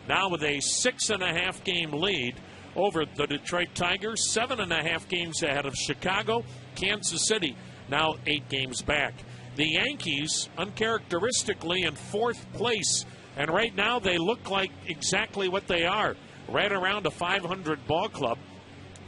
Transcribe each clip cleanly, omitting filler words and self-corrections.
now with a 6.5 game lead over the Detroit Tigers, 7.5 games ahead of Chicago. Kansas City now 8 games back. The Yankees, uncharacteristically, in 4th place, and right now they look like exactly what they are, right around a 500 ball club.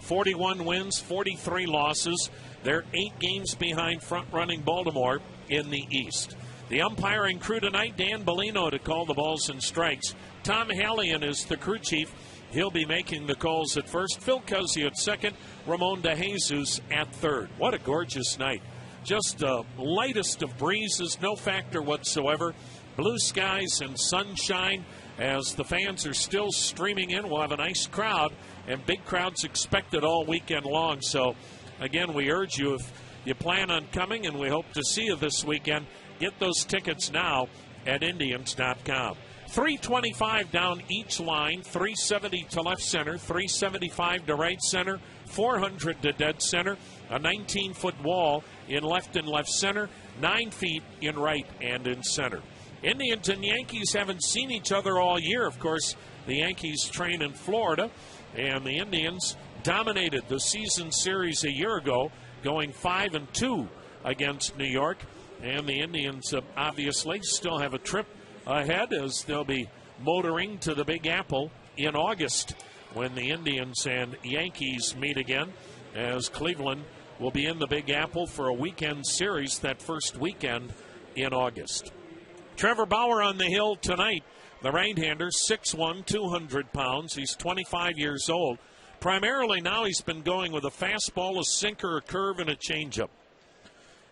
41 wins, 43 losses. They're 8 games behind front-running Baltimore in the East. The umpiring crew tonight, Dan Bellino to call the balls and strikes. Tom Hallion is the crew chief. He'll be making the calls at first. Phil Cuzzi at second. Ramon DeJesus at third. What a gorgeous night. Just the lightest of breezes, no factor whatsoever. Blue skies and sunshine as the fans are still streaming in. We'll have a nice crowd, and big crowds expected all weekend long. So, again, we urge you, if you plan on coming, and we hope to see you this weekend, get those tickets now at Indians.com. 325 down each line, 370 to left center, 375 to right center, 400 to dead center, a 19-foot wall in left and left center, 9 feet in right and in center. Indians and Yankees haven't seen each other all year. Of course, the Yankees train in Florida, and the Indians dominated the season series a year ago, going 5-2 against New York. And the Indians obviously still have a trip ahead as they'll be motoring to the Big Apple in August when the Indians and Yankees meet again, as Cleveland will be in the Big Apple for a weekend series that first weekend in August. Trevor Bauer on the hill tonight. The right-hander, 6'1", 200 pounds. He's 25 years old. Primarily now he's been going with a fastball, a sinker, a curve, and a changeup.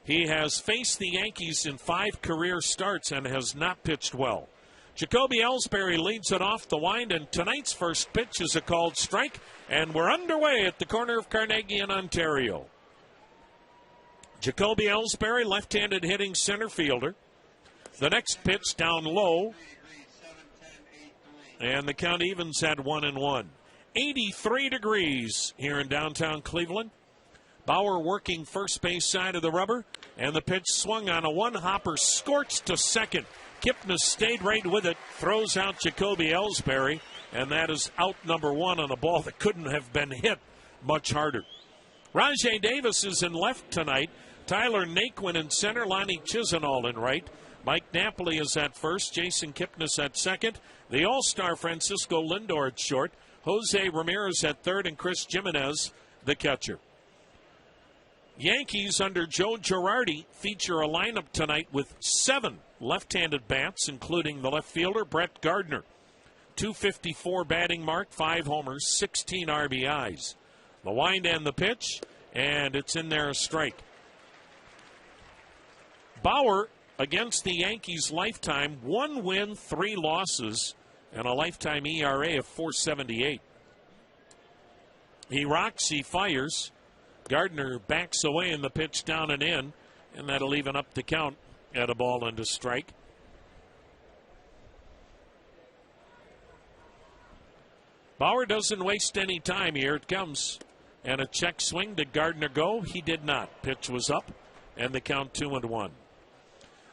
He has faced the Yankees in 5 career starts and has not pitched well. Jacoby Ellsbury leads it off the wind, and tonight's first pitch is a called strike, and we're underway at the corner of Carnegie and Ontario. Jacoby Ellsbury, left-handed hitting center fielder. The next pitch down low, and the count evens at 1-1. 83 degrees here in downtown Cleveland. Bauer working first base side of the rubber, and the pitch swung on a one-hopper, scorched to second. Kipnis stayed right with it, throws out Jacoby Ellsbury, and that is out number 1 on a ball that couldn't have been hit much harder. Rajai Davis is in left tonight. Tyler Naquin in center, Lonnie Chisenhall in right. Mike Napoli is at first, Jason Kipnis at second. The All-Star Francisco Lindor at short, Jose Ramirez at third, and Chris Jimenez, the catcher. Yankees under Joe Girardi feature a lineup tonight with 7 left-handed bats, including the left fielder Brett Gardner. .254 batting mark, 5 homers, 16 RBIs. The wind and the pitch, and it's in there, a strike. Bauer against the Yankees lifetime, 1 win, 3 losses, and a lifetime ERA of .478. He rocks, he fires. Gardner backs away in the pitch down and in, and that'll even up the count at a ball and a strike. Bauer doesn't waste any time. Here it comes. And a check swing. Did Gardner go? He did not. Pitch was up, and the count 2-1.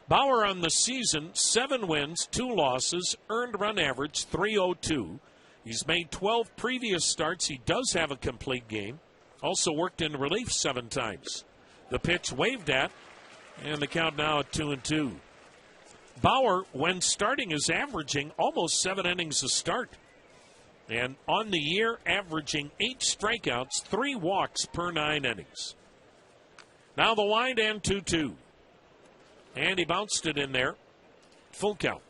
Bauer on the season, 7 wins, 2 losses, earned run average 302. He's made 12 previous starts. He does have a complete game. Also worked in relief 7 times. The pitch waved at, and the count now at 2-2. Bauer, when starting, is averaging almost 7 innings a start. And on the year, averaging 8 strikeouts, 3 walks per 9 innings. Now the wind and 2-2. And he bounced it in there. Full count.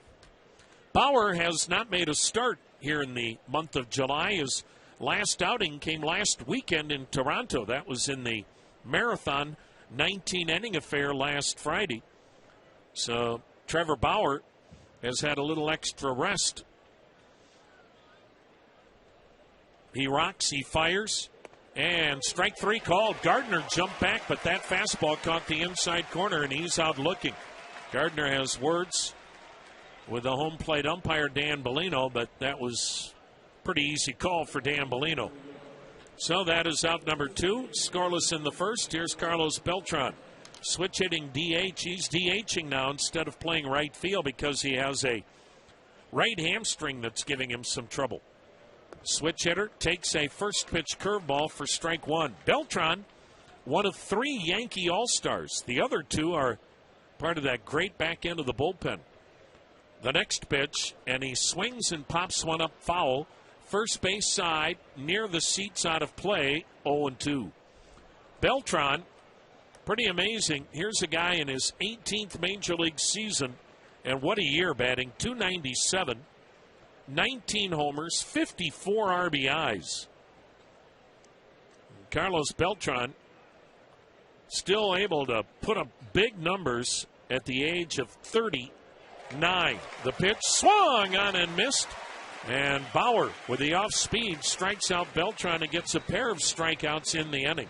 Bauer has not made a start here in the month of July. His last outing came last weekend in Toronto. That was in the Marathon 19-inning affair last Friday. So Trevor Bauer has had a little extra rest. He rocks, he fires, and strike 3 called. Gardner jumped back, but that fastball caught the inside corner, and he's out looking. Gardner has words with the home plate umpire, Dan Bellino, but that was pretty easy call for Dan Bellino. So that is out number 2. Scoreless in the first. Here's Carlos Beltran. Switch hitting DH. He's DHing now instead of playing right field because he has a right hamstring that's giving him some trouble. Switch hitter takes a first pitch curveball for strike one. Beltran, one of 3 Yankee All-Stars. The other 2 are part of that great back end of the bullpen. The next pitch, and he swings and pops one up foul. First base side, near the seats, out of play, 0-2. Beltran, pretty amazing. Here's a guy in his 18th Major League season, and what a year, batting .297, 19 homers, 54 RBIs. Carlos Beltran still able to put up big numbers at the age of 39. The pitch swung on and missed. And Bauer, with the off speed, strikes out Beltran and gets a pair of strikeouts in the inning.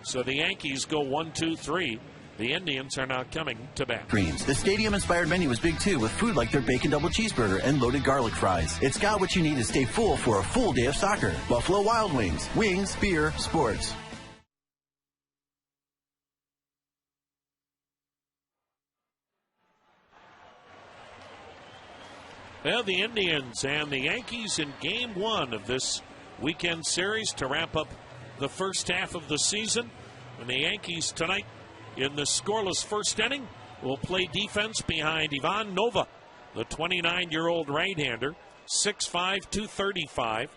So the Yankees go 1-2-3. The Indians are now coming to bat. Greens. The stadium-inspired menu is big too, with food like their bacon double cheeseburger and loaded garlic fries. It's got what you need to stay full for a full day of soccer. Buffalo Wild Wings. Wings, beer, sports. Well, the Indians and the Yankees in game 1 of this weekend series to wrap up the first half of the season. And the Yankees tonight in the scoreless first inning will play defense behind Iván Nova, the 29-year-old right-hander, 6'5", 235.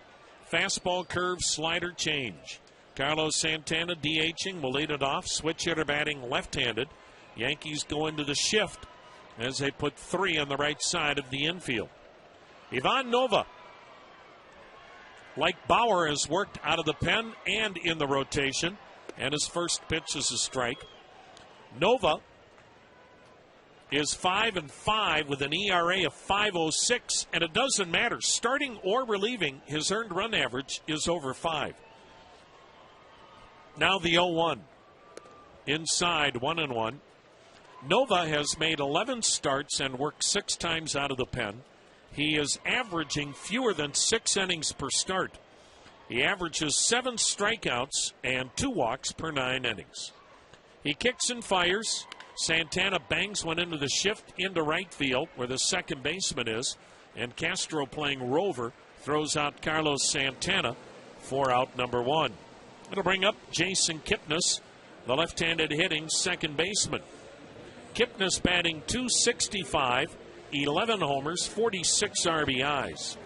Fastball, curve, slider, change. Carlos Santana DHing will lead it off. Switch hitter batting left-handed. Yankees go into the shift as they put 3 on the right side of the infield. Iván Nova, like Bauer, has worked out of the pen and in the rotation, and his first pitch is a strike. Nova is 5-5 with an ERA of 5.06, and it doesn't matter. Starting or relieving, his earned run average is over 5. Now the 0-1. Inside, 1-1. Nova has made 11 starts and worked 6 times out of the pen. He is averaging fewer than 6 innings per start. He averages 7 strikeouts and 2 walks per 9 innings. He kicks and fires. Santana bangs one into the shift into right field where the second baseman is. And Castro, playing rover, throws out Carlos Santana for out number 1. It'll bring up Jason Kipnis, the left-handed hitting second baseman. Kipnis batting .265, 11 homers, 46 RBIs.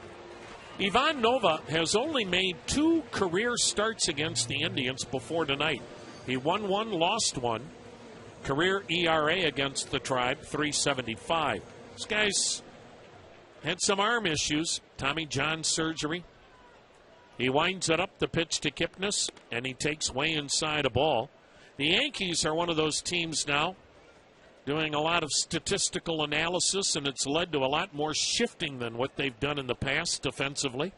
Iván Nova has only made 2 career starts against the Indians before tonight. He won 1, lost 1. Career ERA against the Tribe, 3.75. This guy's had some arm issues, Tommy John surgery. He winds it up, the pitch to Kipnis, and he takes way inside a ball. The Yankees are one of those teams now doing a lot of statistical analysis, and it's led to a lot more shifting than what they've done in the past defensively.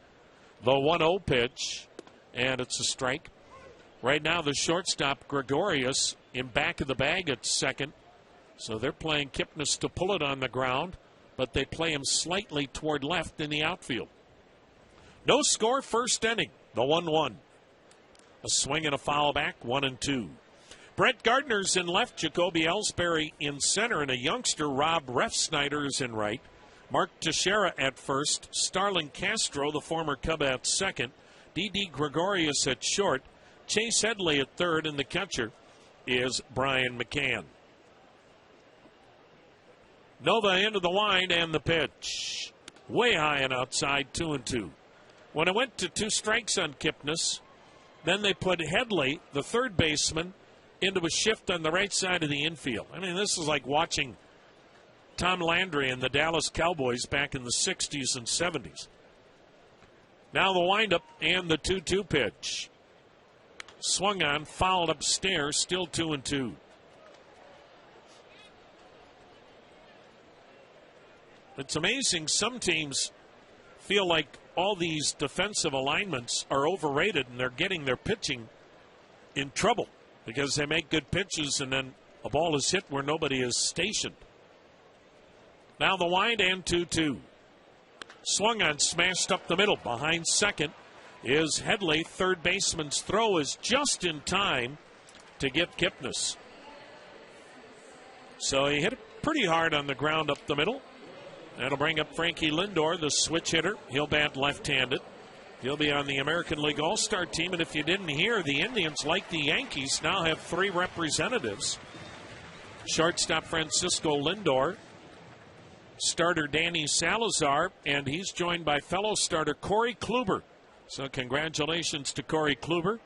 The 1-0 pitch, and it's a strike. Right now, the shortstop, Gregorius, in back of the bag at second. So they're playing Kipnis to pull it on the ground, but they play him slightly toward left in the outfield. No score, first inning, the 1-1. A swing and a foul back, 1-2. Brett Gardner's in left, Jacoby Ellsbury in center, and a youngster, Rob Refsnyder, is in right. Mark Teixeira at first, Starlin Castro, the former Cub, at second, D.D. Gregorius at short, Chase Headley at third, and the catcher is Brian McCann. Nova into the line, and the pitch. Way high and outside, 2-2. When it went to 2 strikes on Kipnis, then they put Headley, the third baseman, into a shift on the right side of the infield. I mean, this is like watching Tom Landry and the Dallas Cowboys back in the 60s and 70s. Now the windup and the 2-2 pitch. Swung on, fouled upstairs, still 2-2. It's amazing. Some teams feel like all these defensive alignments are overrated and they're getting their pitching in trouble because they make good pitches and then a ball is hit where nobody is stationed. Now the wind and 2-2. Swung on, smashed up the middle. Behind second is Headley. Third baseman's throw is just in time to get Kipnis. So he hit it pretty hard on the ground up the middle. That'll bring up Frankie Lindor, the switch hitter. He'll bat left-handed. He'll be on the American League All-Star team. And if you didn't hear, the Indians, like the Yankees, now have 3 representatives. Shortstop Francisco Lindor, starter Danny Salazar, and he's joined by fellow starter Corey Kluber. So congratulations to Corey Kluber.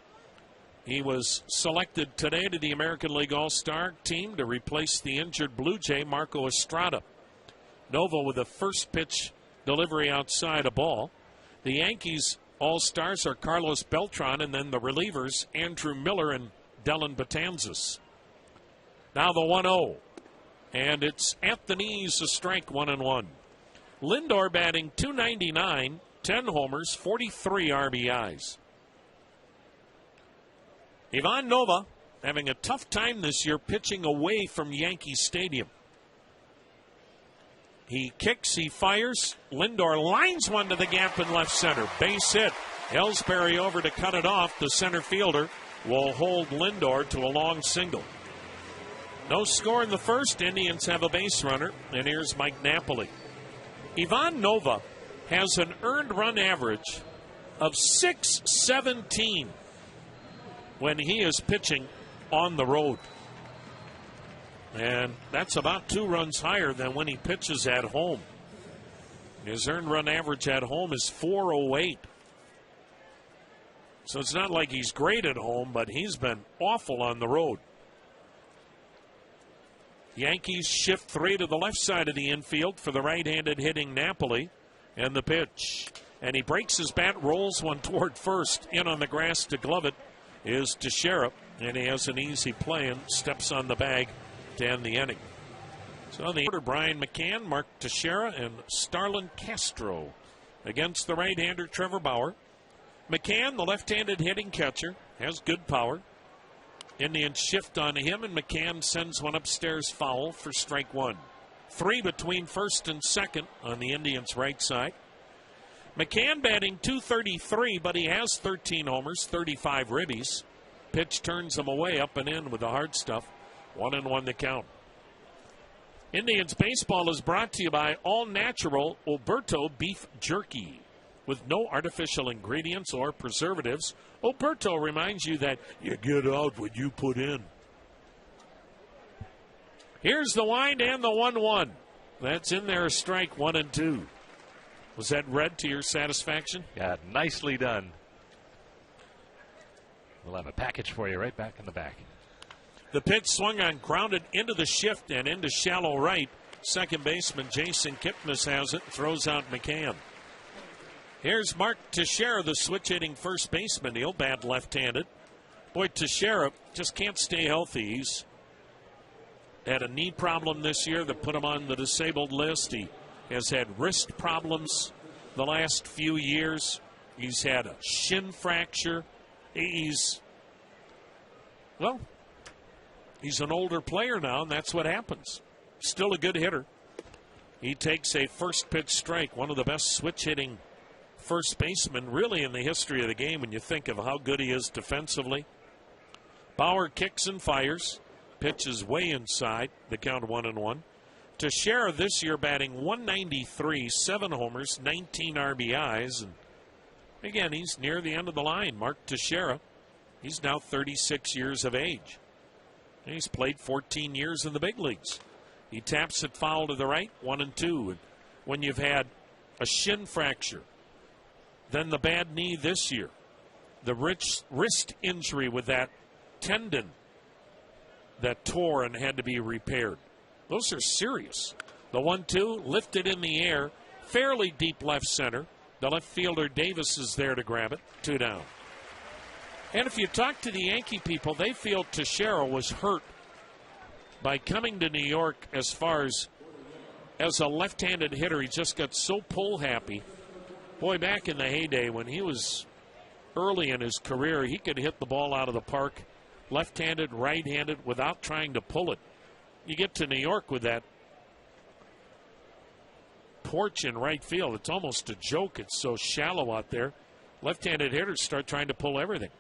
He was selected today to the American League All-Star team to replace the injured Blue Jay Marco Estrada. Nova with a first pitch delivery outside a ball. The Yankees All-Stars are Carlos Beltran, and then the relievers Andrew Miller and Dellin Betances. Now the 1-0, and it's at the knees, a strike, 1-1. Lindor batting .299, 10 homers, 43 RBIs. Iván Nova having a tough time this year pitching away from Yankee Stadium. He kicks, he fires. Lindor lines one to the gap in left center. Base hit. Ellsbury over to cut it off. The center fielder will hold Lindor to a long single. No score in the first. Indians have a base runner. And here's Mike Napoli. Iván Nova has an earned run average of .617 when he is pitching on the road. And that's about 2 runs higher than when he pitches at home. His earned run average at home is .408. So it's not like he's great at home, but he's been awful on the road. Yankees shift 3 to the left side of the infield for the right-handed hitting Napoli. And the pitch. And he breaks his bat, rolls one toward first. In on the grass to glove it is Teixeira. And he has an easy play and steps on the bag to end the inning. So the order, Brian McCann, Mark Teixeira, and Starlin Castro against the right-hander Trevor Bauer. McCann, the left-handed hitting catcher, has good power. Indians shift on him, and McCann sends one upstairs foul for strike 1. 3 between first and second on the Indians' right side. McCann batting .233, but he has 13 homers, 35 ribbies. Pitch turns him away, up and in with the hard stuff. 1-1 the count. Indians baseball is brought to you by All Natural Oberto Beef Jerky. With no artificial ingredients or preservatives, Oberto reminds you that you get out what you put in. Here's the wind and the 1-1. That's in there, a strike, 1-2. Was that read to your satisfaction? Yeah, nicely done. We'll have a package for you right back in the back. The pitch swung on, grounded into the shift and into shallow right. Second baseman Jason Kipnis has it, throws out McCann. Here's Mark Teixeira, the switch-hitting first baseman. He'll bat left-handed. Boy, Teixeira just can't stay healthy. He's had a knee problem this year that put him on the disabled list. He has had wrist problems the last few years. He's had a shin fracture. He's an older player now, and that's what happens. Still a good hitter. He takes a first pitch strike, one of the best switch-hitting first baseman really in the history of the game when you think of how good he is defensively. Bauer kicks and fires. Pitch is way inside. The count 1-1. Teixeira this year batting .193, 7 homers, 19 RBIs. And again, he's near the end of the line. Mark Teixeira, he's now 36 years of age. And he's played 14 years in the big leagues. He taps it foul to the right, 1-2. And when you've had a shin fracture, then the bad knee this year, the wrist injury with that tendon that tore and had to be repaired. Those are serious. The 1-2 lifted in the air, fairly deep left center. The left fielder Davis is there to grab it. 2 down. And if you talk to the Yankee people, they feel Teixeira was hurt by coming to New York as far as a left-handed hitter. He just got so pull happy. Boy, back in the heyday when he was early in his career, he could hit the ball out of the park, left-handed, right-handed, without trying to pull it. You get to New York with that porch in right field, it's almost a joke. It's so shallow out there. Left-handed hitters start trying to pull everything.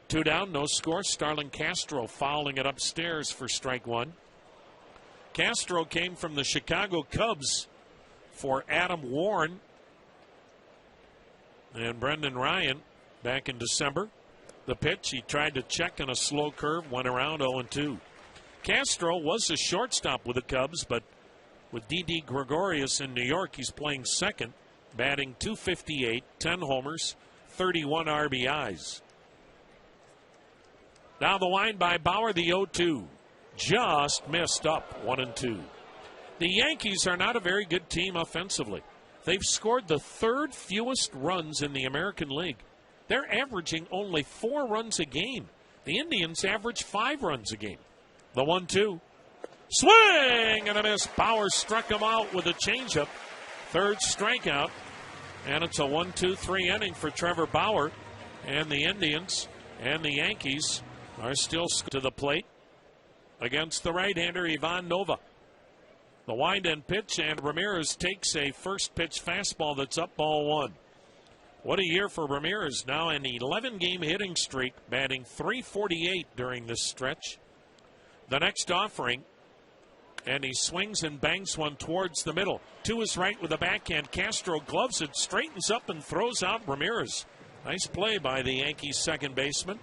2 down, no score. Starlin Castro fouling it upstairs for strike 1. Castro came from the Chicago Cubs for Adam Warren and Brendan Ryan back in December. The pitch, he tried to check on a slow curve, went around 0-2. Castro was a shortstop with the Cubs, but with Didi Gregorius in New York, he's playing second, batting .258, 10 homers, 31 RBIs. Now the wind by Bauer, the 0-2. Just missed up, 1-2. The Yankees are not a very good team offensively. They've scored the third fewest runs in the American League. They're averaging only 4 runs a game. The Indians average 5 runs a game. The 1-2. Swing and a miss. Bauer struck him out with a changeup. Third strikeout. And it's a 1-2-3 inning for Trevor Bauer. And the Indians and the Yankees are still to the plate against the right-hander Iván Nova. The wind and pitch, and Ramirez takes a first pitch fastball that's up, ball 1. What a year for Ramirez, now an 11-game hitting streak, batting .348 during this stretch. The next offering, and he swings and bangs one towards the middle. To his right with a backhand. Castro gloves it, straightens up, and throws out Ramirez. Nice play by the Yankees second baseman.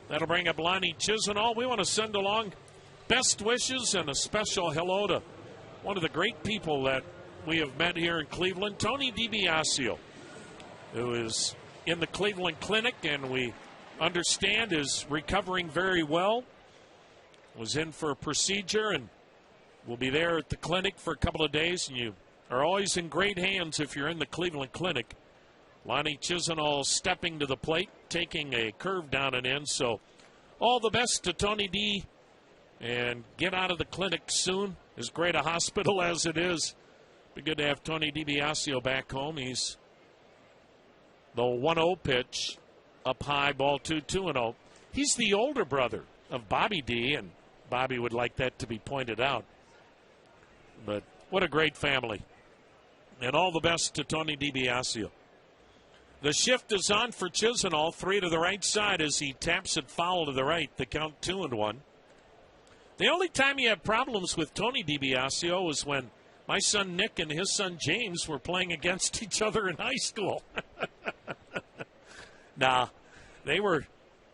That'll bring up Lonnie Chisenhall. We want to send along best wishes and a special hello to one of the great people that we have met here in Cleveland, Tony DiBiasio, who is in the Cleveland Clinic, and we understand is recovering very well. Was in for a procedure and will be there at the clinic for a couple of days, and you are always in great hands if you're in the Cleveland Clinic. Lonnie Chisenhall stepping to the plate, taking a curve down and in. So all the best to Tony D, and get out of the clinic soon. As great a hospital as it is, be good to have Tony DiBiasio back home. He's the 1-0 pitch, up high, ball 2, 2-0. He's the older brother of Bobby D, and Bobby would like that to be pointed out. But what a great family. And all the best to Tony DiBiasio. The shift is on for Chisenhall, 3 to the right side as he taps it foul to the right. The count 2-1. The only time you have problems with Tony DiBiasio was when my son Nick and his son James were playing against each other in high school. Nah, they were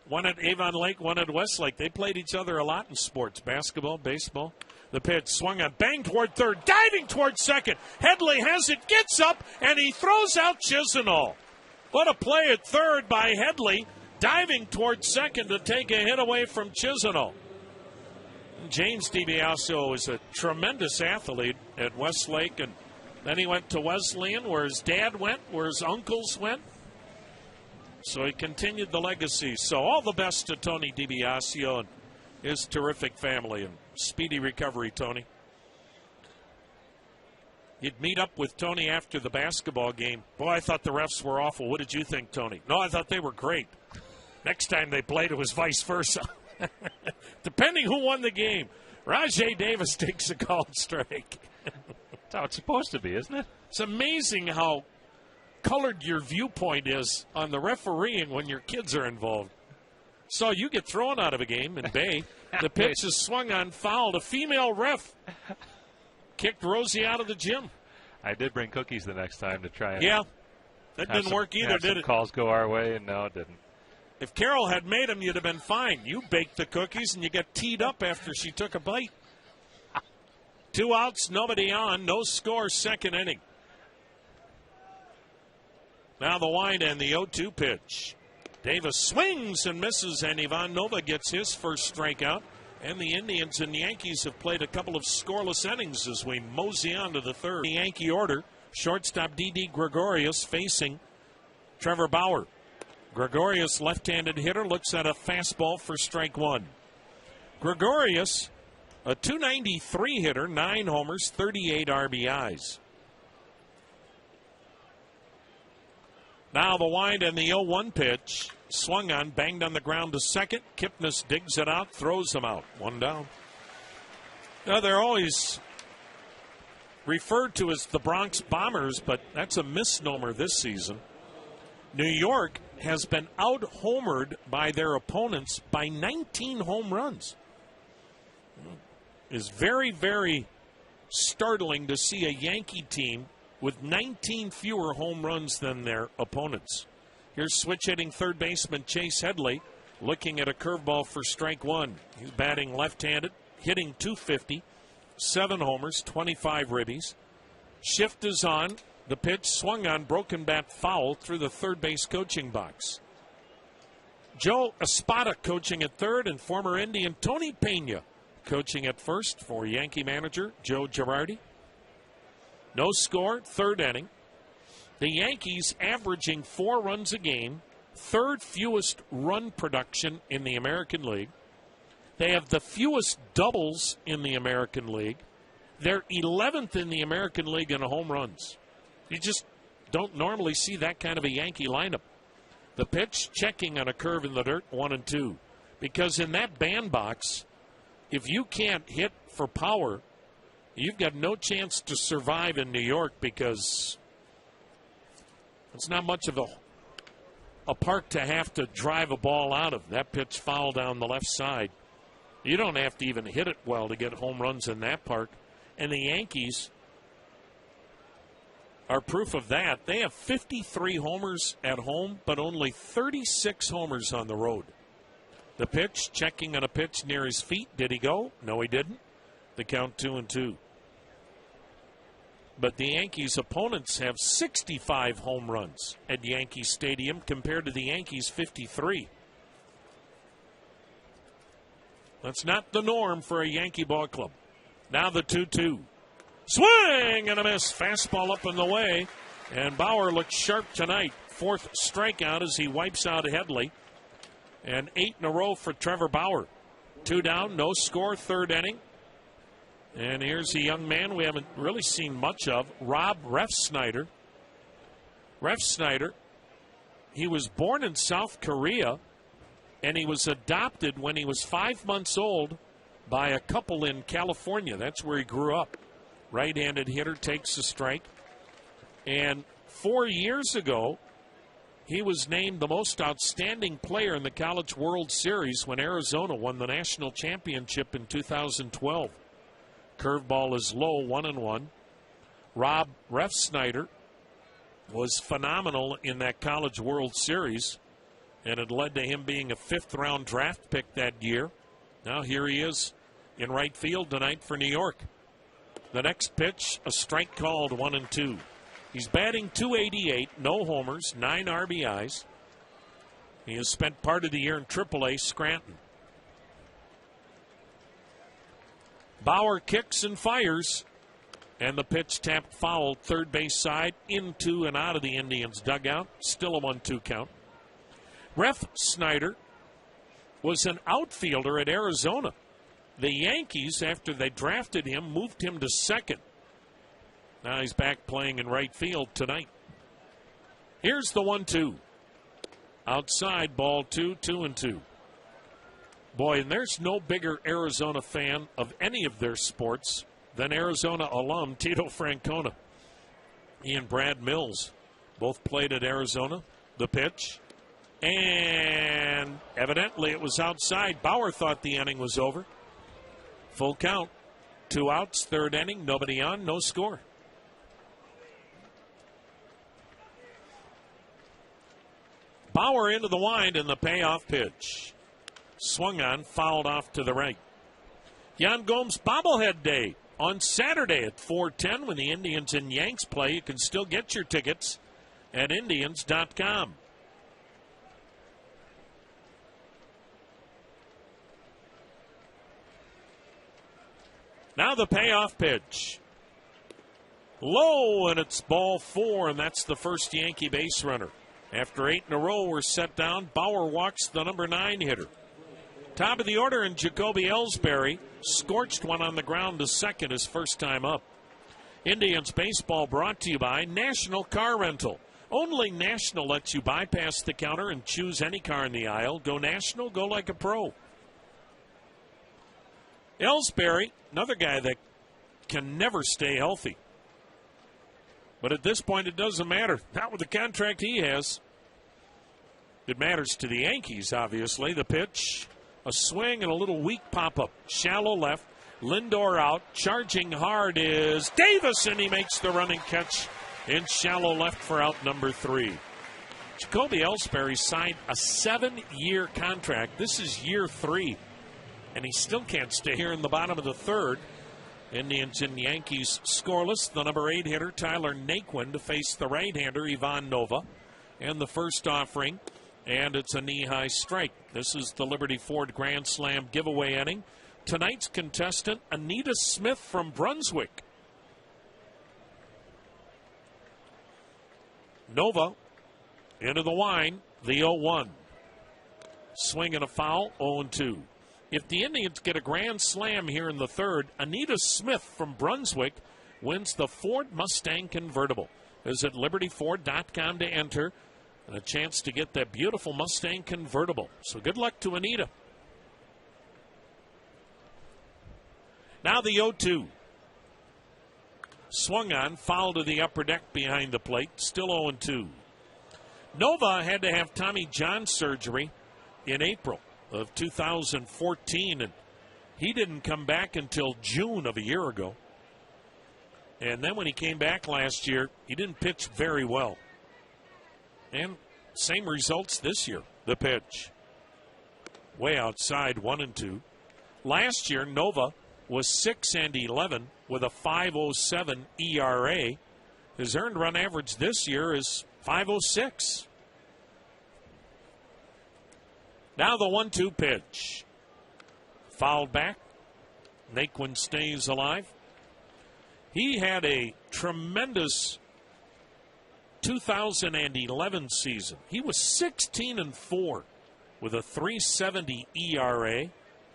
one at Avon Lake, one at Westlake. They played each other a lot in sports, basketball, baseball. The pitch swung on, bang toward third, diving toward second. Headley has it, gets up, and he throws out Chisenhall. What a play at third by Headley, diving toward second to take a hit away from Chisenhall. James DiBiasio was a tremendous athlete at Westlake, and then he went to Wesleyan, where his dad went, where his uncles went. So he continued the legacy. So all the best to Tony DiBiasio and his terrific family, and speedy recovery, Tony. You'd meet up with Tony after the basketball game. Boy, I thought the refs were awful. What did you think, Tony? No, I thought they were great. Next time they played, it was vice versa. Depending who won the game. Rajay Davis takes a called strike. That's how it's supposed to be, isn't it? It's amazing how colored your viewpoint is on the refereeing when your kids are involved. So you get thrown out of a game in Bay. The pitch is swung on, fouled. A female ref kicked Rosie out of the gym. I did bring cookies the next time to try. Yeah, that didn't work either, did it? Calls go our way, and no, it didn't. If Carol had made them, you'd have been fine. You baked the cookies, and you got teed up after she took a bite. 2 outs, nobody on, no score, second inning. Now the wind and the 0-2 pitch. Davis swings and misses, and Iván Nova gets his first strikeout. And the Indians and Yankees have played a couple of scoreless innings as we mosey on to the third. The Yankee order, shortstop Didi Gregorius facing Trevor Bauer. Gregorius, left-handed hitter, looks at a fastball for strike 1. Gregorius, a .293 hitter, 9 homers, 38 RBIs. Now the wind and the 0-1 pitch. Swung on, banged on the ground to second. Kipnis digs it out, throws him out. 1 down. Now they're always referred to as the Bronx Bombers, but that's a misnomer this season. New York has been out-homered by their opponents by 19 home runs. It's very, very startling to see a Yankee team with 19 fewer home runs than their opponents. Here's switch-hitting third baseman Chase Headley looking at a curveball for strike one. He's batting left-handed, hitting .250, 7 homers, 25 ribbies. Shift is on. The pitch swung on, broken bat foul through the third base coaching box. Joe Espada coaching at third, and former Indian Tony Pena coaching at first for Yankee manager Joe Girardi. No score, third inning. The Yankees averaging 4 runs a game, third fewest run production in the American League. They have the fewest doubles in the American League. They're 11th in the American League in home runs. You just don't normally see that kind of a Yankee lineup. The pitch checking on a curve in the dirt, 1-2. Because in that bandbox, if you can't hit for power, you've got no chance to survive in New York, because it's not much of a park to have to drive a ball out of. That pitch foul down the left side. You don't have to even hit it well to get home runs in that park. And the Yankees are proof of that. They have 53 homers at home, but only 36 homers on the road. The pitch, checking on a pitch near his feet. Did he go? No, he didn't. The count 2-2. But the Yankees' opponents have 65 home runs at Yankee Stadium compared to the Yankees' 53. That's not the norm for a Yankee ball club. Now the 2-2. Swing and a miss. Fastball up and away. And Bauer looks sharp tonight. 4th strikeout as he wipes out Headley. And 8 in a row for Trevor Bauer. 2 down, no score, third inning. And here's a young man we haven't really seen much of, Rob Refsnyder. Refsnyder, he was born in South Korea, and he was adopted when he was 5 months old by a couple in California. That's where he grew up. Right-handed hitter, takes a strike. And 4 years ago, he was named the most outstanding player in the College World Series when Arizona won the national championship in 2012. Curveball is low, 1-1. Rob Refsnyder was phenomenal in that College World Series, and it led to him being a 5th-round draft pick that year. Now here he is in right field tonight for New York. The next pitch, a strike called, 1-2. He's batting .288, no homers, 9 RBIs. He has spent part of the year in AAA Scranton. Bauer kicks and fires, and the pitch tapped foul, third base side, into and out of the Indians' dugout. Still a 1-2 count. Refsnyder was an outfielder at Arizona. The Yankees, after they drafted him, moved him to second. Now he's back playing in right field tonight. Here's the 1-2. Outside, ball 2, 2-2. Boy, and there's no bigger Arizona fan of any of their sports than Arizona alum Tito Francona. He and Brad Mills both played at Arizona. The pitch. And evidently it was outside. Bauer thought the inning was over. Full count. 2 outs, third inning, nobody on, no score. Bauer into the wind and the payoff pitch. Swung on, fouled off to the right. Yan Gomes bobblehead day on Saturday at 4:10 when the Indians and Yanks play. You can still get your tickets at Indians.com. Now the payoff pitch. Low, and it's ball 4, and that's the first Yankee base runner. After 8 in a row were set down, Bauer walks the number 9 hitter. Top of the order, and Jacoby Ellsbury scorched one on the ground to second his first time up. Indians baseball brought to you by National Car Rental. Only National lets you bypass the counter and choose any car in the aisle. Go National, go like a pro. Ellsbury, another guy that can never stay healthy. But at this point, it doesn't matter. Not with the contract he has. It matters to the Yankees, obviously. The pitch, a swing, and a little weak pop-up. Shallow left, Lindor out. Charging hard is Davis, and he makes the running catch In shallow left for out number 3. Jacoby Ellsbury signed a 7-year contract. This is year 3, and he still can't stay here in the bottom of the 3rd. Indians and Yankees scoreless. The number 8 hitter, Tyler Naquin, to face the right-hander, Iván Nova. And the first offering, and it's a knee-high strike. This is the Liberty Ford Grand Slam giveaway inning. Tonight's contestant, Anita Smith from Brunswick. Nova into the line, the 0-1. Swing and a foul, 0-2. If the Indians get a grand slam here in the 3rd, Anita Smith from Brunswick wins the Ford Mustang convertible. Visit libertyford.com to enter, and a chance to get that beautiful Mustang convertible. So good luck to Anita. Now the 0-2. Swung on, foul to the upper deck behind the plate, still 0-2. Nova had to have Tommy John surgery in April of 2014, and he didn't come back until June of a year ago. And then when he came back last year, he didn't pitch very well. And same results this year. The pitch. Way outside, 1-2. Last year, Nova was 6-11 with a 5.07 ERA. His earned run average this year is 5.06. Now the 1-2 pitch. Fouled back. Naquin stays alive. He had a tremendous 2011 season. He was 16-4 with a 3.70 ERA.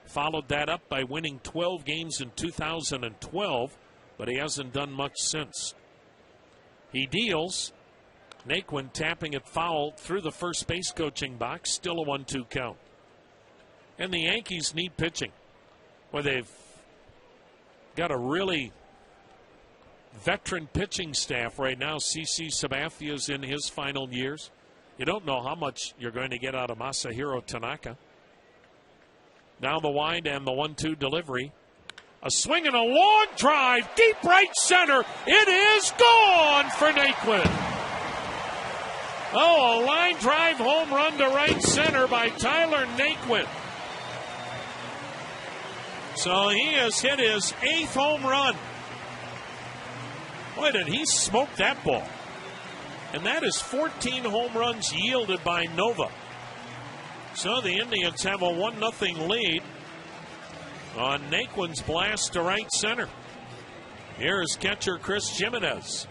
Followed that up by winning 12 games in 2012, but he hasn't done much since. He deals. Naquin tapping it foul through the first base coaching box. Still a 1-2 count. And the Yankees need pitching. Well, they've got a really veteran pitching staff right now. CC Sabathia's in his final years. You don't know how much you're going to get out of Masahiro Tanaka. Now the wind and the 1-2 delivery. A swing and a long drive, deep right center. It is gone for Naquin. Oh, a line drive home run to right center by Tyler Naquin. So he has hit his 8th home run. Boy, did he smoke that ball. And that is 14 home runs yielded by Nova. So the Indians have a 1-0 lead on Naquin's blast to right center. Here's catcher Chris Jimenez.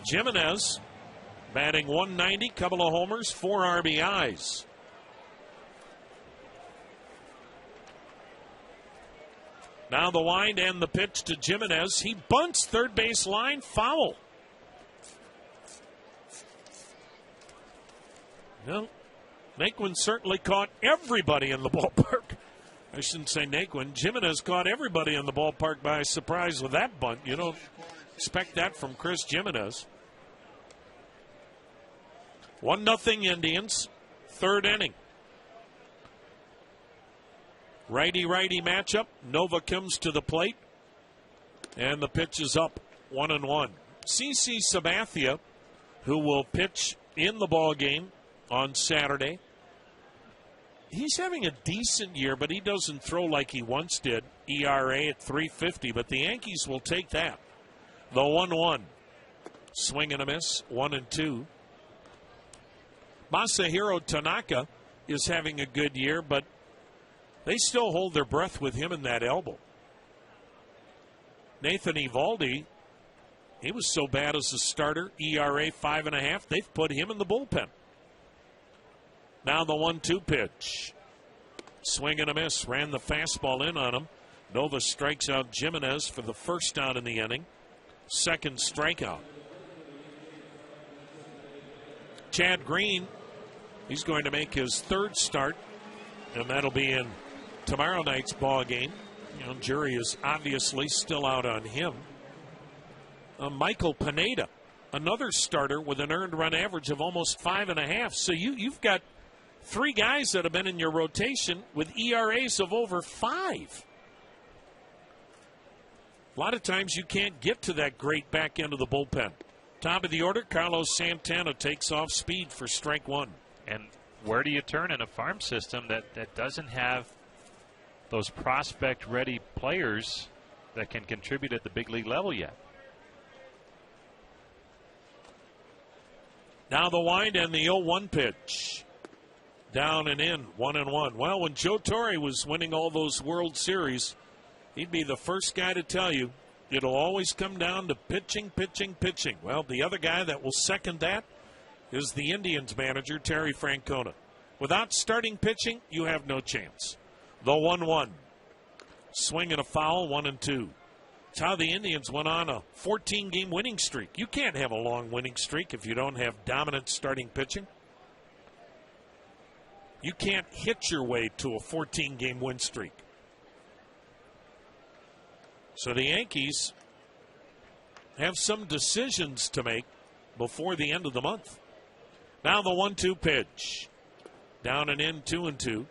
Jimenez batting .190, couple of homers, 4 RBIs. Now the wind and the pitch to Jimenez. He bunts third base line, foul. Well, Naquin certainly caught everybody in the ballpark. I shouldn't say Naquin. Jimenez caught everybody in the ballpark by surprise with that bunt. You don't expect that from Chris Jimenez. 1-0 Indians, 3rd inning. Righty-righty matchup. Nova comes to the plate, and the pitch is up, 1-1. CC Sabathia, who will pitch in the ball game on Saturday. He's having a decent year, but he doesn't throw like he once did. ERA at 3.50, but the Yankees will take that. The 1-1. Swing and a miss, 1-2. Masahiro Tanaka is having a good year, but they still hold their breath with him in that elbow. Nathan Eovaldi, he was so bad as a starter, ERA 5.5. They've put him in the bullpen. Now the 1-2 pitch. Swing and a miss. Ran the fastball in on him. Nova strikes out Jimenez for the first out in the inning. Second strikeout. Chad Green, he's going to make his 3rd start, and that'll be in tomorrow night's ball game. You know, jury is obviously still out on him. Michael Pineda, another starter with an earned run average of almost 5.5. So you've got 3 guys that have been in your rotation with ERAs of over 5. A lot of times you can't get to that great back end of the bullpen. Top of the order, Carlos Santana takes off speed for strike one. And where do you turn in a farm system that doesn't have those prospect-ready players that can contribute at the big league level yet? Now the wind and the 0-1 pitch. Down and in, 1-1. Well, when Joe Torre was winning all those World Series, he'd be the first guy to tell you it'll always come down to pitching, pitching, pitching. Well, the other guy that will second that is the Indians manager, Terry Francona. Without starting pitching, you have no chance. The 1-1. Swing and a foul, 1-2. It's how the Indians went on a 14-game winning streak. You can't have a long winning streak if you don't have dominant starting pitching. You can't hit your way to a 14-game win streak. So the Yankees have some decisions to make before the end of the month. Now the 1-2 pitch. Down and in, 2-2.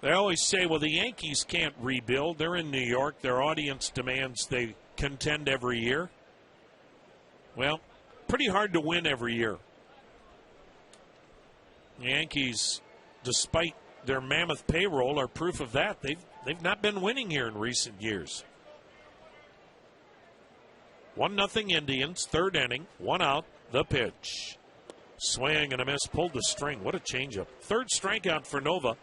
They always say, well, the Yankees can't rebuild. They're in New York. Their audience demands they contend every year. Well, pretty hard to win every year. The Yankees, despite their mammoth payroll, are proof of that. They've not been winning here in recent years. 1-0 Indians, third inning, one out, the pitch. Swing and a miss, pulled the string. What a changeup. Third strikeout for Nova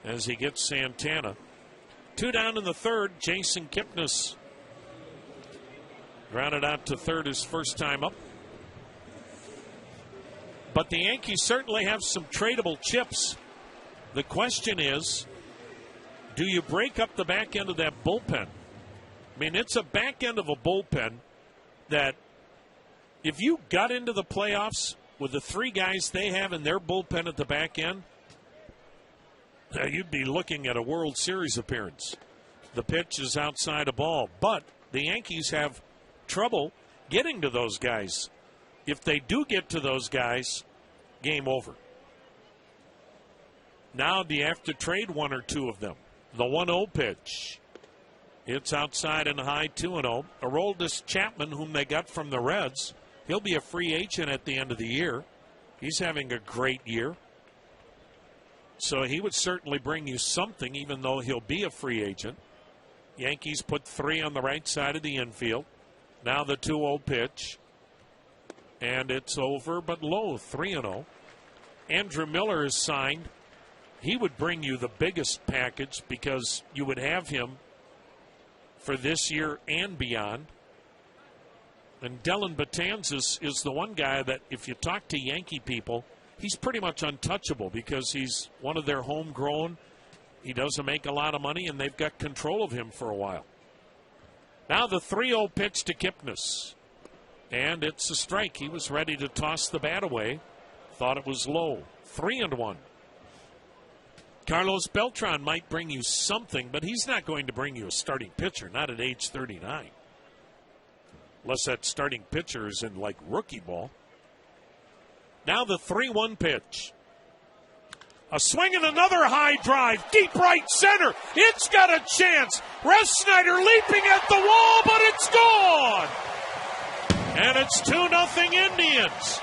as he gets Santana. 2 down in the third. Jason Kipnis grounded out to third his first time up. But the Yankees certainly have some tradable chips. The question is, do you break up the back end of that bullpen? I mean, it's a back end of a bullpen that if you got into the playoffs with the 3 guys they have in their bullpen at the back end, you'd be looking at a World Series appearance. The pitch is outside a ball, but the Yankees have trouble getting to those guys. If they do get to those guys, game over. Now do you have to trade one or two of them? The 1-0 pitch. It's outside and high, 2-0. Aroldis Chapman, whom they got from the Reds, he'll be a free agent at the end of the year. He's having a great year. So he would certainly bring you something, even though he'll be a free agent. Yankees put 3 on the right side of the infield. Now the 2-0 pitch. And it's over, but low, 3-0. Andrew Miller is signed. He would bring you the biggest package because you would have him for this year and beyond. And Dellin Betances is the one guy that if you talk to Yankee people, he's pretty much untouchable because he's one of their homegrown. He doesn't make a lot of money, and they've got control of him for a while. Now the 3-0 pitch to Kipnis. And it's a strike. He was ready to toss the bat away. Thought it was low. 3-1. Carlos Beltran might bring you something, but he's not going to bring you a starting pitcher, not at age 39. Unless that starting pitcher is in, like, rookie ball. Now the 3-1 pitch. A swing and another high drive. Deep right center. It's got a chance. Refsnyder leaping at the wall, but it's gone. And it's 2-0 Indians.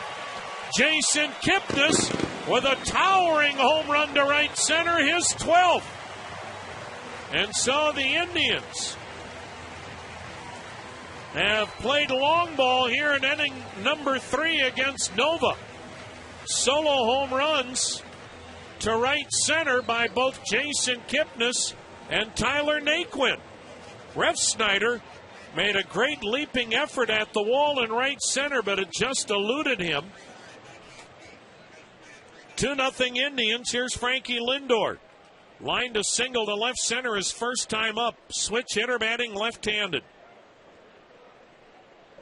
Jason Kipnis with a towering home run to right center, his 12th. And so the Indians have played long ball here in inning number 3 against Nova. Solo home runs to right center by both Jason Kipnis and Tyler Naquin. Refsnyder made a great leaping effort at the wall in right center, but it just eluded him. 2-0 Indians. Here's Frankie Lindor. Lined a single to left center his first time up. Switch hitter batting left-handed.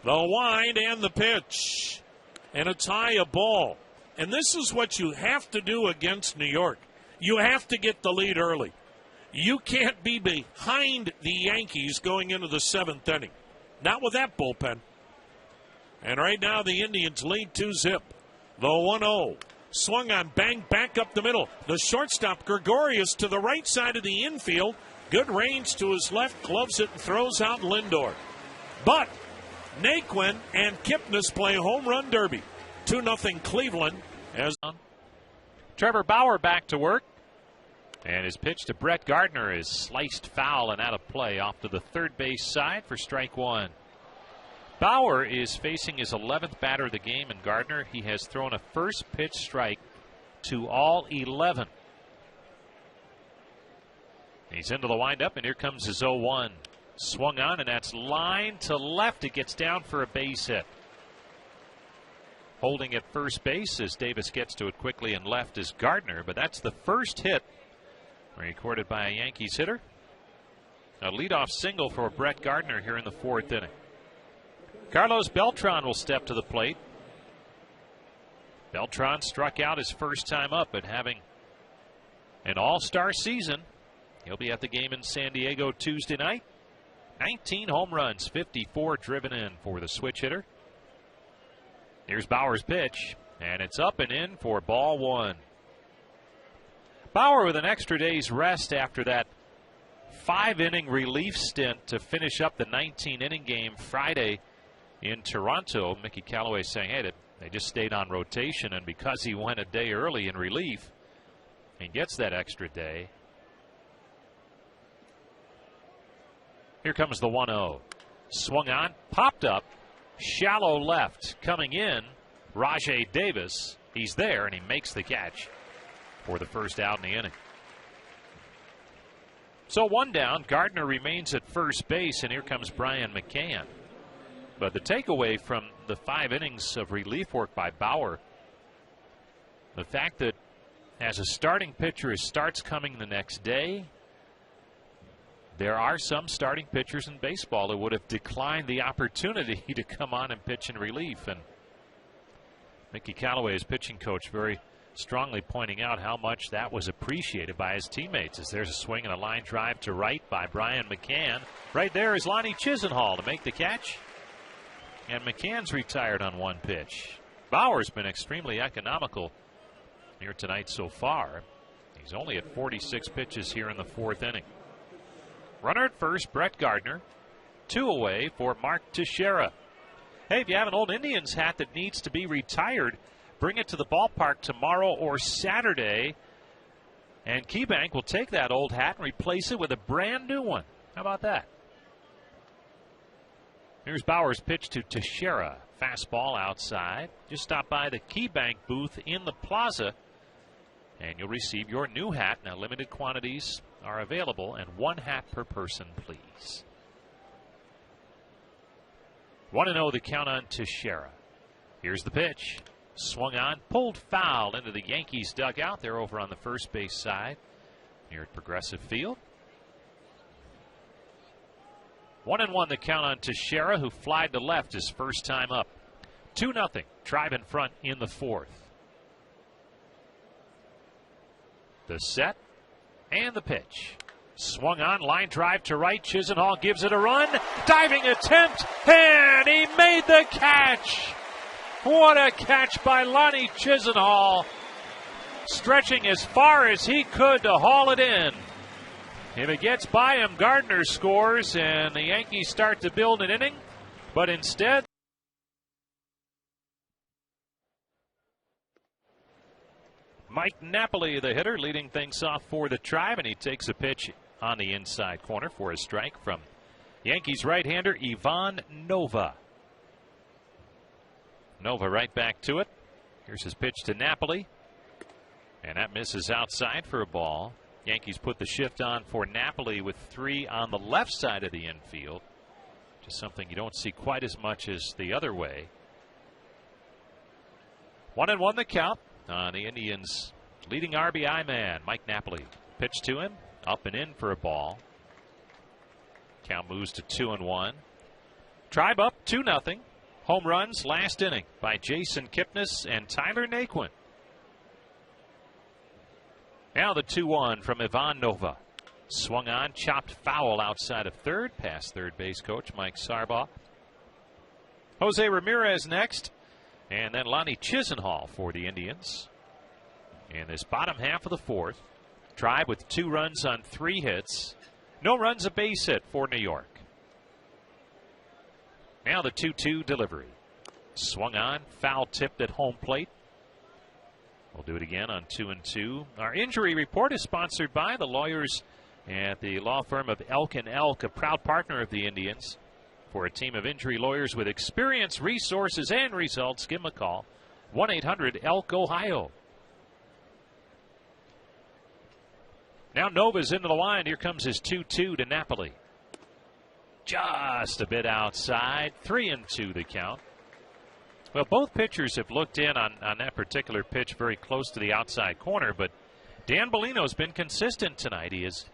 The wind and the pitch. And it's high, a ball. And this is what you have to do against New York. You have to get the lead early. You can't be behind the Yankees going into the 7th inning. Not with that bullpen. And right now the Indians lead 2-0. The 1-0. Swung on, bang, back up the middle. The shortstop, Gregorius, to the right side of the infield. Good range to his left, gloves it and throws out Lindor. But Naquin and Kipnis play home run derby. 2-0 Cleveland. As Trevor Bauer back to work. And his pitch to Brett Gardner is sliced foul and out of play off to the third base side for strike one. Bauer is facing his 11th batter of the game, and Gardner, he has thrown a first pitch strike to all 11. He's into the windup, and here comes his 0-1. Swung on, and that's line to left. It gets down for a base hit. Holding at first base as Davis gets to it quickly and left is Gardner, but that's the first hit recorded by a Yankees hitter. A leadoff single for Brett Gardner here in the fourth inning. Carlos Beltran will step to the plate. Beltran struck out his first time up, but having an all-star season, he'll be at the game in San Diego Tuesday night. 19 home runs, 54 driven in for the switch hitter. Here's Bauer's pitch, and it's up and in for ball one. Bauer with an extra day's rest after that 5-inning relief stint to finish up the 19-inning game Friday in Toronto. Mickey Callaway saying, hey, they just stayed on rotation, and because he went a day early in relief, he gets that extra day. Here comes the 1-0. Swung on, popped up, shallow left. Coming in, Rajai Davis. He's there, and he makes the catch for the first out in the inning. So one down, Gardner remains at first base, and here comes Brian McCann. But the takeaway from the 5 innings of relief work by Bauer, the fact that as a starting pitcher, his start's coming the next day. There are some starting pitchers in baseball that would have declined the opportunity to come on and pitch in relief. And Mickey Callaway, his pitching coach, very strongly pointing out how much that was appreciated by his teammates. As there's a swing and a line drive to right by Brian McCann. Right there is Lonnie Chisenhall to make the catch. And McCann's retired on one pitch. Bauer's been extremely economical here tonight so far. He's only at 46 pitches here in the fourth inning. Runner at first, Brett Gardner. 2 away for Mark Teixeira. Hey, if you have an old Indians hat that needs to be retired, bring it to the ballpark tomorrow or Saturday, and KeyBank will take that old hat and replace it with a brand new one. How about that? Here's Bauer's pitch to Teixeira. Fastball outside. Just stop by the KeyBank booth in the plaza, and you'll receive your new hat. Now, limited quantities are available, and 1 hat per person, please. 1-0 the count on Teixeira. Here's the pitch. Swung on, pulled foul into the Yankees dugout. They're over on the first base side here at Progressive Field. 1-1 the count on Teixeira, who flied to left his first time up. 2-0. Tribe in front in the fourth. The set and the pitch. Swung on, line drive to right. Chisenhall gives it a run. Diving attempt, and he made the catch. What a catch by Lonnie Chisenhall. Stretching as far as he could to haul it in. If it gets by him, Gardner scores, and the Yankees start to build an inning. But instead, Mike Napoli, the hitter, leading things off for the Tribe, and he takes a pitch on the inside corner for a strike from Yankees right-hander Ivan Nova. Nova right back to it. Here's his pitch to Napoli, and that misses outside for a ball. Yankees put the shift on for Napoli with 3 on the left side of the infield. Just something you don't see quite as much as the other way. 1-1 the count on the Indians' leading RBI man, Mike Napoli. Pitch to him, up and in for a ball. Count moves to 2-1. Tribe up 2-0. Home runs last inning by Jason Kipnis and Tyler Naquin. Now the 2-1 from Ivan Nova. Swung on, chopped foul outside of third, past third base coach Mike Sarbaugh. Jose Ramirez next, and then Lonnie Chisenhall for the Indians. In this bottom half of the fourth, Tribe with 2 runs on 3 hits. No runs, a base hit for New York. Now the 2-2 delivery. Swung on, foul tipped at home plate. We'll do it again on 2-2. Our injury report is sponsored by the lawyers at the law firm of Elk & Elk, a proud partner of the Indians. For a team of injury lawyers with experience, resources, and results, give them a call. 1-800-ELK-OHIO. Now Nova's into the line. Here comes his 2-2 to Napoli. Just a bit outside. 3-2 the count. Well, both pitchers have looked in on that particular pitch very close to the outside corner, but Dan Bellino's been consistent tonight. He has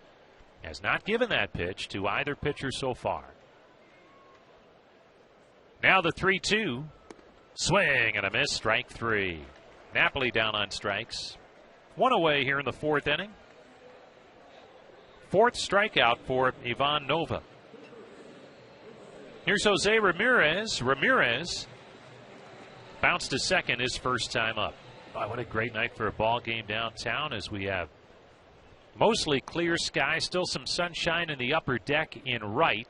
not given that pitch to either pitcher so far. Now the 3-2. Swing and a miss, strike 3. Napoli down on strikes. One away here in the 4th inning. 4th strikeout for Iván Nova. Here's Jose Ramirez. Ramirez bounced to second his first time up. Oh, what a great night for a ball game downtown as we have mostly clear sky, still some sunshine in the upper deck in right.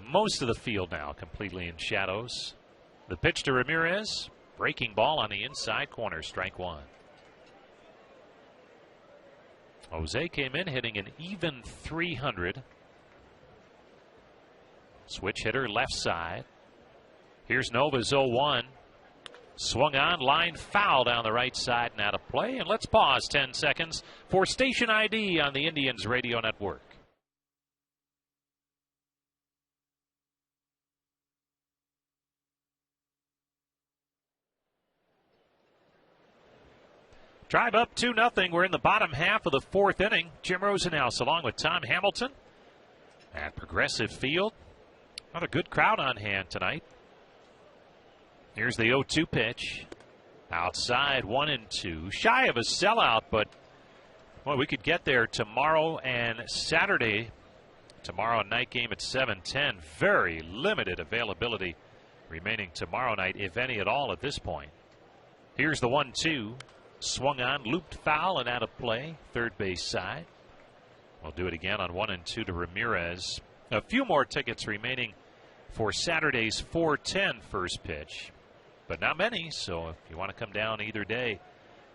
Most of the field now completely in shadows. The pitch to Ramirez, breaking ball on the inside corner, strike 1. Jose came in hitting an even 300. Switch hitter left side. Here's Nova's 0-1. Swung on, line foul down the right side and out of play. And let's pause 10 seconds for station ID on the Indians Radio Network. Drive up 2-0. We're in the bottom half of the 4th inning. Jim Rosenhaus along with Tom Hamilton at Progressive Field. Another good crowd on hand tonight. Here's the 0-2 pitch. Outside, 1-2. Shy of a sellout, but well, we could get there tomorrow and Saturday. Tomorrow night game at 7:10. Very limited availability remaining tomorrow night, if any at all at this point. Here's the 1-2. Swung on, looped foul and out of play. Third base side. We'll do it again on 1-2 to Ramirez. A few more tickets remaining for Saturday's 4:10 first pitch, but not many. So if you want to come down either day,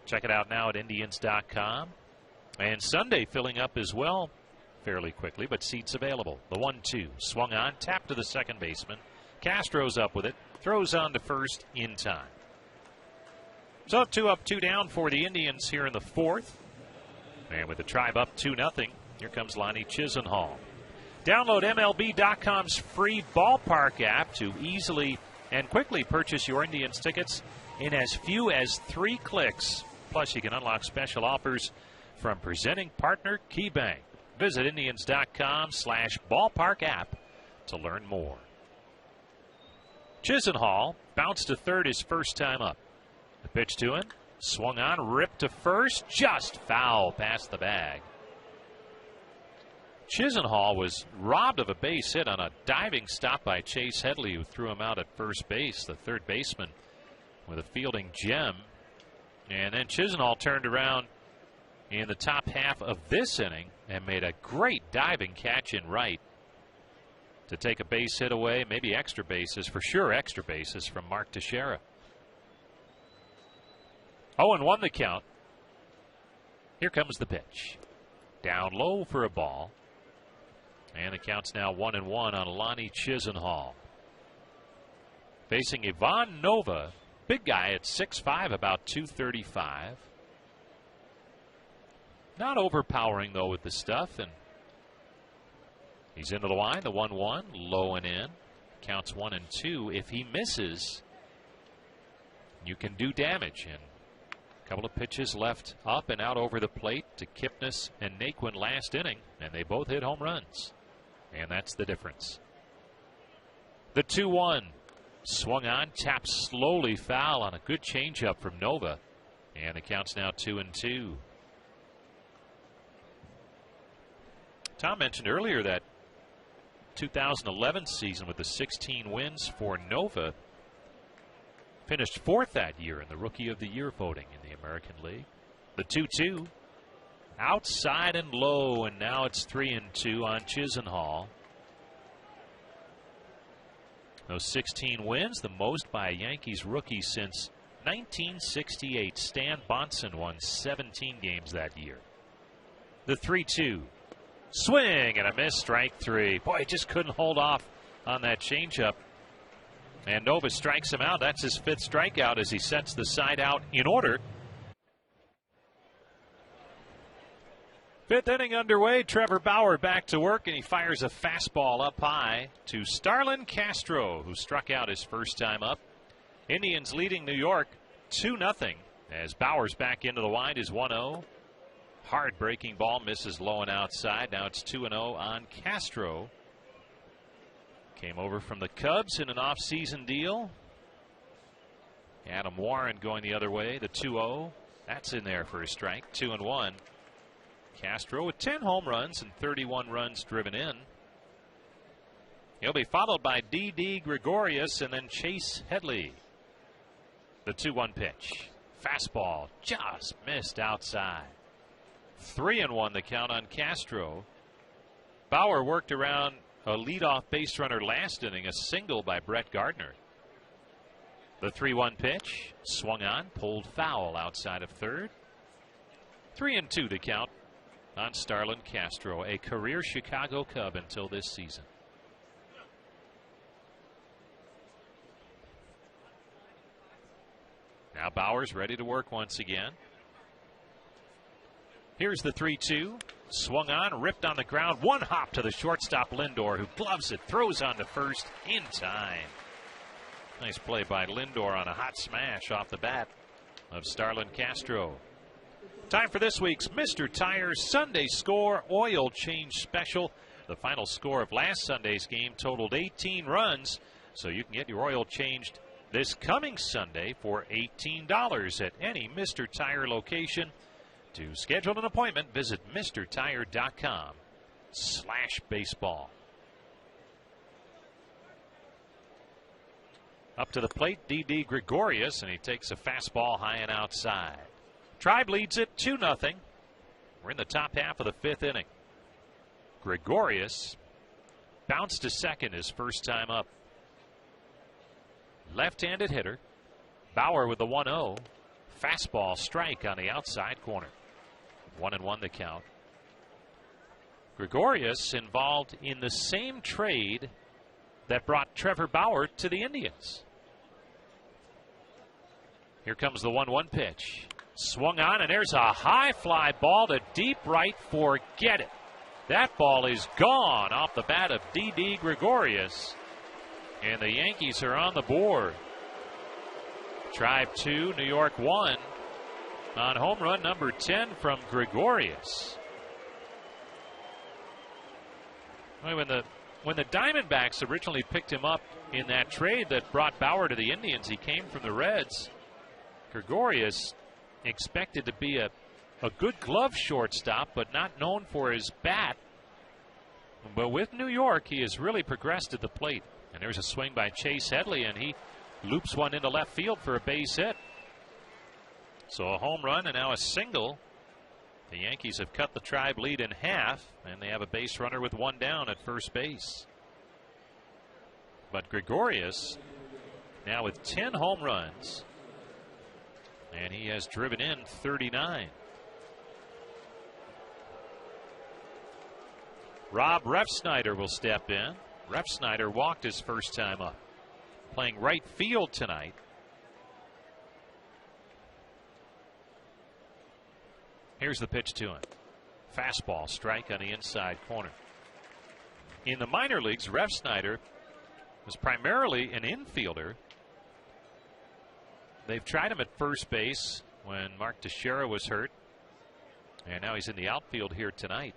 check it out now at Indians.com. And Sunday filling up as well fairly quickly, but seats available. The 1-2 swung on, tapped to the second baseman. Castro's up with it, throws on to first in time. So 2 up, 2 down for the Indians here in the 4th. And with the Tribe up 2-0, here comes Lonnie Chisenhall. Download MLB.com's free ballpark app to easily and quickly purchase your Indians tickets in as few as 3 clicks. Plus, you can unlock special offers from presenting partner KeyBank. Visit Indians.com/ballpark app to learn more. Chisenhall bounced to third his first time up. The pitch to him, swung on, ripped to first, just foul past the bag. Chisenhall was robbed of a base hit on a diving stop by Chase Headley, who threw him out at first base, the third baseman, with a fielding gem. And then Chisenhall turned around in the top half of this inning and made a great diving catch in right to take a base hit away, maybe extra bases, for sure extra bases, from Mark Teixeira. 0-1 the count. Here comes the pitch. Down low for a ball. And the count's now 1-1 on Lonnie Chisenhall. Facing Iván Nova, big guy at 6'5", about 235. Not overpowering, though, with the stuff. And he's into the line, the 1-1, low and in. Counts 1-2. If he misses, you can do damage. And a couple of pitches left up and out over the plate to Kipnis and Naquin last inning, and they both hit home runs. And that's the difference. The 2-1 swung on, tapped slowly foul on a good changeup from Nova. And the count's now 2-2. Tom mentioned earlier that 2011 season with the 16 wins for Nova. Finished 4th that year in the Rookie of the Year voting in the American League. The 2-2. Outside and low, and now it's 3-2 on Chisenhall. Those 16 wins, the most by a Yankees rookie since 1968. Stan Bonson won 17 games that year. The 3-2. Swing and a miss, strike three. Boy, he just couldn't hold off on that changeup. And Nova strikes him out. That's his 5th strikeout as he sets the side out in order. 5th inning underway. Trevor Bauer back to work, and he fires a fastball up high to Starlin Castro, who struck out his first time up. Indians leading New York 2-0 as Bauer's back into the wide is 1-0. Hard breaking ball misses low and outside. Now it's 2-0 on Castro. Came over from the Cubs in an off-season deal. Adam Warren going the other way. The 2-0. That's in there for a strike. 2-1. Castro with 10 home runs and 31 runs driven in. He'll be followed by D.D. Gregorius and then Chase Headley. The 2-1 pitch. Fastball just missed outside. 3-1 the count on Castro. Bauer worked around a leadoff base runner last inning, a single by Brett Gardner. The 3-1 pitch, swung on, pulled foul outside of third. 3-2 to count on Starlin Castro, a career Chicago Cub until this season. Now Bauer's ready to work once again. Here's the 3-2. Swung on, ripped on the ground. One hop to the shortstop, Lindor, who gloves it, throws on to first in time. Nice play by Lindor on a hot smash off the bat of Starlin Castro. Time for this week's Mr. Tire Sunday Score Oil Change Special. The final score of last Sunday's game totaled 18 runs, so you can get your oil changed this coming Sunday for $18 at any Mr. Tire location. To schedule an appointment, visit MrTire.com/baseball. Up to the plate, D.D. Gregorius, and he takes a fastball high and outside. Tribe leads it 2-0. We're in the top half of the 5th inning. Gregorius bounced to second his first time up. Left-handed hitter. Bauer with the 1-0. Fastball strike on the outside corner. 1-1 the count. Gregorius involved in the same trade that brought Trevor Bauer to the Indians. Here comes the 1-1 pitch. Swung on, and there's a high fly ball to deep right. Forget it. That ball is gone off the bat of D.D. Gregorius. And the Yankees are on the board. Tribe 2, New York 1 on home run number 10 from Gregorius. When the Diamondbacks originally picked him up in that trade that brought Bauer to the Indians, he came from the Reds. Gregorius expected to be a good glove shortstop, but not known for his bat. But with New York, he has really progressed at the plate. And there's a swing by Chase Headley, and he loops one into left field for a base hit. So a home run and now a single. The Yankees have cut the Tribe lead in half, and they have a base runner with one down at first base. But Gregorius now with 10 home runs, and he has driven in 39. Rob Refsnyder will step in. Refsnyder walked his first time up, playing right field tonight. Here's the pitch to him. Fastball strike on the inside corner. In the minor leagues, Refsnyder was primarily an infielder. They've tried him at first base when Mark Teixeira was hurt, and now he's in the outfield here tonight.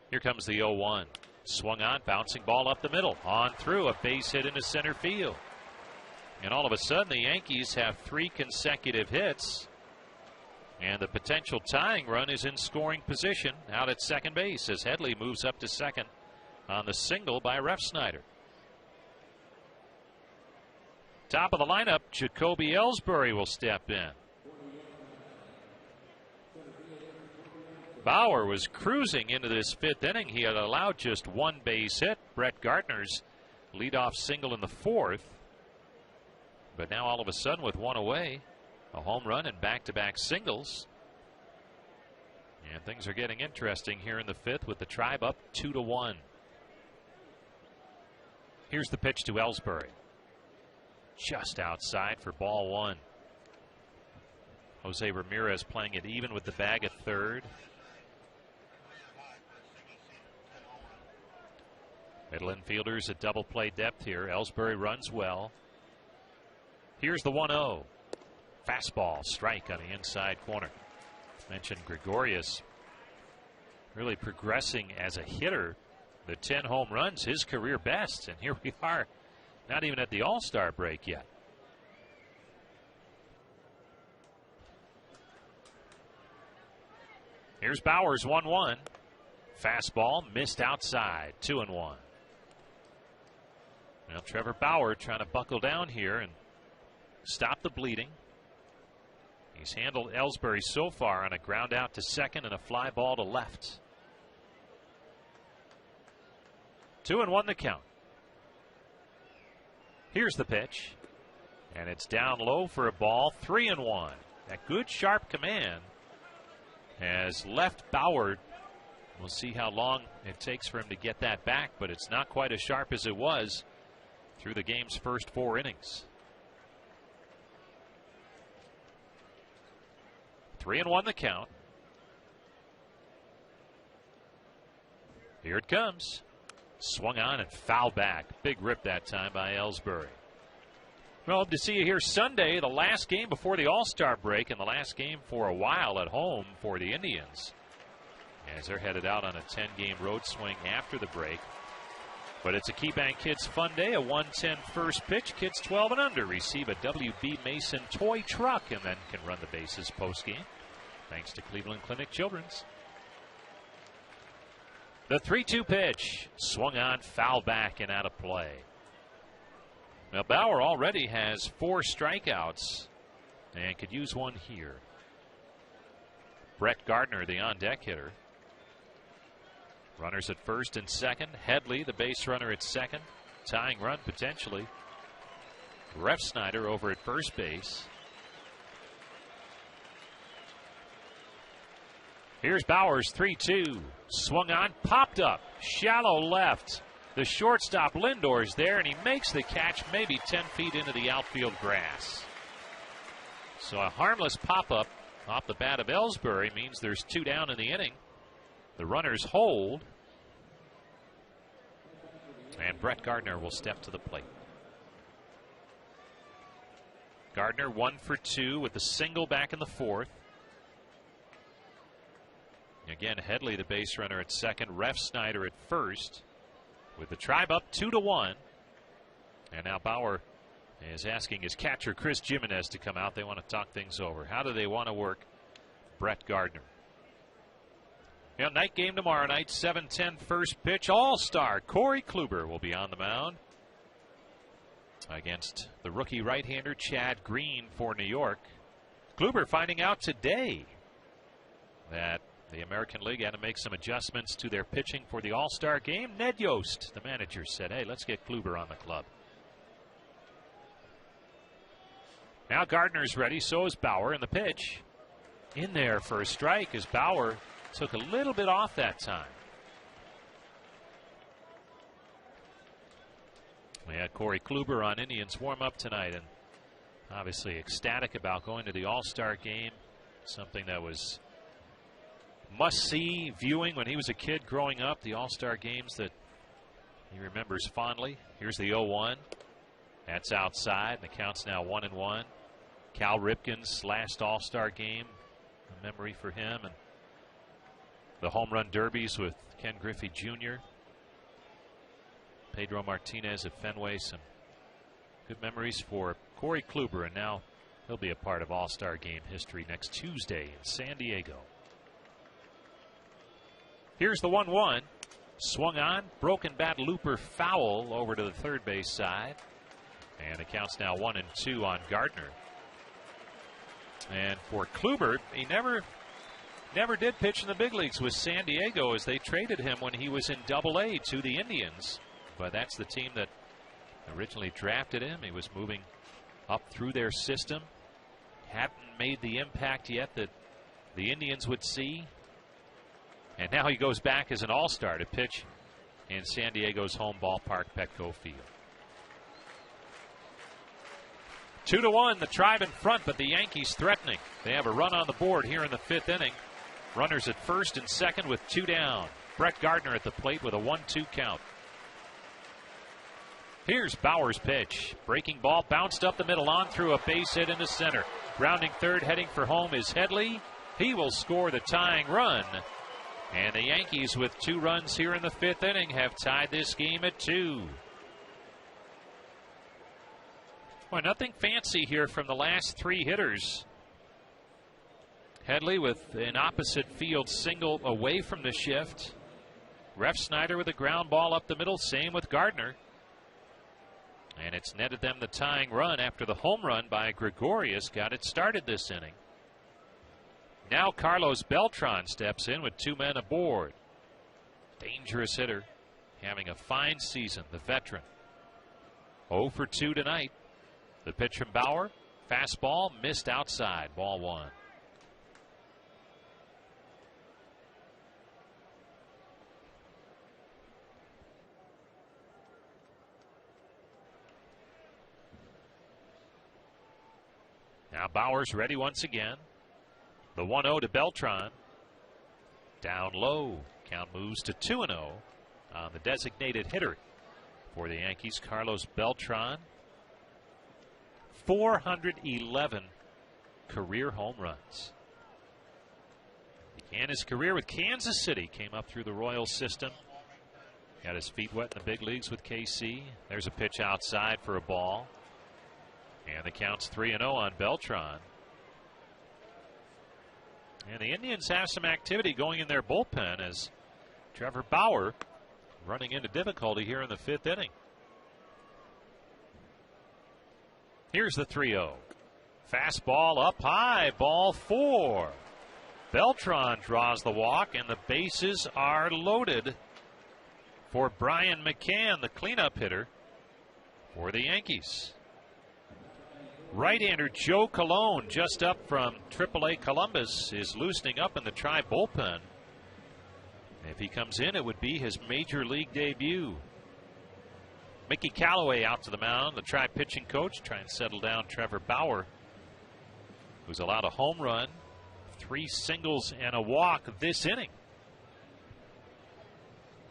Here comes the 0-1. Swung on, bouncing ball up the middle. On through, a base hit into center field. And all of a sudden, the Yankees have 3 consecutive hits. And the potential tying run is in scoring position out at second base as Headley moves up to second on the single by Refsnyder. Top of the lineup, Jacoby Ellsbury will step in. Bauer was cruising into this 5th inning. He had allowed just 1 base hit. Brett Gardner's leadoff single in the 4th. But now all of a sudden with 1 away, a home run and back-to-back singles. And things are getting interesting here in the 5th with the Tribe up 2-1. Here's the pitch to Ellsbury. Just outside for ball 1. Jose Ramirez playing it even with the bag at third. Middle infielders at double play depth here. Ellsbury runs well. Here's the 1-0. Fastball, strike on the inside corner. Mentioned Gregorius really progressing as a hitter. The 10 home runs, his career best. And here we are, not even at the All-Star break yet. Here's Bauer's 1-1. Fastball missed outside, 2-1. Now Trevor Bauer trying to buckle down here and stop the bleeding. He's handled Ellsbury so far on a ground out to second and a fly ball to left. 2-1 the count. Here's the pitch. And it's down low for a ball, 3-1. That good sharp command has left Bauer. We'll see how long it takes for him to get that back, but it's not quite as sharp as it was through the game's first 4 innings. 3-1 the count. Here it comes. Swung on and foul back. Big rip that time by Ellsbury. Well, hope to see you here Sunday, the last game before the All-Star break and the last game for a while at home for the Indians, as they're headed out on a 10-game road swing after the break. But it's a KeyBank Kids Fun Day, a 1:10 first pitch. Kids 12 and under receive a WB Mason toy truck and then can run the bases postgame, thanks to Cleveland Clinic Children's. The 3-2 pitch, swung on, foul back and out of play. Now Bauer already has 4 strikeouts and could use one here. Brett Gardner, the on-deck hitter. Runners at first and second. Headley, the base runner, at second. Tying run potentially. Refsnyder over at first base. Here's Bauer's 3-2. Swung on, popped up, shallow left. The shortstop Lindor's there, and he makes the catch maybe 10 feet into the outfield grass. So a harmless pop-up off the bat of Ellsbury means there's 2 down in the inning. The runners hold. And Brett Gardner will step to the plate. Gardner 1 for 2 with a single back in the 4th. Again, Headley, the base runner, at second. Refsnyder at first. With the Tribe up 2-1. And now Bauer is asking his catcher, Chris Jimenez, to come out. They want to talk things over. How do they want to work Brett Gardner? Night game tomorrow night, 7:10 first pitch. All-Star Corey Kluber will be on the mound against the rookie right-hander Chad Green for New York. Kluber finding out today that the American League had to make some adjustments to their pitching for the All-Star game. Ned Yost, the manager, said, hey, let's get Kluber on the club. Now Gardner's ready, so is Bauer, and the pitch in there for a strike as Bauer took a little bit off that time. We had Corey Kluber on Indians warm-up tonight, and obviously ecstatic about going to the All-Star game. Something that was must-see viewing when he was a kid growing up. The All-Star games that he remembers fondly. Here's the 0-1. That's outside, and the count's now 1-1. Cal Ripken's last All-Star game, a memory for him, and the home run derbies with Ken Griffey Jr., Pedro Martinez at Fenway. Some good memories for Corey Kluber, and now he'll be a part of All-Star game history next Tuesday in San Diego. Here's the 1-1. Swung on, broken bat looper foul over to the third base side. And the count's now 1-2 on Gardner. And for Kluber, he never did pitch in the big leagues with San Diego, as they traded him when he was in Double-A to the Indians. But that's the team that originally drafted him. He was moving up through their system. Hadn't made the impact yet that the Indians would see. And now he goes back as an all-star to pitch in San Diego's home ballpark, Petco Field. 2-1, the Tribe in front, but the Yankees threatening. They have a run on the board here in the 5th inning. Runners at first and second with 2 down. Brett Gardner at the plate with a 1-2 count. Here's Bauer's pitch. Breaking ball bounced up the middle on through a base hit into center. Rounding third, heading for home is Headley. He will score the tying run. And the Yankees, with 2 runs here in the 5th inning, have tied this game at 2. Well, nothing fancy here from the last 3 hitters. Headley with an opposite field single away from the shift. Refsnyder with a ground ball up the middle. Same with Gardner. And it's netted them the tying run after the home run by Gregorius got it started this inning. Now Carlos Beltran steps in with 2 men aboard. Dangerous hitter, having a fine season, the veteran. 0 for 2 tonight. The pitch from Bauer, fastball, missed outside, ball 1. Now Bauer's ready once again. The 1-0 to Beltran. Down low. Count moves to 2-0 on the designated hitter for the Yankees, Carlos Beltran. 411 career home runs. Began his career with Kansas City. Came up through the Royals system. Got his feet wet in the big leagues with KC. There's a pitch outside for a ball. And the count's 3-0 on Beltran. And the Indians have some activity going in their bullpen as Trevor Bauer running into difficulty here in the 5th inning. Here's the 3-0. Fastball up high, ball 4. Beltran draws the walk, and the bases are loaded for Brian McCann, the cleanup hitter for the Yankees. Right-hander Joe Colon, just up from AAA Columbus, is loosening up in the Tribe bullpen. If he comes in, it would be his major league debut. Mickey Callaway out to the mound, the Tribe pitching coach, trying to settle down Trevor Bauer, who's allowed a home run, 3 singles and a walk this inning.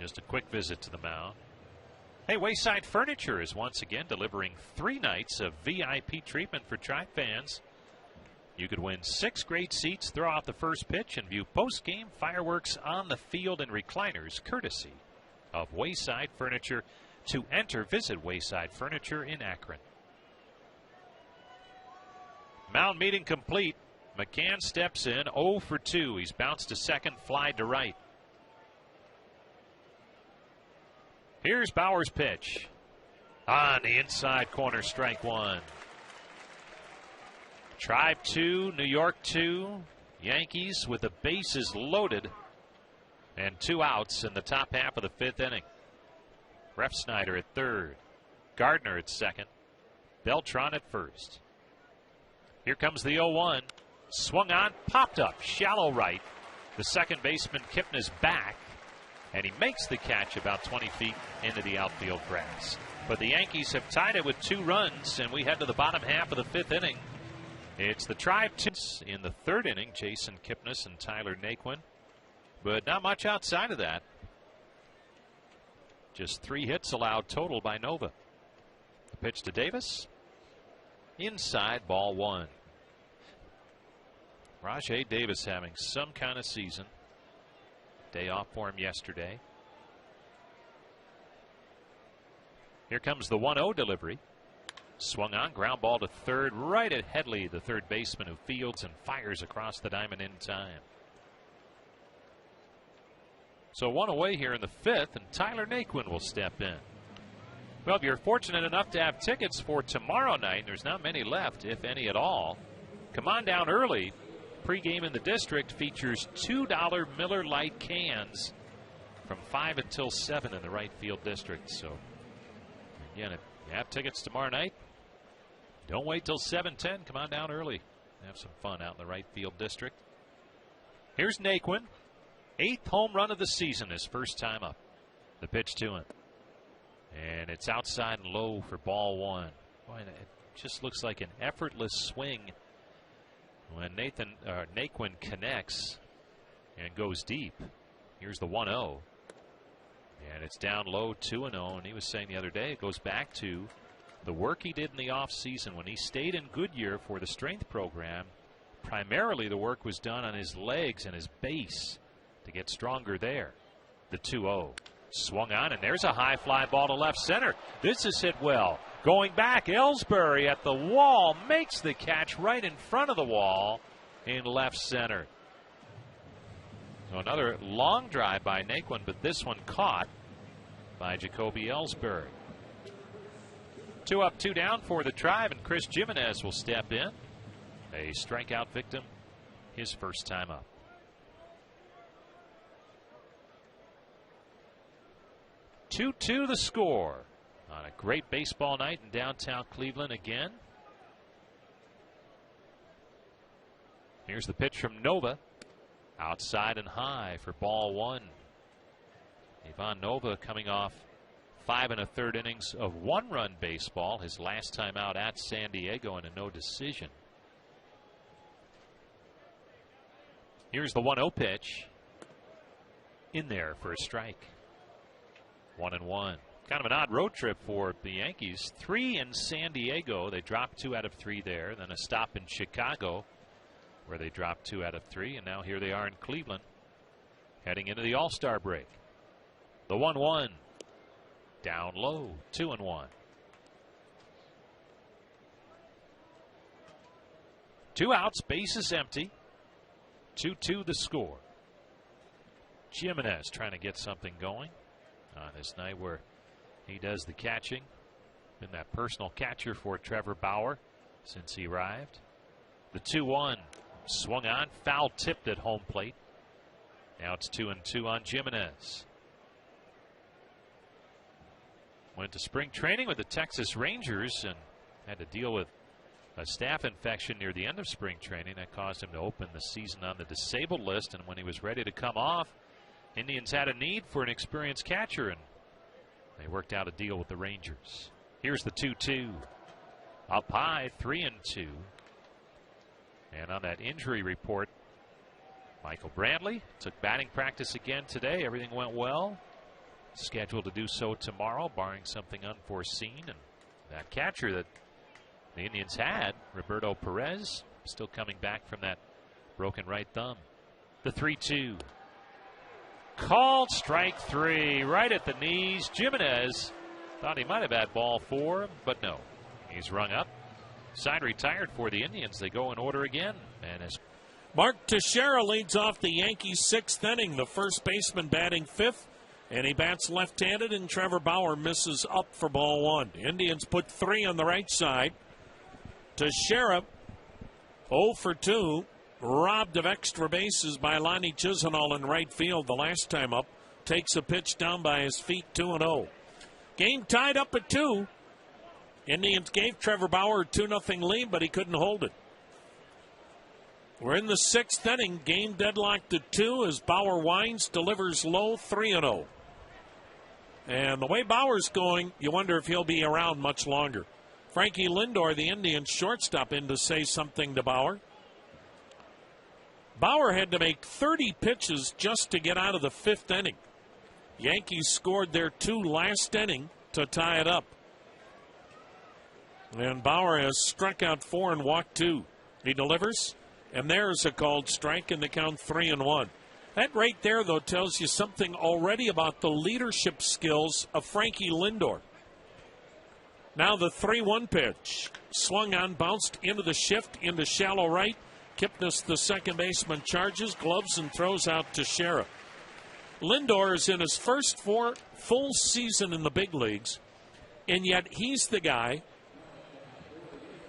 Just a quick visit to the mound. Hey, Wayside Furniture is once again delivering 3 nights of VIP treatment for Tribe fans. You could win 6 great seats, throw out the first pitch, and view post-game fireworks on the field and recliners, courtesy of Wayside Furniture. To enter, visit Wayside Furniture in Akron. Mound meeting complete. McCann steps in, 0 for 2. He's bounced to second, fly to right. Here's Bauer's pitch. On the inside corner, strike 1. Tribe 2, New York 2. Yankees with the bases loaded and 2 outs in the top half of the 5th inning. Refsnyder at third. Gardner at second. Beltran at first. Here comes the 0-1. Swung on, popped up, shallow right. The second baseman Kipnis back, and he makes the catch about 20 feet into the outfield grass. But the Yankees have tied it with 2 runs, and we head to the bottom half of the 5th inning. It's the Tribe in the 3rd inning, Jason Kipnis and Tyler Naquin. But not much outside of that. Just 3 hits allowed total by Nova. The pitch to Davis. Inside, ball 1. Rajai Davis having some kind of season. Day off for him yesterday. Here comes the 1-0 delivery. Swung on, ground ball to third, right at Headley, the third baseman, who fields and fires across the diamond in time. So 1 away here in the 5th, and Tyler Naquin will step in. Well, if you're fortunate enough to have tickets for tomorrow night, there's not many left, if any at all. Come on down early. Pre-game in the district features $2 Miller Lite cans from 5 until 7 in the right field district. So, again, if you have tickets tomorrow night, don't wait till 7:10. Come on down early. Have some fun out in the right field district. Here's Naquin. 8th home run of the season, his first time up. The pitch to him. And it's outside and low for ball 1. Boy, it just looks like an effortless swing when Naquin connects and goes deep. Here's the 1-0. And it's down low, 2-0. And he was saying the other day, it goes back to the work he did in the offseason when he stayed in Goodyear for the strength program. Primarily the work was done on his legs and his base to get stronger there. The 2-0. Swung on, and there's a high fly ball to left center. This is hit well. Going back, Ellsbury at the wall makes the catch right in front of the wall in left center. So another long drive by Naquin, but this one caught by Jacoby Ellsbury. 2 up, 2 down for the Tribe, and Chris Jimenez will step in. A strikeout victim, his first time up. 2-2 the score on a great baseball night in downtown Cleveland again. Here's the pitch from Nova. Outside and high for ball 1. Iván Nova coming off 5 1/3 innings of 1-run baseball. His last time out at San Diego in a no decision. Here's the 1-0 pitch. In there for a strike. 1-1. Kind of an odd road trip for the Yankees. 3 in San Diego. They dropped 2 out of 3 there. Then a stop in Chicago where they dropped 2 out of 3. And now here they are in Cleveland heading into the All-Star break. The 1-1. Down low. 2-1. 2 outs. Bases empty. 2-2 the score. Jimenez trying to get something going on this night where he does the catching. Been that personal catcher for Trevor Bauer since he arrived. The 2-1 swung on, foul tipped at home plate. Now it's 2-2 on Jimenez. Went to spring training with the Texas Rangers and had to deal with a staph infection near the end of spring training that caused him to open the season on the disabled list. And when he was ready to come off, Indians had a need for an experienced catcher, and they worked out a deal with the Rangers. Here's the 2-2. Up high, 3-2. And on that injury report, Michael Brantley took batting practice again today. Everything went well. Scheduled to do so tomorrow, barring something unforeseen. And that catcher that the Indians had, Roberto Perez, still coming back from that broken right thumb. The 3-2. Called strike 3 right at the knees. Jimenez thought he might have had ball 4, but no. He's rung up. Side retired for the Indians. They go in order again. And as Mark Teixeira leads off the Yankees' 6th inning. The first baseman batting 5th. And he bats left-handed, and Trevor Bauer misses up for ball 1. Indians put 3 on the right side. Teixeira 0 for 2. Robbed of extra bases by Lonnie Chisenhall in right field the last time up. Takes a pitch down by his feet, 2-0. Game tied up at 2. Indians gave Trevor Bauer a 2-0 lead, but he couldn't hold it. We're in the 6th inning. Game deadlocked at 2 as Bauer winds, delivers low, 3-0. And the way Bauer's going, you wonder if he'll be around much longer. Frankie Lindor, the Indians shortstop, in to say something to Bauer. Bauer had to make 30 pitches just to get out of the 5th inning. Yankees scored their 2 last inning to tie it up. And Bauer has struck out 4 and walked 2. He delivers, and there's a called strike, and the count 3-1. That right there, though, tells you something already about the leadership skills of Frankie Lindor. Now the 3-1 pitch. Swung on, bounced into the shift, into shallow right. Kipnis, the second baseman, charges, gloves, and throws out Teixeira. Lindor is in his first 4 full season in the big leagues. And yet he's the guy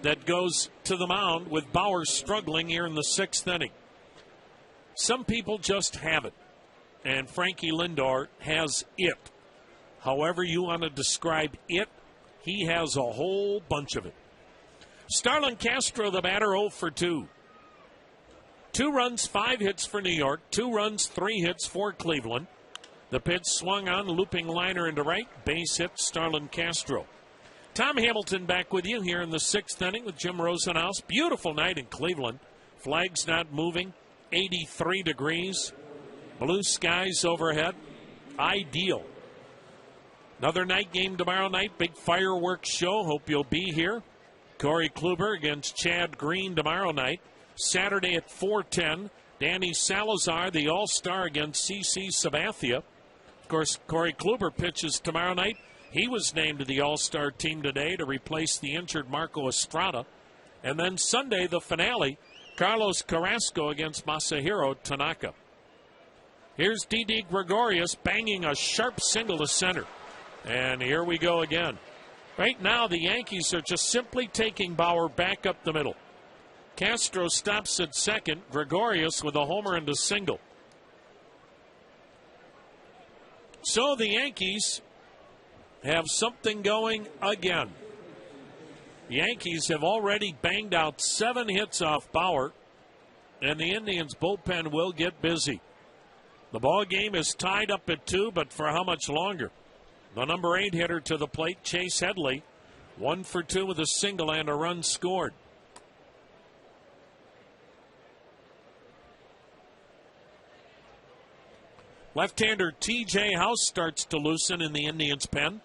that goes to the mound with Bauer struggling here in the 6th inning. Some people just have it, and Frankie Lindor has it. However you want to describe it, he has a whole bunch of it. Starlin Castro, the batter, 0 for 2. 2 runs, 5 hits for New York. 2 runs, 3 hits for Cleveland. The pitch swung on, looping liner into right. Base hit, Starlin Castro. Tom Hamilton back with you here in the 6th inning with Jim Rosenhaus. Beautiful night in Cleveland. Flags not moving. 83 degrees. Blue skies overhead. Ideal. Another night game tomorrow night. Big fireworks show. Hope you'll be here. Corey Kluber against Chad Green tomorrow night. Saturday at 4:10. Danny Salazar, the All-Star, against CC Sabathia. Of course, Corey Kluber pitches tomorrow night. He was named to the All-Star team today to replace the injured Marco Estrada. And then Sunday, the finale, Carlos Carrasco against Masahiro Tanaka. Here's Didi Gregorius banging a sharp single to center. And here we go again. Right now, the Yankees are just simply taking Bauer back up the middle. Castro stops at second. Gregorius with a homer and a single. So the Yankees have something going again. The Yankees have already banged out 7 hits off Bauer, and the Indians' bullpen will get busy. The ball game is tied up at 2, but for how much longer? The number 8 hitter to the plate, Chase Headley, 1 for 2 with a single and a run scored. Left-hander T.J. House starts to loosen in the Indians' pen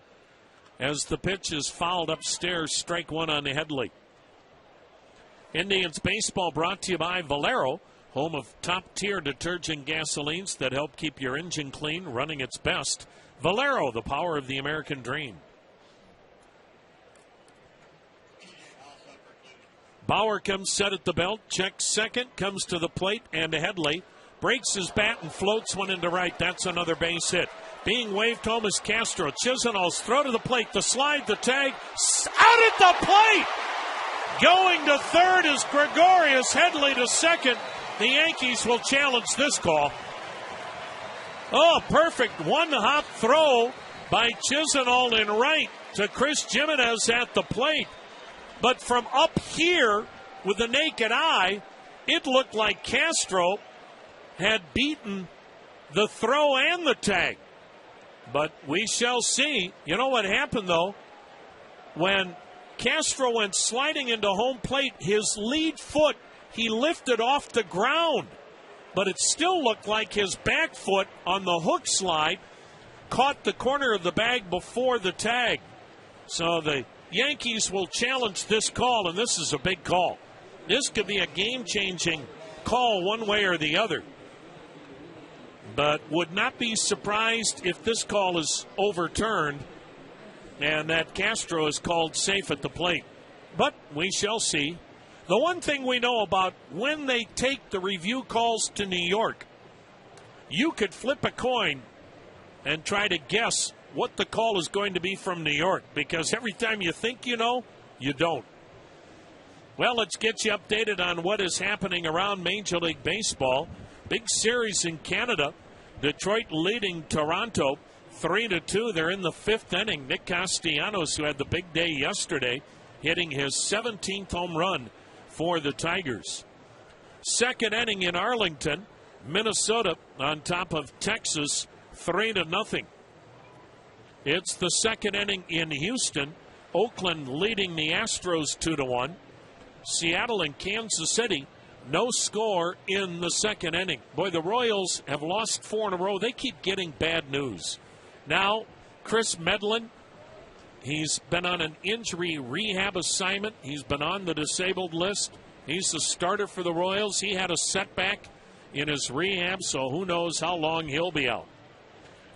as the pitch is fouled upstairs. Strike 1 on Headley. Indians baseball brought to you by Valero, home of top-tier detergent gasolines that help keep your engine clean, running its best. Valero, the power of the American dream. Bauer comes set at the belt, checks second, comes to the plate, and Headley breaks his bat and floats one into right. That's another base hit. Being waved home is Castro. Chisenhall's throw to the plate, the slide, the tag, out at the plate! Going to third is Gregorius. Headley to second. The Yankees will challenge this call. Oh, perfect one-hop throw by Chisenhall in right to Chris Jimenez at the plate. But from up here, with the naked eye, it looked like Castro had beaten the throw and the tag. But we shall see. You know what happened, though? When Castro went sliding into home plate, his lead foot, he lifted off the ground. But it still looked like his back foot on the hook slide caught the corner of the bag before the tag. So the Yankees will challenge this call, and this is a big call. This could be a game-changing call one way or the other. But would not be surprised if this call is overturned and that Castro is called safe at the plate. But we shall see. The one thing we know about when they take the review calls to New York, you could flip a coin and try to guess what the call is going to be from New York, because every time you think you know, you don't. Well, let's get you updated on what is happening around Major League Baseball. Big series in Canada. Detroit leading Toronto 3-2. They're in the 5th inning. Nick Castellanos, who had the big day yesterday, hitting his 17th home run for the Tigers. 2nd inning in Arlington. Minnesota on top of Texas 3-0. It's the 2nd inning in Houston. Oakland leading the Astros 2-1. Seattle and Kansas City, no score in the 2nd inning. Boy, the Royals have lost 4 in a row. They keep getting bad news. Now, Chris Medlin, he's been on an injury rehab assignment. He's been on the disabled list. He's the starter for the Royals. He had a setback in his rehab, so who knows how long he'll be out.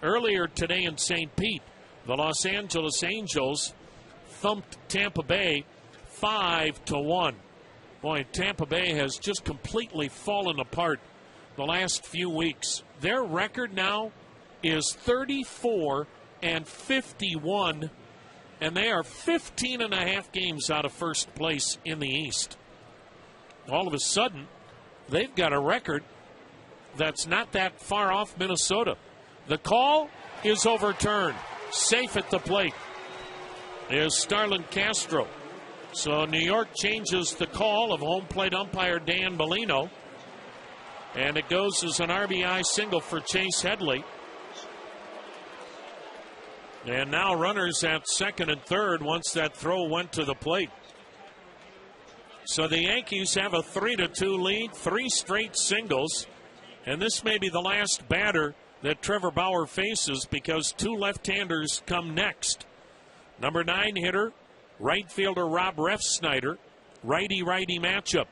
Earlier today in St. Pete, the Los Angeles Angels thumped Tampa Bay 5-1. Boy, Tampa Bay has just completely fallen apart the last few weeks. Their record now is 34-51 and they are 15.5 games out of first place in the East. All of a sudden, they've got a record that's not that far off Minnesota. The call is overturned. Safe at the plate is Starlin Castro. So New York changes the call of home plate umpire Dan Bellino, and it goes as an RBI single for Chase Headley. And now runners at second and third once that throw went to the plate. So the Yankees have a 3-2 lead, 3 straight singles, and this may be the last batter that Trevor Bauer faces because 2 left-handers come next. Number 9 hitter, right fielder Rob Refsnyder, righty-righty matchup.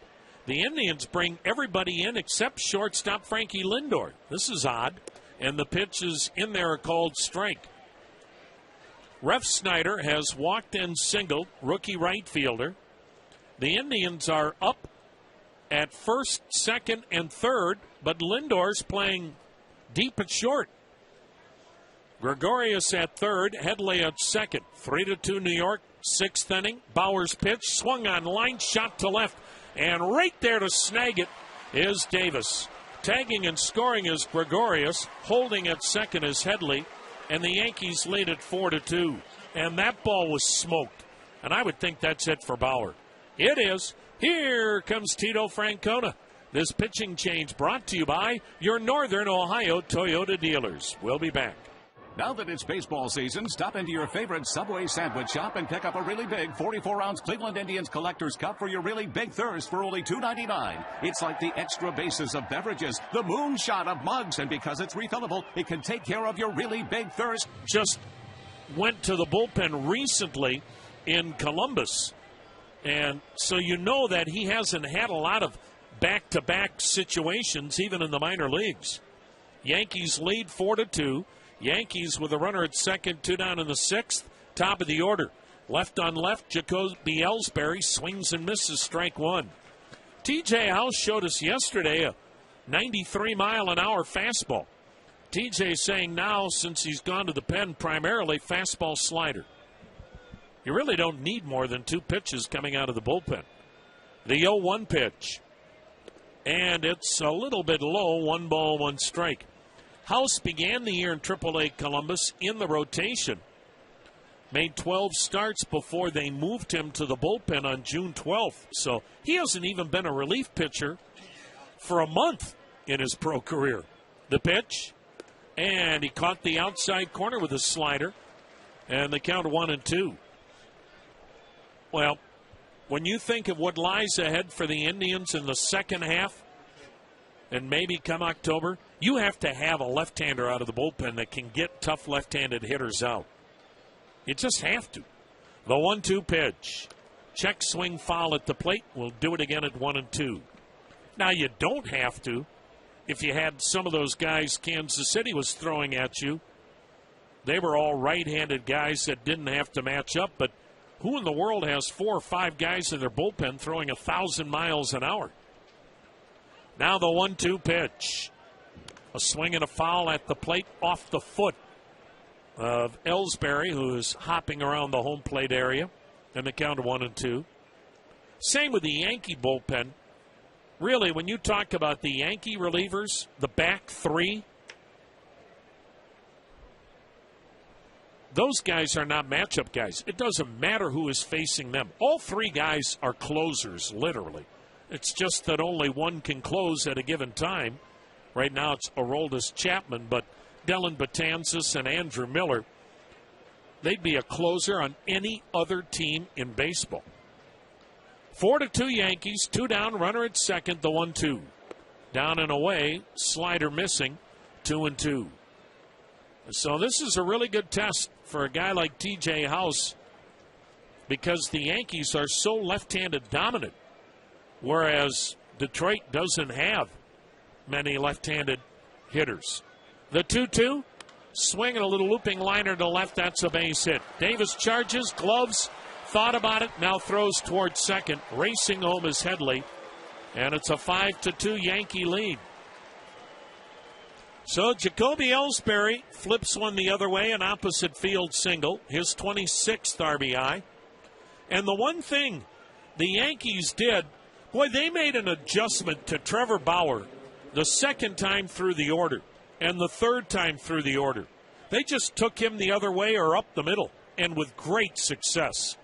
The Indians bring everybody in except shortstop Frankie Lindor. This is odd, and the pitch is in there, a called strike. Refsnyder has walked in single, rookie right fielder. The Indians are up at first, second, and third, but Lindor's playing deep at short. Gregorius at third, Headley at second. 3-2 New York, 6th inning. Bauer's pitch, swung on line, shot to left, and right there to snag it is Davis. Tagging and scoring is Gregorius. Holding at second is Headley, and the Yankees lead at 4-2. And that ball was smoked, and I would think that's it for Bauer. It is. Here comes Tito Francona. This pitching change brought to you by your Northern Ohio Toyota dealers. We'll be back. Now that it's baseball season, stop into your favorite Subway sandwich shop and pick up a really big 44-ounce Cleveland Indians Collector's Cup for your really big thirst for only $2.99. It's like the extra bases of beverages, the moonshot of mugs, and because it's refillable, it can take care of your really big thirst. Just went to the bullpen recently in Columbus, and so you know that he hasn't had a lot of back-to-back situations, even in the minor leagues. Yankees lead 4-2. Yankees with a runner at second, 2 down in the 6th. Top of the order. Left on left, Jacoby Ellsbury swings and misses, strike 1. TJ House showed us yesterday a 93-mile-an-hour fastball. TJ saying now, since he's gone to the pen, primarily fastball slider. You really don't need more than 2 pitches coming out of the bullpen. The 0-1 pitch. And it's a little bit low, 1 ball, 1 strike. House began the year in AAA Columbus in the rotation. Made 12 starts before they moved him to the bullpen on June 12th. So he hasn't even been a relief pitcher for a month in his pro career. The pitch, and he caught the outside corner with a slider, and the count 1-2. Well, when you think of what lies ahead for the Indians in the second half, and maybe come October, you have to have a left-hander out of the bullpen that can get tough left-handed hitters out. You just have to. The 1-2 pitch. Check swing foul at the plate. We'll do it again at 1-2. Now, you don't have to. If you had some of those guys Kansas City was throwing at you, they were all right-handed guys that didn't have to match up. But who in the world has 4 or 5 guys in their bullpen throwing 1,000 miles an hour? Now the 1-2 pitch. A swing and a foul at the plate off the foot of Ellsbury, who is hopping around the home plate area, and the count of 1-2. Same with the Yankee bullpen. Really, when you talk about the Yankee relievers, the back 3, those guys are not matchup guys. It doesn't matter who is facing them. All 3 guys are closers, literally. It's just that only one can close at a given time. Right now it's Aroldis Chapman, but Dellin Betances and Andrew Miller, they'd be a closer on any other team in baseball. 4-2 Yankees, 2 down, runner at second, the 1-2. Down and away, slider missing, 2-2. So this is a really good test for a guy like TJ House because the Yankees are so left-handed dominant, whereas Detroit doesn't have many left-handed hitters. The 2-2, swinging a little looping liner to left, that's a base hit. Davis charges, gloves, thought about it, now throws towards second. Racing home is Headley, and it's a 5-2 Yankee lead. So Jacoby Ellsbury flips one the other way, an opposite field single, his 26th RBI. And the one thing the Yankees did, boy, they made an adjustment to Trevor Bauer the second time through the order and the third time through the order. They just took him the other way or up the middle, and with great success.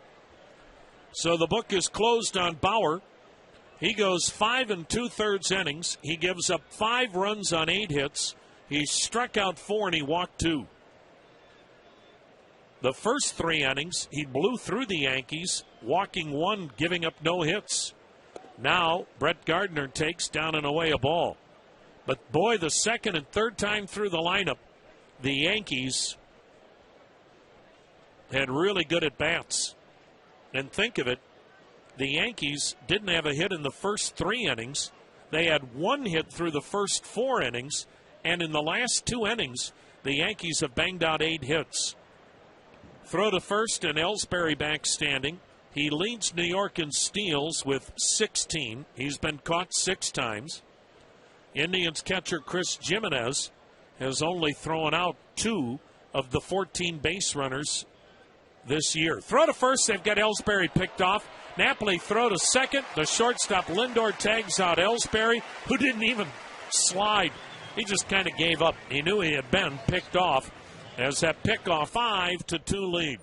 So the book is closed on Bauer. He goes 5 2/3 innings. He gives up 5 runs on 8 hits. He struck out 4 and he walked 2. The first 3 innings, he blew through the Yankees, walking 1, giving up no hits. Now, Brett Gardner takes down and away a ball. But boy, the second and third time through the lineup, the Yankees had really good at-bats. And think of it, the Yankees didn't have a hit in the first 3 innings. They had 1 hit through the first 4 innings. And in the last 2 innings, the Yankees have banged out 8 hits. Throw to first and Ellsbury back standing. He leads New York in steals with 16. He's been caught 6 times. Indians catcher Chris Jimenez has only thrown out 2 of the 14 base runners this year. Throw to first. They've got Ellsbury picked off. Napoli throw to second. The shortstop Lindor tags out Ellsbury, who didn't even slide. He just kind of gave up. He knew he had been picked off as that pickoff 5-2 lead.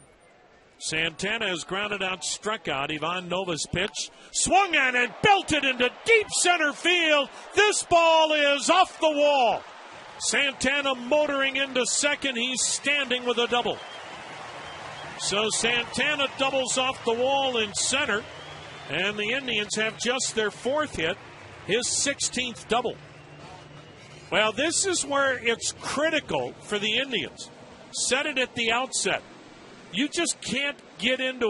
Santana has grounded out, struck out. Iván Nova's pitch. Swung at and belted into deep center field. This ball is off the wall. Santana motoring into second. He's standing with a double. So Santana doubles off the wall in center. And the Indians have just their 4th hit, his 16th double. Well, this is where it's critical for the Indians. Said it at the outset. You just can't get into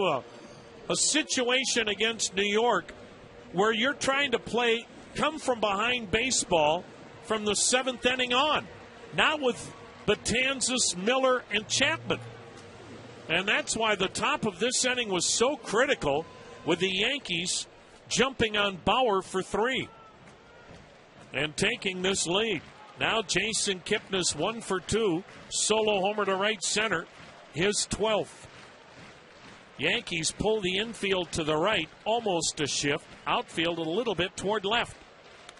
a situation against New York where you're trying to play come from behind baseball from the 7th inning on. Not with Betances, Miller, and Chapman. And that's why the top of this inning was so critical with the Yankees jumping on Bauer for 3 and taking this lead. Now Jason Kipnis 1 for 2. Solo homer to right center. His 12th. Yankees pull the infield to the right, almost a shift. Outfield a little bit toward left.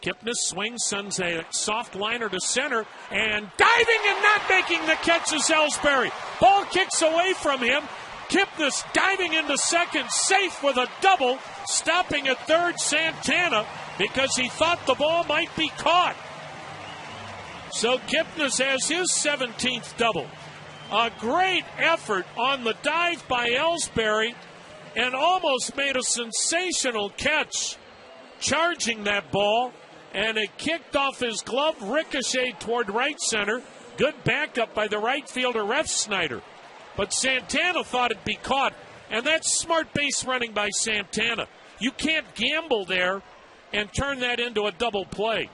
Kipnis swings, sends a soft liner to center, and diving and not making the catch is Ellsbury. Ball kicks away from him. Kipnis diving into second, safe with a double, stopping at third Santana because he thought the ball might be caught. So Kipnis has his 17th double. A great effort on the dive by Ellsbury and almost made a sensational catch charging that ball, and it kicked off his glove, ricocheted toward right center. Good backup by the right fielder, Refsnyder. But Santana thought it'd be caught, and that's smart base running by Santana. You can't gamble there and turn that into a double play.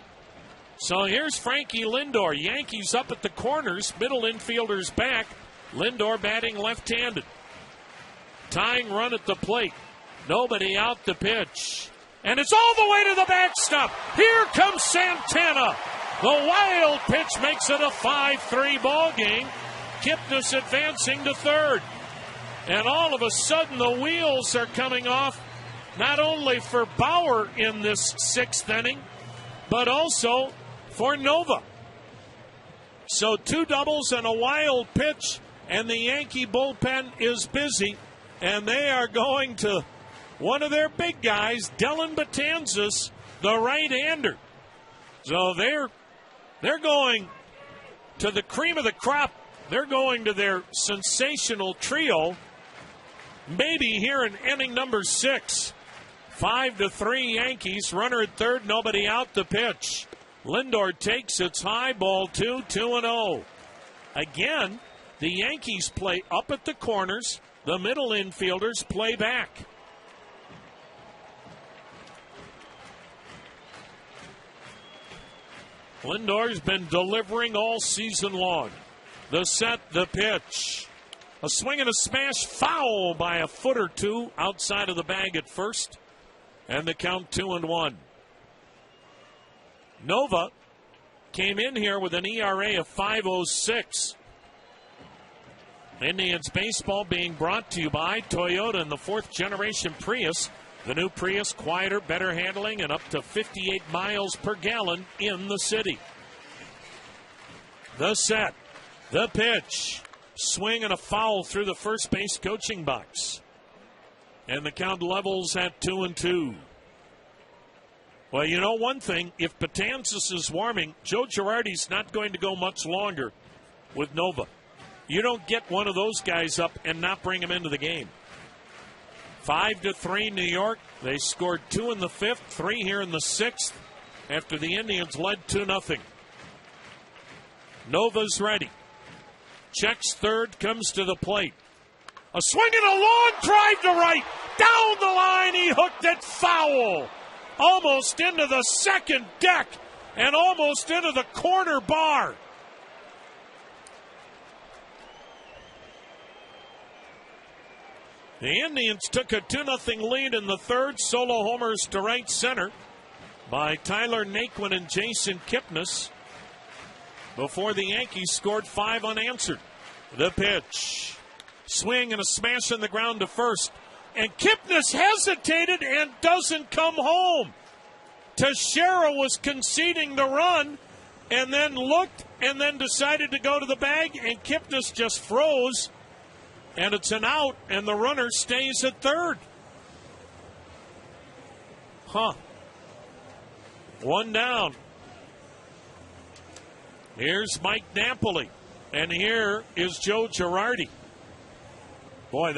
So here's Frankie Lindor. Yankees up at the corners, middle infielders back. Lindor batting left-handed. Tying run at the plate. Nobody out the pitch. And it's all the way to the backstop. Here comes Santana. The wild pitch makes it a 5-3 ball game. Kipnis advancing to third. And all of a sudden the wheels are coming off, not only for Bauer in this 6th inning, but also for Nova. So 2 doubles and a wild pitch, and the Yankee bullpen is busy, and they are going to one of their big guys, Dylan Betances, the right-hander. So they're going to the cream of the crop. They're going to their sensational trio, maybe here in inning number 6. 5-3 Yankees. Runner at third, nobody out the pitch. Lindor takes its high, ball 2, 2-0. Again, the Yankees play up at the corners. The middle infielders play back. Lindor's been delivering all season long. The set, the pitch. A swing and a smash, foul by a foot or 2 outside of the bag at first. And the count 2-1. Nova came in here with an ERA of 5.06. Indians baseball being brought to you by Toyota and the 4th generation Prius. The new Prius, quieter, better handling, and up to 58 miles per gallon in the city. The set, the pitch, swing and a foul through the first base coaching box. And the count levels at 2-2. Well, you know one thing, if Betances is warming, Joe Girardi's not going to go much longer with Nova. You don't get one of those guys up and not bring him into the game. 5-3 New York. They scored 2 in the 5th, 3 here in the 6th, after the Indians led 2-0. Nova's ready. Checks third, comes to the plate. A swing and a long drive to right. Down the line, he hooked it foul. Almost into the second deck and almost into the corner bar. The Indians took a 2-0 lead in the 3rd. Solo homers to right center by Tyler Naquin and Jason Kipnis before the Yankees scored 5 unanswered. The pitch. Swing and a smash on the ground to first. And Kipnis hesitated and doesn't come home. Teixeira was conceding the run and then looked and then decided to go to the bag, and Kipnis just froze. And it's an out, and the runner stays at third. One down. Here's Mike Napoli, and here is Joe Girardi. Boy,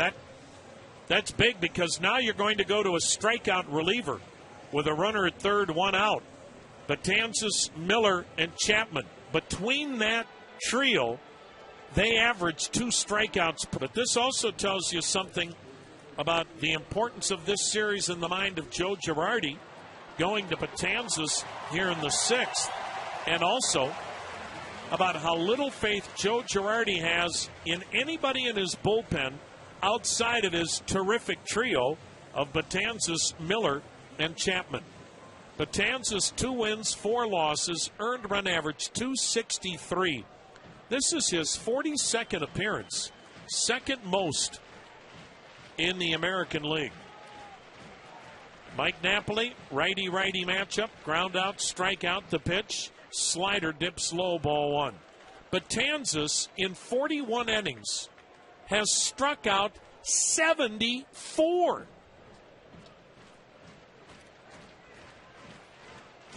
that's big, because now you're going to go to a strikeout reliever with a runner at third, 1 out. Betances, Miller, and Chapman. Between that trio, they average 2 strikeouts. But this also tells you something about the importance of this series in the mind of Joe Girardi, going to Betances here in the 6th, and also about how little faith Joe Girardi has in anybody in his bullpen outside of his terrific trio of Betances, Miller, and Chapman. Betances, 2 wins, 4 losses, earned run average 263. This is his 42nd appearance, second most in the American League. Mike Napoli, righty-righty matchup, ground out, strikeout, the pitch, slider dips low, ball 1. Betances, in 41 innings, has struck out 74.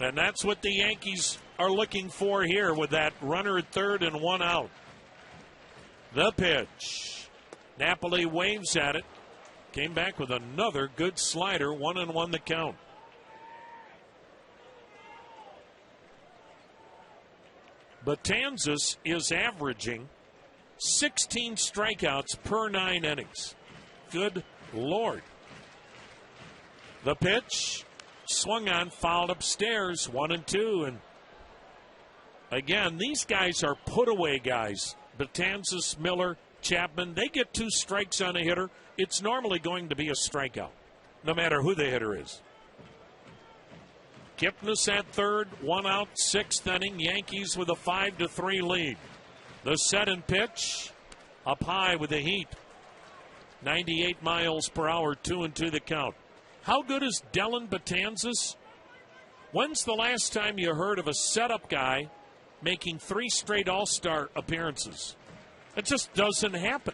And that's what the Yankees are looking for here with that runner at third and 1 out. The pitch. Napoli waves at it. Came back with another good slider, 1-1 the count. Betances is averaging 16 strikeouts per 9 innings. Good Lord. The pitch. Swung on, fouled upstairs, 1-2. And again, these guys are put-away guys. Betances, Miller, Chapman, they get 2 strikes on a hitter. It's normally going to be a strikeout, no matter who the hitter is. Kipnis at third, 1 out, 6th inning. Yankees with a 5-3 lead. The set and pitch, up high with the heat. 98 miles per hour, 2-2 the count. How good is Dellin Betances? When's the last time you heard of a setup guy making 3 straight All-Star appearances? It just doesn't happen.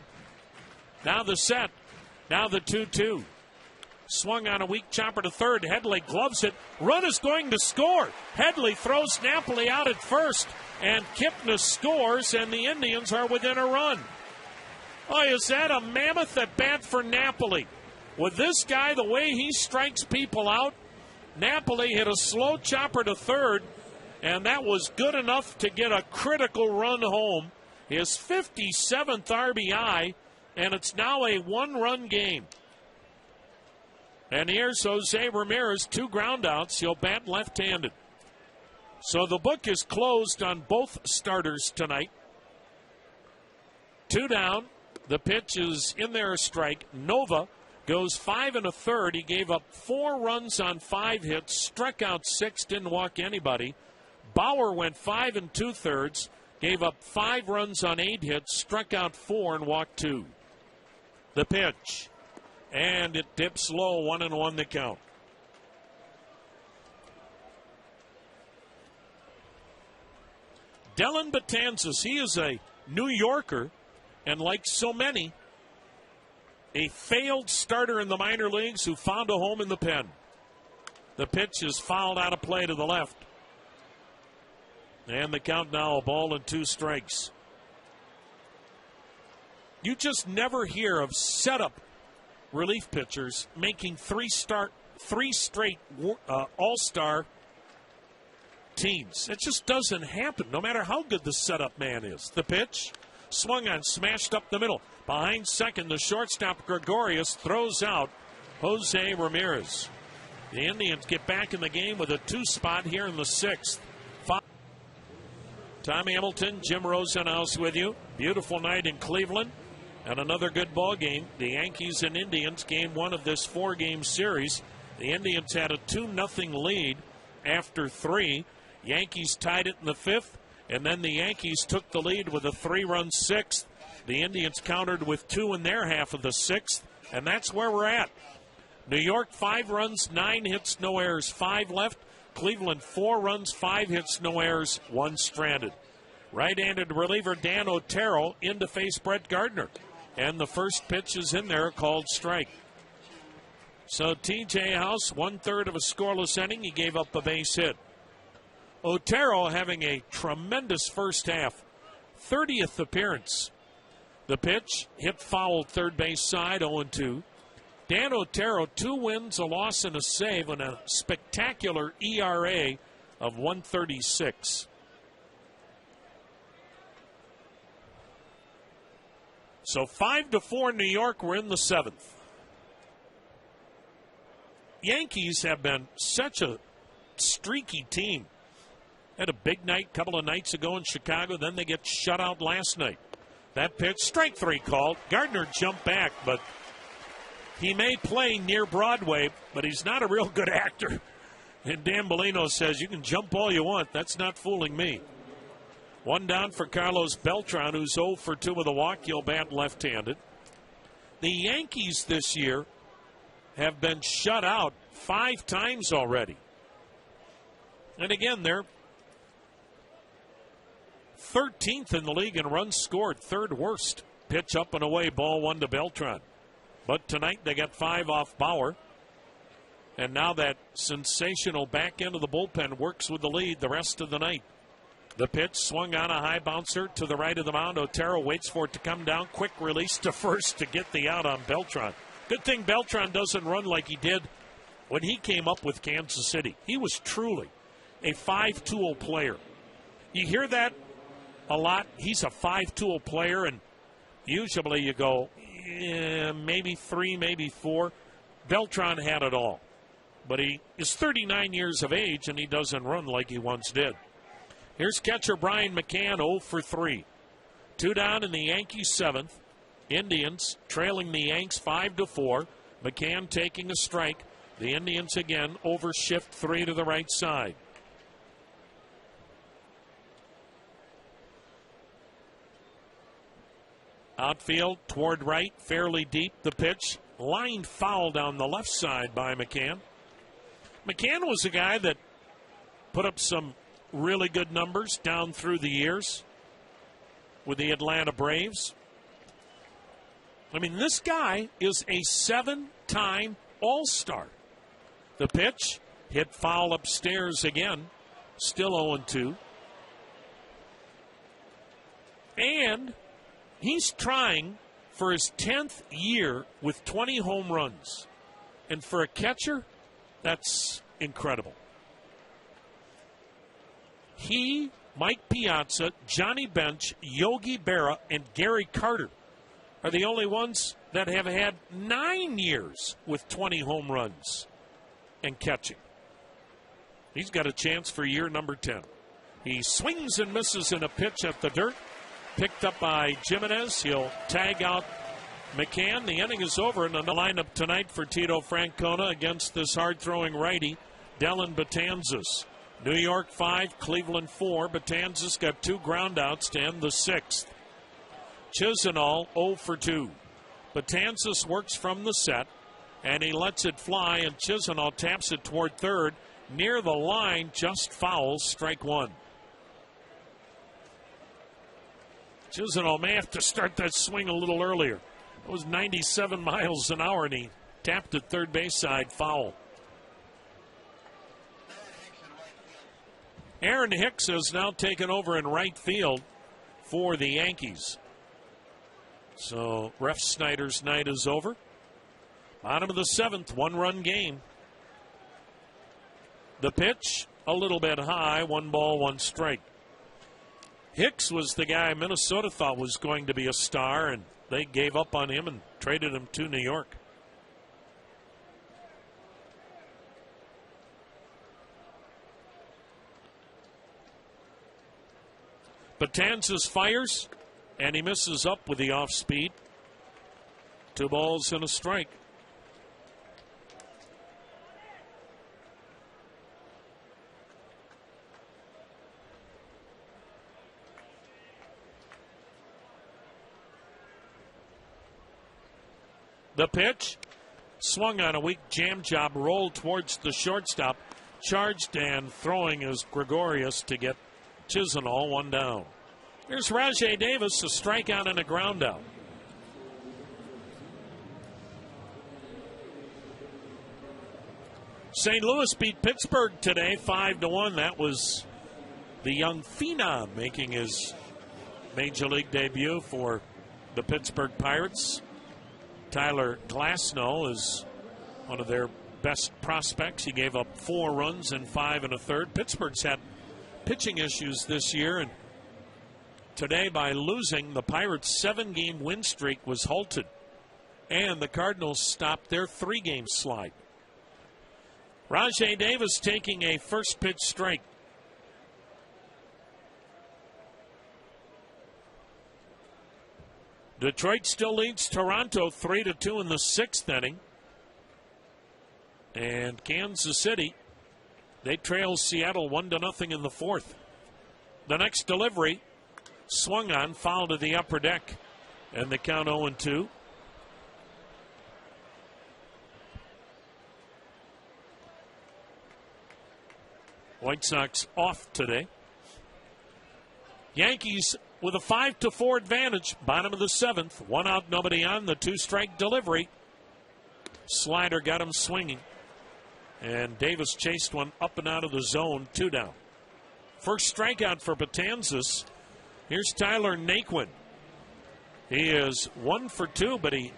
Now the set. Now the 2-2. Swung on a weak chopper to third. Headley gloves it. Run is going to score. Headley throws Napoli out at first. And Kipnis scores, and the Indians are within a run. Oh, is that a mammoth at bat for Napoli? With this guy, the way he strikes people out, Napoli hit a slow chopper to third, and that was good enough to get a critical run home. His 57th RBI, and it's now a 1-run game. And here's Jose Ramirez, 2 groundouts. He'll bat left-handed. So the book is closed on both starters tonight. 2 down. The pitch is in there, a strike. Nova goes 5 1/3. He gave up 4 runs on 5 hits, struck out 6, didn't walk anybody. Bauer went 5 2/3, gave up 5 runs on 8 hits, struck out 4 and walked 2. The pitch, and it dips low, 1-1 the count. Dellin Betances, he is a New Yorker, and like so many, a failed starter in the minor leagues who found a home in the pen. The pitch is fouled out of play to the left. And the count now, a ball and 2 strikes. You just never hear of setup relief pitchers making 3 straight all-star teams. It just doesn't happen, no matter how good the setup man is. The pitch, swung on, smashed up the middle. Behind second, the shortstop Gregorius throws out Jose Ramirez. The Indians get back in the game with a 2 spot here in the 6th. Tom Hamilton, Jim Rosenhaus with you. Beautiful night in Cleveland and another good ball game. The Yankees and Indians, game 1 of this 4-game series. The Indians had a 2-0 lead after 3. Yankees tied it in the 5th, and then the Yankees took the lead with a 3-run 6th. The Indians countered with 2 in their half of the 6th, and that's where we're at. New York, 5 runs, 9 hits, no errors, 5 left. Cleveland, 4 runs, 5 hits, no errors, 1 stranded. Right-handed reliever Dan Otero in to face Brett Gardner, and the first pitch is in there, called strike. So T.J. House, 1/3 of a scoreless inning. He gave up a base hit. Otero having a tremendous first half. 30th appearance. The pitch, hit foul third base side, 0-2. Dan Otero, 2 wins, a loss, and a save, and a spectacular ERA of 1.36. So 5-4 New York, we're in the 7th. Yankees have been such a streaky team. Had a big night a couple of nights ago in Chicago, then they get shut out last night. That pitch, strike 3 called. Gardner jumped back, but he may play near Broadway, but he's not a real good actor. And Dan Bellino says, you can jump all you want. That's not fooling me. 1 down for Carlos Beltran, who's 0 for 2 with a walk. He'll bat left-handed. The Yankees this year have been shut out 5 times already. And again, they're 13th in the league in runs scored, 3rd worst. Pitch up and away, ball 1 to Beltran. But tonight they got 5 off Bauer. And now that sensational back end of the bullpen works with the lead the rest of the night. The pitch swung on a high bouncer to the right of the mound. Otero waits for it to come down. Quick release to first to get the out on Beltran. Good thing Beltran doesn't run like he did when he came up with Kansas City. He was truly a 5-tool player. You hear that a lot. He's a 5-tool player, and usually you go, maybe 3, maybe 4. Beltran had it all. But he is 39 years of age, and he doesn't run like he once did. Here's catcher Brian McCann, 0 for 3. 2 down in the Yankees 7th. Indians trailing the Yanks 5-4. McCann taking a strike. The Indians again over shift 3 to the right side. Outfield toward right, fairly deep. The pitch, lined foul down the left side by McCann. McCann was a guy that put up some really good numbers down through the years with the Atlanta Braves. I mean, this guy is a 7-time All-Star. The pitch, hit foul upstairs again, still 0-2. And he's trying for his 10th year with 20 home runs. And for a catcher, that's incredible. He, Mike Piazza, Johnny Bench, Yogi Berra, and Gary Carter are the only ones that have had 9 years with 20 home runs and catching. He's got a chance for year number 10. He swings and misses in a pitch at the dirt. Picked up by Jimenez. He'll tag out McCann. The inning is over, and the lineup tonight for Tito Francona against this hard-throwing righty, Dellin Betances. New York 5, Cleveland 4. Betances got 2 groundouts to end the 6th. Chisenhall 0 for 2. Betances works from the set, and he lets it fly, and Chisenhall taps it toward third. Near the line, just fouls, strike 1. Chisenhall may have to start that swing a little earlier. It was 97 miles an hour, and he tapped it third base side, foul. Aaron Hicks has now taken over in right field for the Yankees. So Ref Snyder's night is over. Bottom of the 7th, 1-run game. The pitch, a little bit high, 1 ball, 1 strike. Hicks was the guy Minnesota thought was going to be a star, and they gave up on him and traded him to New York. Betances fires, and he misses up with the off speed. 2 balls and a strike. The pitch, swung on a weak jam job, rolled towards the shortstop, charged and throwing is Gregorius to get Chisenhall 1 down. Here's Rajai Davis, a strikeout and a ground out. St. Louis beat Pittsburgh today 5-1. That was the young phenom making his major league debut for the Pittsburgh Pirates. Tyler Glasnow is one of their best prospects. He gave up 4 runs in 5 1/3. Pittsburgh's had pitching issues this year, and today by losing, the Pirates' 7-game win streak was halted, and the Cardinals stopped their 3-game slide. Rajai Davis taking a first pitch strike. Detroit still leads Toronto 3-2 in the 6th inning. And Kansas City, they trail Seattle 1-0 in the 4th. The next delivery, swung on, foul to the upper deck, and the count 0-2. White Sox off today. Yankees with a 5-4 advantage, bottom of the 7th. 1 out, nobody on. The 2-strike delivery. Slider got him swinging. And Davis chased one up and out of the zone, 2 down. First strikeout for Betances. Here's Tyler Naquin. He is 1 for 2, but he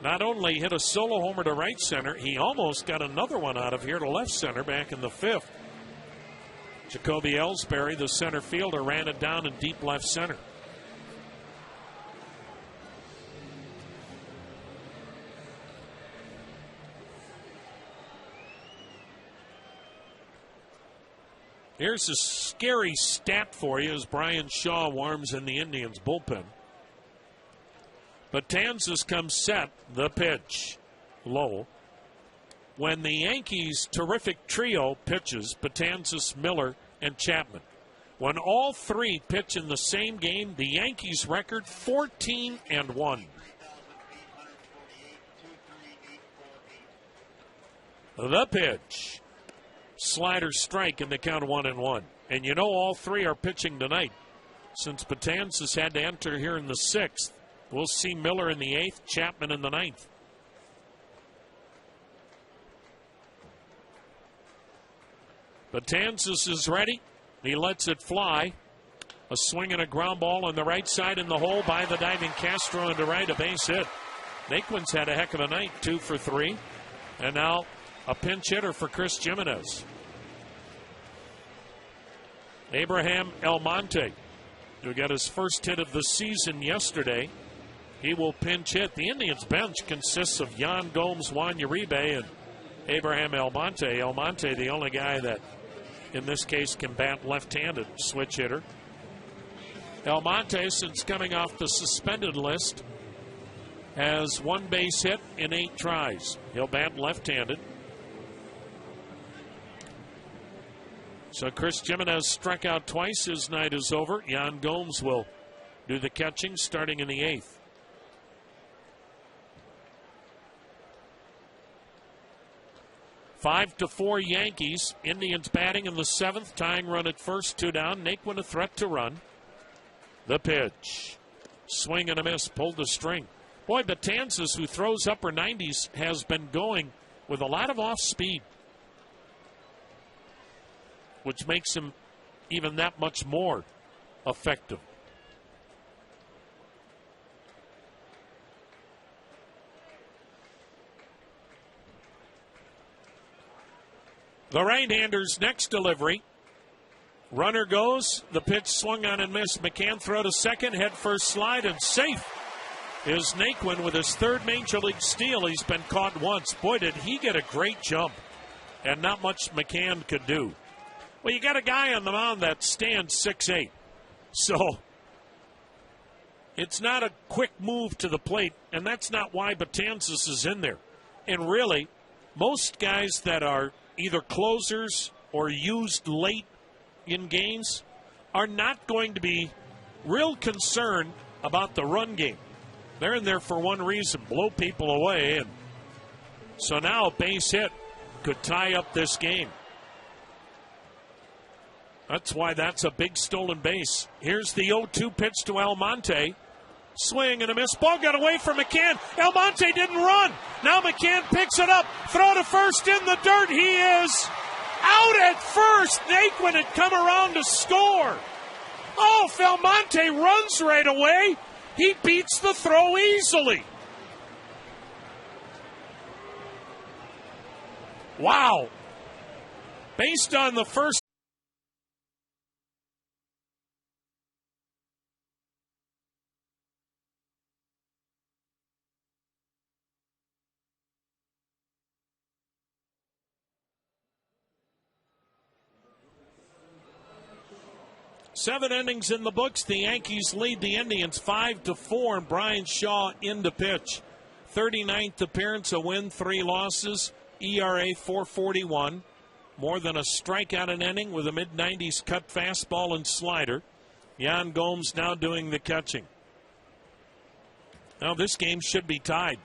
not only hit a solo homer to right center, he almost got another one out of here to left center back in the 5th. Jacoby Ellsbury, the center fielder, ran it down in deep left center. Here's a scary stat for you as Brian Shaw warms in the Indians' bullpen. Betances comes set, the pitch, low. When the Yankees' terrific trio pitches, Betances, Miller, and Chapman. When all 3 pitch in the same game, the Yankees' record 14-1. The pitch. Slider strike in the count 1-1. And you know all 3 are pitching tonight. Since Betances had to enter here in the 6th, we'll see Miller in the 8th, Chapman in the 9th. Betances is ready. He lets it fly. A swing and a ground ball on the right side in the hole by the diving Castro into right, a base hit. Naquin's had a heck of a night, 2 for 3. And now a pinch hitter for Chris Jimenez. Abraham Almonte, who got his first hit of the season yesterday. He will pinch hit. The Indians bench consists of Yan Gomes, Juan Uribe, and Abraham Almonte. Almonte, the only guy that, in this case, can bat left-handed, switch hitter. Almonte, since coming off the suspended list, has 1 base hit in 8 tries. He'll bat left-handed. So Chris Jimenez struck out twice. His night is over. Yan Gomes will do the catching starting in the 8th. Five to 4 Yankees. Indians batting in the 7th. Tying run at first, 2 down. Naquin a threat to run. The pitch. Swing and a miss. Pulled the string. Boy, Betances, who throws upper 90s, has been going with a lot of off speed, which makes him even that much more effective. The right-hander's next delivery. Runner goes. The pitch swung on and missed. McCann throw to second. Head first slide and safe is Naquin with his 3rd Major League steal. He's been caught once. Boy, did he get a great jump. And not much McCann could do. Well, you got a guy on the mound that stands 6'8". So it's not a quick move to the plate, and that's not why Betances is in there. And really, most guys that are either closers or used late in games are not going to be real concerned about the run game. They're in there for one reason, blow people away. And so now a base hit could tie up this game. That's why that's a big stolen base. Here's the 0-2 pitch to Almonte. Swing and a miss. Ball got away from McCann. Almonte didn't run. Now McCann picks it up. Throw to first in the dirt. He is out at first. Naquin had come around to score. Oh, if Almonte runs right away, he beats the throw easily. Wow. Based on the first. Seven innings in the books. The Yankees lead the Indians 5-4, and Brian Shaw in to pitch. 39th appearance, a win, 3 losses, ERA 4.41. More than a strikeout an inning with a mid-90s cut fastball and slider. Yan Gomes now doing the catching. Now this game should be tied,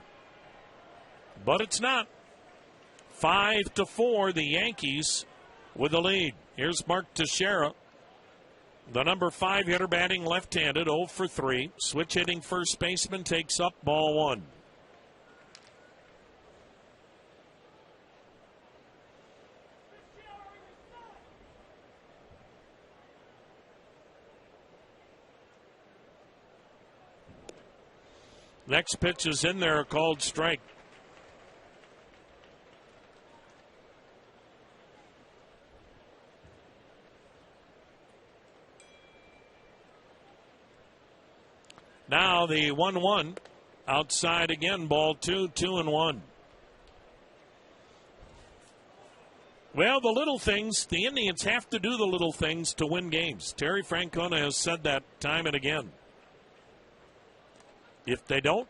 but it's not. 5-4, the Yankees with the lead. Here's Mark Teixeira. The number 5 hitter batting left-handed, 0 for 3. Switch hitting first baseman takes up ball 1. Next pitch is in there, a called strike. Now the 1-1 outside again, ball 2, 2-1. Well, the little things, the Indians have to do the little things to win games. Terry Francona has said that time and again. If they don't,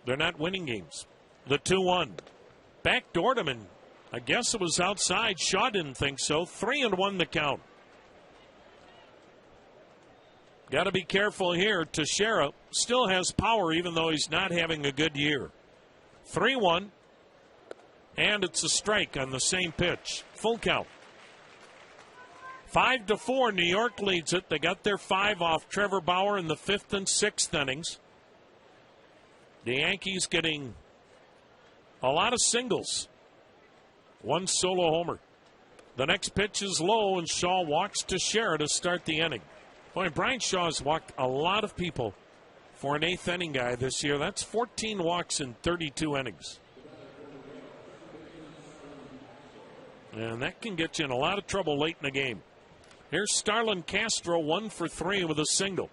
they're not winning games. The 2-1. Backdoored him, and I guess it was outside. Shaw didn't think so. 3-1 the count. Got to be careful here. Teixeira still has power even though he's not having a good year. 3-1, and it's a strike on the same pitch. Full count. 5-4, New York leads it. They got their 5 off Trevor Bauer in the 5th and 6th innings. The Yankees getting a lot of singles. 1 solo homer. The next pitch is low, and Shaw walks Teixeira to start the inning. Boy, Brian Shaw has walked a lot of people for an 8th inning guy this year. That's 14 walks in 32 innings. And that can get you in a lot of trouble late in the game. Here's Starlin Castro, 1 for 3 with a single.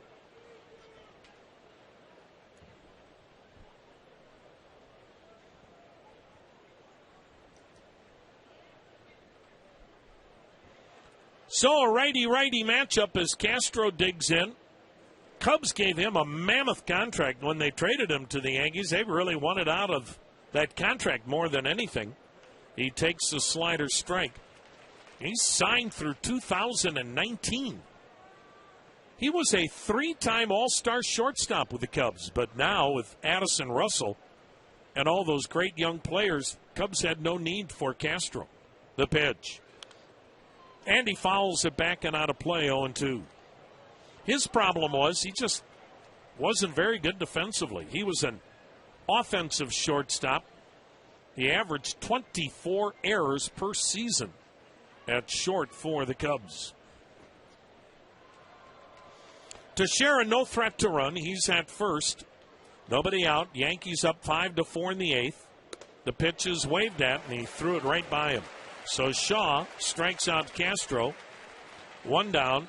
So a righty-righty matchup as Castro digs in. Cubs gave him a mammoth contract when they traded him to the Yankees. They really wanted out of that contract more than anything. He takes the slider strike. He's signed through 2019. He was a 3-time All-Star shortstop with the Cubs, but now with Addison Russell and all those great young players, Cubs had no need for Castro. The pitch. And he fouls it back and out of play, 0-2. His problem was he just wasn't very good defensively. He was an offensive shortstop. He averaged 24 errors per season at short for the Cubs. Teixeira, no threat to run. He's at first. Nobody out. Yankees up 5-4 in the 8th. The pitch is waved at, and he threw it right by him. So Shaw strikes out Castro. 1 down.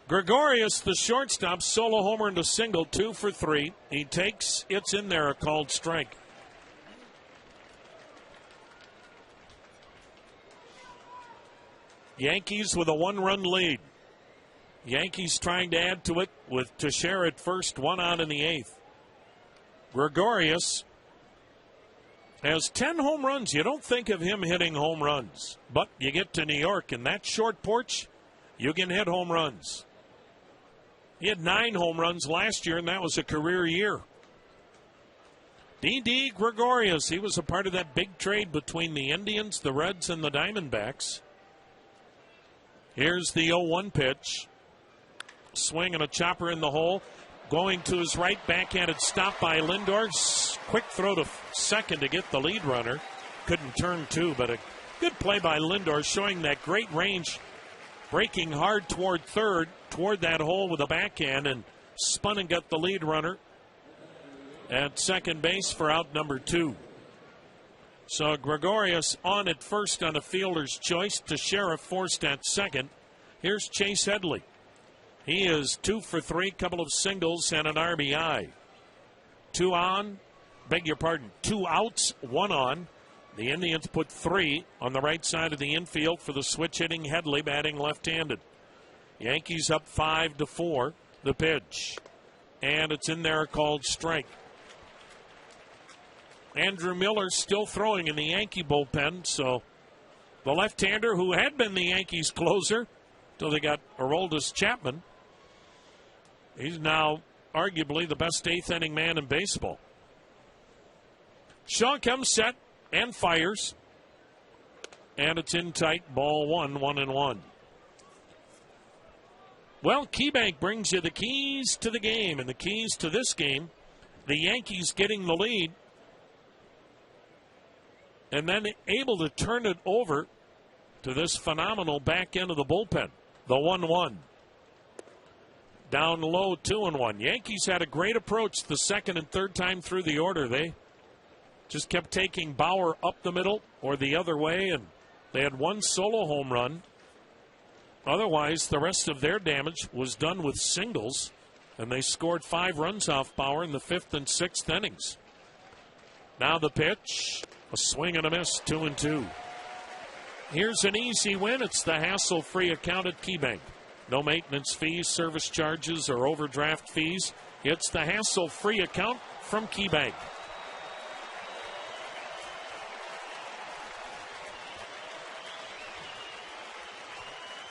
Gregorius, the shortstop, solo homer into single, 2 for 3. He takes, it's in there, a called strike. Yankees with a 1-run lead. Yankees trying to add to it with Teixeira at first, 1 out in the 8th. Gregorius has 10 home runs. You don't think of him hitting home runs, but you get to New York, and that short porch, you can hit home runs. He had 9 home runs last year, and that was a career year. D.D. Gregorius, he was a part of that big trade between the Indians, the Reds, and the Diamondbacks. Here's the 0-1 pitch. Swing and a chopper in the hole. Going to his right, backhanded stop by Lindor. Quick throw to second to get the lead runner. Couldn't turn 2, but a good play by Lindor, showing that great range. Breaking hard toward third, toward that hole with a backhand, and spun and got the lead runner at second base for out number 2. So Gregorius on at first on a fielder's choice. Teixeira forced at second. Here's Chase Headley. He is 2 for 3, couple of singles and an RBI. 2 outs, 1 on. The Indians put 3 on the right side of the infield for the switch hitting Headley, batting left-handed. Yankees up 5-4. The pitch. And it's in there, called strike. Andrew Miller still throwing in the Yankee bullpen, so the left-hander who had been the Yankees closer until they got Aroldis Chapman, he's now arguably the best 8th-inning man in baseball. Shaw comes set and fires, and it's in tight, ball 1, 1-1. Well, KeyBank brings you the keys to the game, and the keys to this game, the Yankees getting the lead, and then able to turn it over to this phenomenal back end of the bullpen, the 1-1. Down low, 2-1. Yankees had a great approach the second and third time through the order. They just kept taking Bauer up the middle or the other way, and they had 1 solo home run. Otherwise, the rest of their damage was done with singles, and they scored 5 runs off Bauer in the 5th and 6th innings. Now the pitch, a swing and a miss, 2-2. Here's an easy win. It's the hassle-free account at KeyBank. No maintenance fees, service charges, or overdraft fees. It's the hassle-free account from KeyBank.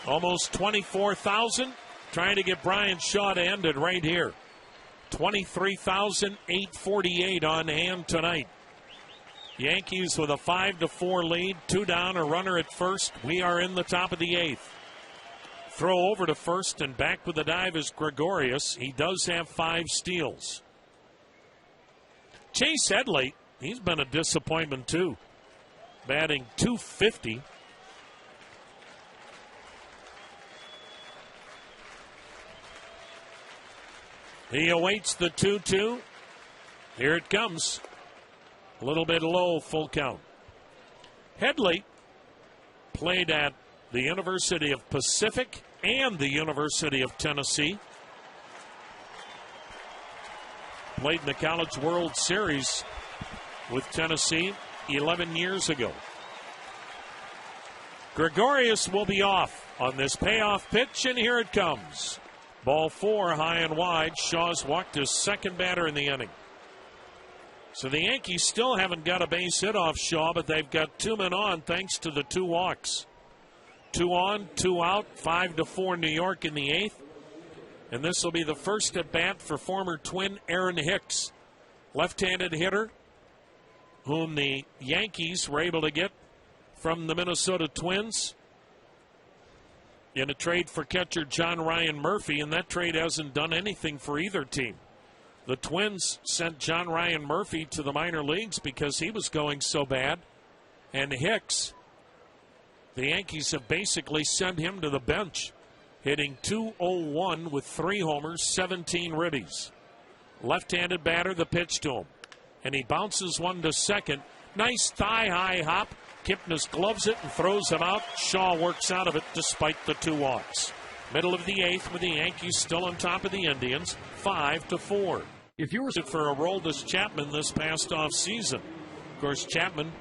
Almost 24,000. Trying to get Brian Shaw to end it right here. 23,848 on hand tonight. Yankees with a 5-4 lead. 2 down, a runner at first. We are in the top of the 8th. Throw over to first and back with the dive is Gregorius. He does have 5 steals. Chase Headley, he's been a disappointment too. Batting .250. He awaits the 2-2. Here it comes. A little bit low, full count. Headley played at the University of Pacific and the University of Tennessee. Played in the College World Series with Tennessee 11 years ago. Gregorius will be off on this payoff pitch, and here it comes. Ball 4, high and wide. Shaw's walked his second batter in the inning. So the Yankees still haven't got a base hit off Shaw, but they've got 2 men on thanks to the 2 walks. 2 on, 2 out, 5-4 New York in the 8th. And this will be the first at bat for former Twin Aaron Hicks, left-handed hitter, whom the Yankees were able to get from the Minnesota Twins in a trade for catcher John Ryan Murphy, and that trade hasn't done anything for either team. The Twins sent John Ryan Murphy to the minor leagues because he was going so bad, and Hicks, the Yankees have basically sent him to the bench, hitting .201 with 3 homers, 17 ribbies. Left-handed batter, the pitch to him, and he bounces one to second. Nice thigh-high hop. Kipnis gloves it and throws him out. Shaw works out of it despite the 2 walks. Middle of the 8th with the Yankees still on top of the Indians, 5-4. If you were for Aroldis Chapman this past off season, of course Chapman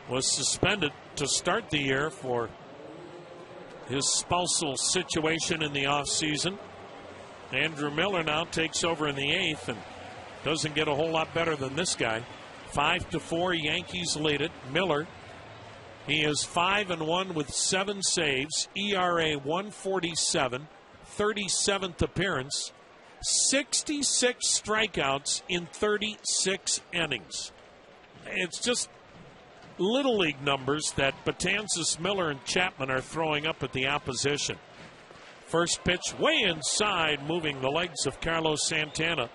was suspended to start the year for his spousal situation in the off season. Andrew Miller now takes over in the 8th and doesn't get a whole lot better than this guy. 5-4, Yankees lead it. Miller, he is 5-1 with 7 saves, ERA 147, 37th appearance, 66 strikeouts in 36 innings. It's just little league numbers that Betances, Miller, and Chapman are throwing up at the opposition. First pitch way inside, moving the legs of Carlos Santana.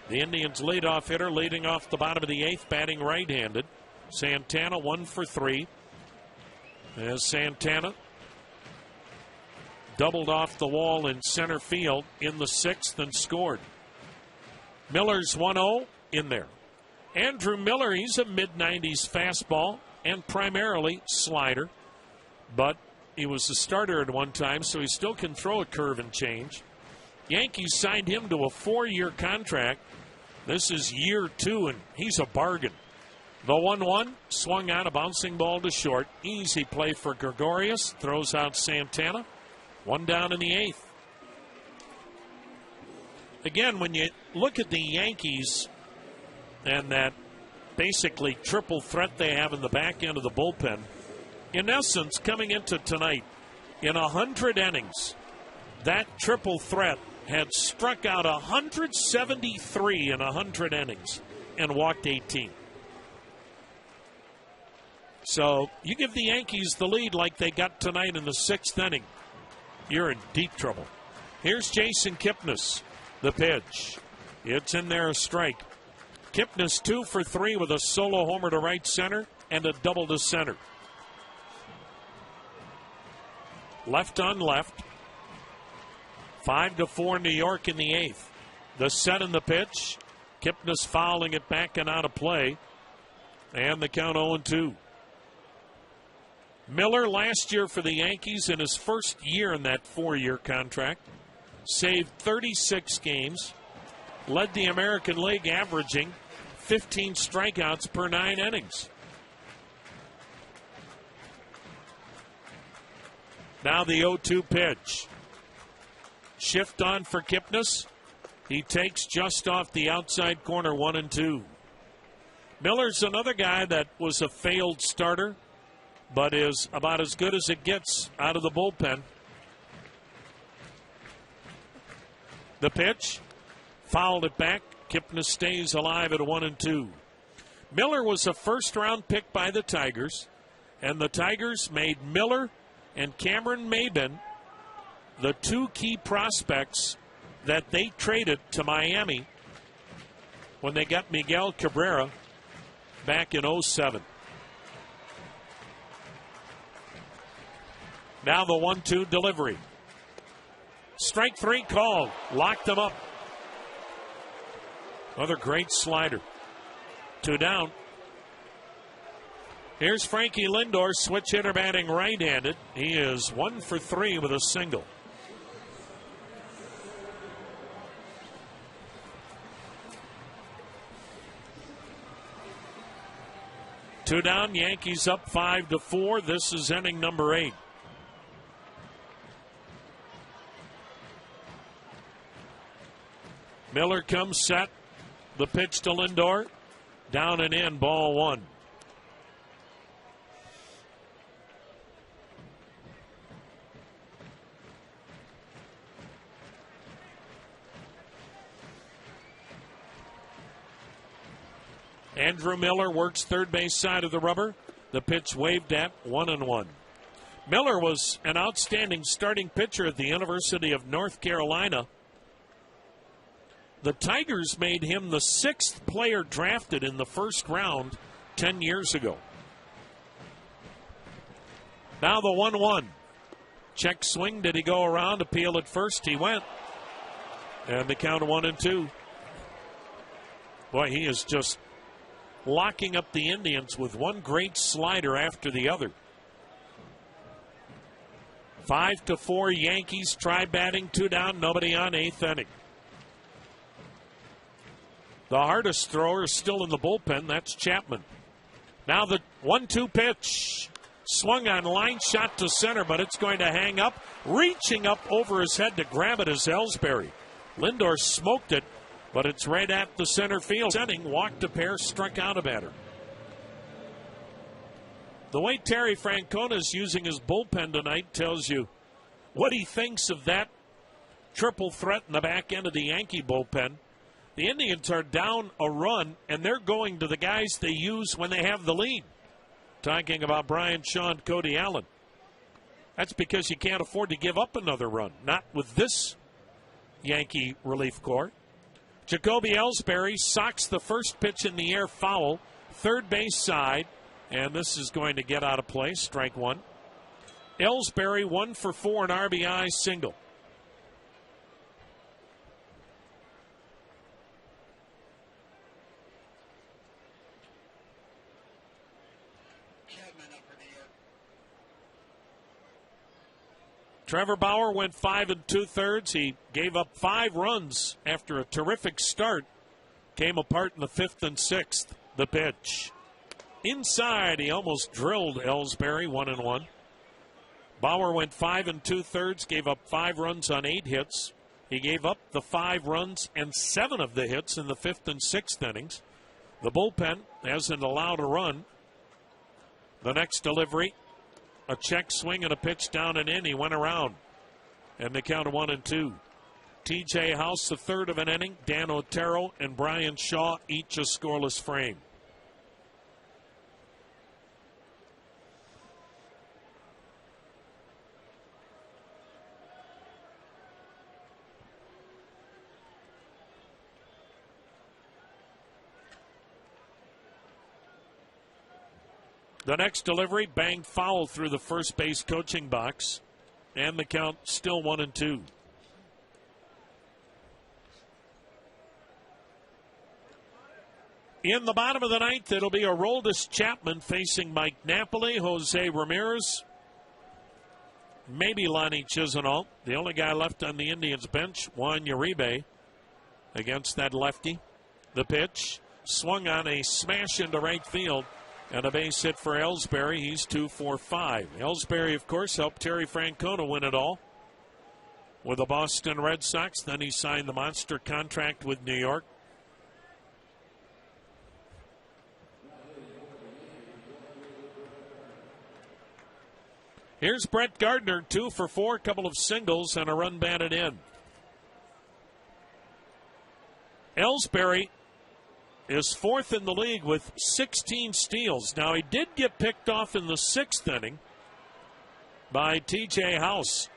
The Indians' leadoff hitter leading off the bottom of the 8th, batting right-handed. Santana 1 for 3. As Santana doubled off the wall in center field in the 6th and scored. Miller's 1-0 in there. Andrew Miller, he's a mid-90s fastball and primarily slider, but he was a starter at one time, so he still can throw a curve and change. Yankees signed him to a 4-year contract. This is year 2, and he's a bargain. The 1-1 swung out, a bouncing ball to short. Easy play for Gregorius. Throws out Santana. 1 down in the 8th. Again, when you look at the Yankees and that basically triple threat they have in the back end of the bullpen, in essence, coming into tonight, in 100 innings, that triple threat had struck out 173 in 100 innings and walked 18. So you give the Yankees the lead like they got tonight in the 6th inning, you're in deep trouble. Here's Jason Kipnis, the pitch. It's in there, a strike. Kipnis 2 for 3 with a solo homer to right center and a double to center. Left on left. 5-4 New York in the 8th. The set in the pitch. Kipnis fouling it back and out of play. And the count 0-2. Miller last year for the Yankees in his first year in that 4-year contract. Saved 36 games. Led the American League averaging 15 strikeouts per 9 innings. Now the 0-2 pitch. Shift on for Kipnis. He takes just off the outside corner, 1-2. Miller's another guy that was a failed starter, but is about as good as it gets out of the bullpen. The pitch, fouled it back. Kipnis stays alive at 1-2. Miller was a first-round pick by the Tigers, and the Tigers made Miller and Cameron Maybin the 2 key prospects that they traded to Miami when they got Miguel Cabrera back in 2007. Now the 1-2 delivery. Strike 3 called. Locked them up. Another great slider. 2 down. Here's Frankie Lindor, switch hitter batting right-handed. He is 1 for 3 with a single. 2 down, Yankees up 5-4. This is inning number 8. Miller comes set. The pitch to Lindor. Down and in, ball 1. Andrew Miller works third base side of the rubber. The pitch waved at 1-1. Miller was an outstanding starting pitcher at the University of North Carolina. The Tigers made him the 6th player drafted in the first round 10 years ago. Now the 1-1. Check swing. Did he go around? Appeal at first. He went. And the count of 1-2. Boy, he is just locking up the Indians with one great slider after the other. 5-4 Yankees. Try batting. 2 down. Nobody on, 8th inning. The hardest thrower is still in the bullpen. That's Chapman. Now the 1-2 pitch. Swung on line, shot to center, but it's going to hang up. Reaching up over his head to grab it is Ellsbury. Lindor smoked it, but it's right at the center field. Inning, walked a pair, struck out a batter. The way Terry Francona is using his bullpen tonight tells you what he thinks of that triple threat in the back end of the Yankee bullpen. The Indians are down a run, and they're going to the guys they use when they have the lead. Talking about Brian Shaw and Cody Allen. That's because you can't afford to give up another run. Not with this Yankee relief corps. Jacoby Ellsbury socks the first pitch in the air foul. Third base side. And this is going to get out of play. Strike 1. Ellsbury 1 for 4, an RBI single. Trevor Bauer went 5 2/3. He gave up 5 runs after a terrific start. Came apart in the 5th and 6th. The pitch. Inside, he almost drilled Ellsbury, 1-1. Bauer went 5 2/3, gave up 5 runs on 8 hits. He gave up the 5 runs and 7 of the hits in the 5th and 6th innings. The bullpen hasn't allowed a run. The next delivery, a check swing and a pitch down and in. He went around. And the count of 1-2. T.J. House, the third of an inning. Dan Otero and Brian Shaw, each a scoreless frame. The next delivery, banged foul through the first base coaching box. And the count still 1-2. In the bottom of the ninth, it'll be Aroldis Chapman facing Mike Napoli, Jose Ramirez, maybe Lonnie Chisenhall. The only guy left on the Indians bench, Juan Uribe, against that lefty. The pitch, swung on a smash into right field. And a base hit for Ellsbury. He's 2 for 5. Ellsbury, of course, helped Terry Francona win it all with the Boston Red Sox. Then he signed the monster contract with New York. Here's Brett Gardner, 2 for 4, a couple of singles and a run batted in. Ellsbury is 4th in the league with 16 steals. Now, he did get picked off in the 6th inning by T.J. House.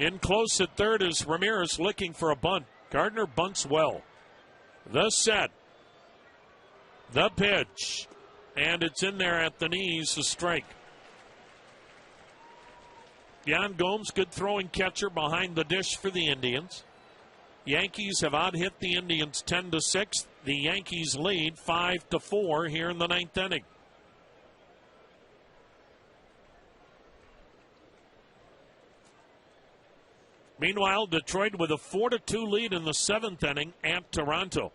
In close at third is Ramirez looking for a bunt. Gardner bunts well. The set. The pitch. And it's in there at the knees, a strike. Yan Gomes, good throwing catcher behind the dish for the Indians. Yankees have out-hit the Indians 10-6. The Yankees lead 5-4 here in the 9th inning. Meanwhile, Detroit with a 4-2 lead in the 7th inning at Toronto.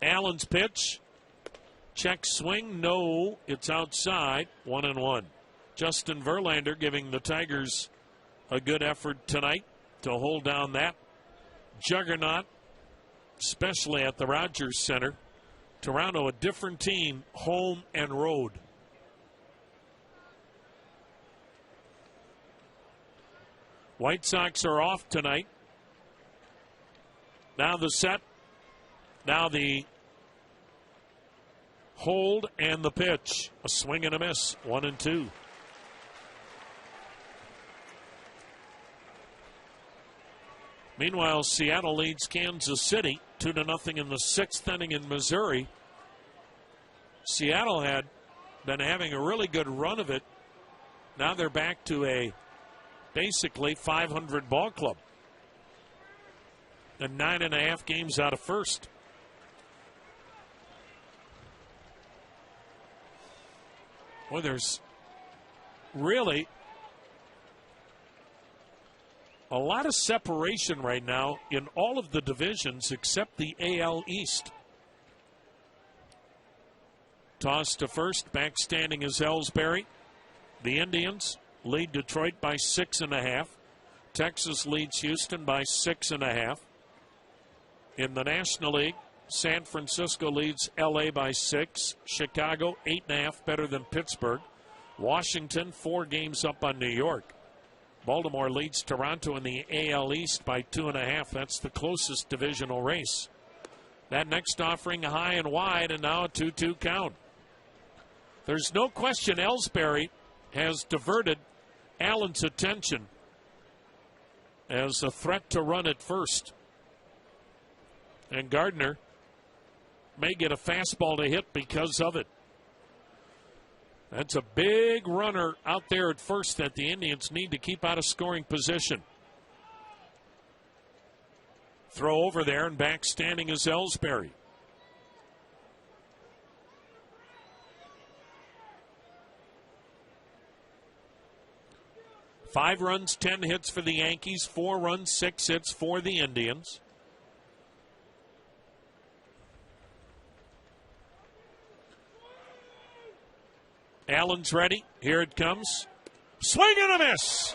Allen's pitch. Check swing. No, it's outside. 1-1. Justin Verlander giving the Tigers a good effort tonight to hold down that juggernaut, especially at the Rogers Center. Toronto, a different team, home and road. White Sox are off tonight. Now the set. Now the hold and the pitch. A swing and a miss. 1-2. Meanwhile, Seattle leads Kansas City 2-0 in the 6th inning in Missouri. Seattle had been having a really good run of it. Now they're back to a basically 500 ball club. And 9.5 games out of first. Well, there's really a lot of separation right now in all of the divisions except the AL East. Toss to first. Back standing is Ellsbury. The Indians lead Detroit by 6.5. Texas leads Houston by 6.5. In the National League, San Francisco leads LA by 6. Chicago 8.5, better than Pittsburgh. Washington 4 games up on New York. Baltimore leads Toronto in the AL East by 2.5. That's the closest divisional race. That next offering high and wide, and now a 2-2 count. There's no question Ellsbury has diverted Allen's attention as a threat to run at first. And Gardner may get a fastball to hit because of it. That's a big runner out there at first that the Indians need to keep out of scoring position. Throw over there, and back standing is Ellsbury. Five runs, 10 hits for the Yankees. 4 runs, 6 hits for the Indians. Allen's ready. Here it comes. Swing and a miss.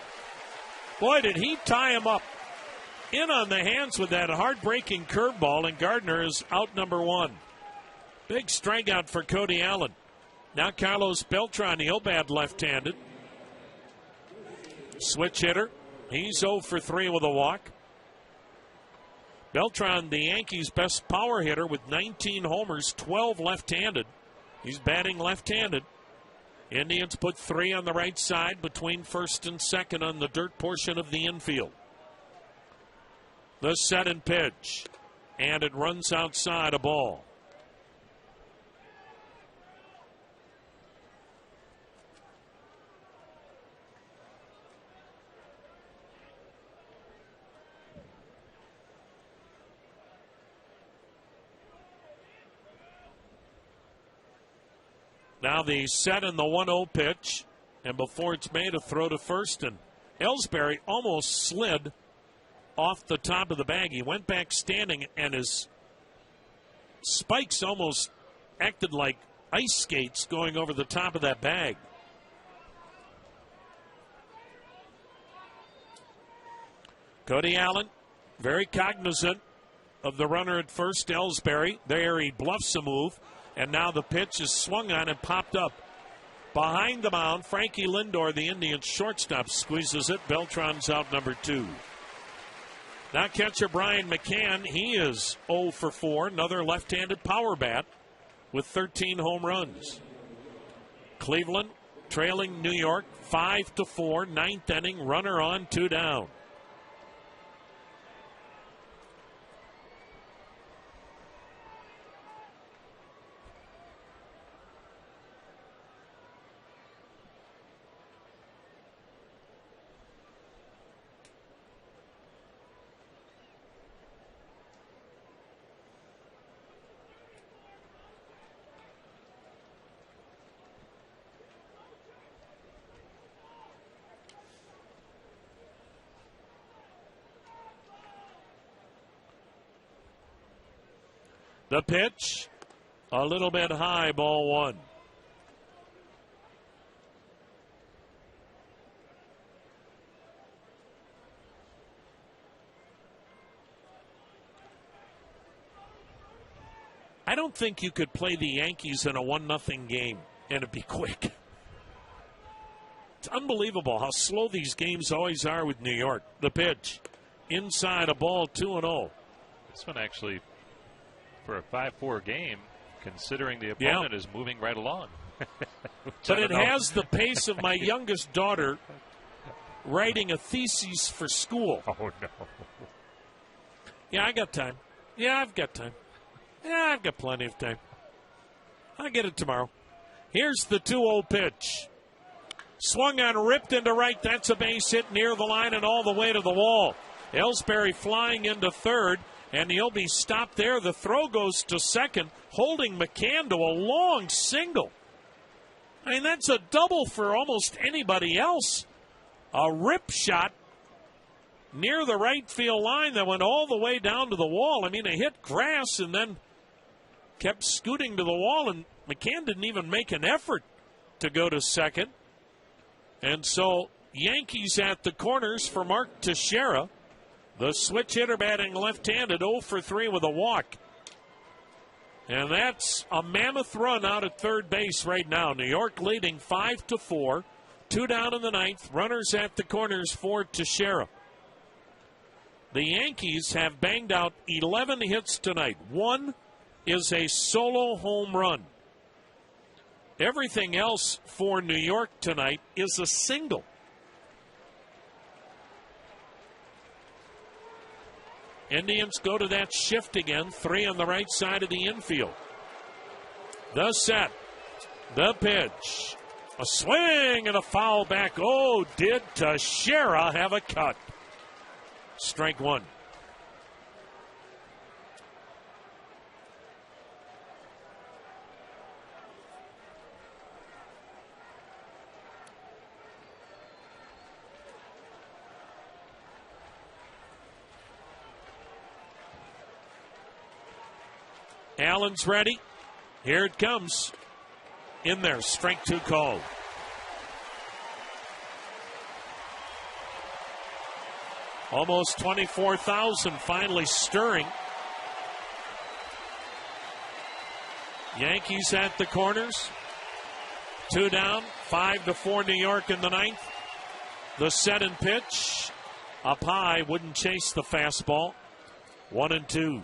Boy, did he tie him up. In on the hands with that heartbreaking curveball, and Gardner is out number 1. Big strikeout for Cody Allen. Now Carlos Beltran, he'll bat left-handed. Switch hitter. He's 0 for 3 with a walk. Beltran, the Yankees' best power hitter with 19 homers, 12 left-handed. He's batting left-handed. Indians put 3 on the right side between first and second on the dirt portion of the infield. The set and pitch. And it runs outside, a ball. Now the set and the 1-0 pitch. And before it's made, a throw to first. And Ellsbury almost slid off the top of the bag. He went back standing, and his spikes almost acted like ice skates going over the top of that bag. Cody Allen, very cognizant of the runner at first, Ellsbury. There he bluffs a move. And now the pitch is swung on and popped up. Behind the mound, Frankie Lindor, the Indians shortstop, squeezes it. Beltran's out number 2. Now catcher Brian McCann, he is 0 for 4. Another left-handed power bat with 13 home runs. Cleveland trailing New York 5-4. 9th inning, runner on, 2 down. The pitch, a little bit high, ball one. I don't think you could play the Yankees in a 1-0 game and it'd be quick. It's unbelievable how slow these games always are with New York. The pitch, inside a ball, 2-0. This one actually, for a 5-4 game, considering the opponent is moving right along. But it has the pace of my youngest daughter writing a thesis for school. Oh, no. Yeah, I got time. Yeah, I've got time. Yeah, I've got plenty of time. I'll get it tomorrow. Here's the 2-0 pitch. Swung on, ripped into right. That's a base hit near the line and all the way to the wall. Ellsbury flying into third, and he'll be stopped there. The throw goes to second, holding McCann to a long single. I mean, that's a double for almost anybody else. A rip shot near the right field line that went all the way down to the wall. I mean, it hit grass and then kept scooting to the wall, and McCann didn't even make an effort to go to second. And so Yankees at the corners for Mark Teixeira. The switch hitter batting left-handed, 0 for 3 with a walk. And that's a mammoth run out at third base right now. New York leading 5-4. 2 down in the ninth. Runners at the corners for Teixeira. The Yankees have banged out 11 hits tonight. 1 is a solo home run. Everything else for New York tonight is a single. Indians go to that shift again. 3 on the right side of the infield. The set. The pitch. A swing and a foul back. Oh, did Teixeira have a cut? Strike one. Allen's ready. Here it comes. In there, strike 2 called. Almost 24,000 finally stirring. Yankees at the corners. 2 down, 5-4 New York in the ninth. The set and pitch. Up high, wouldn't chase the fastball. 1-2.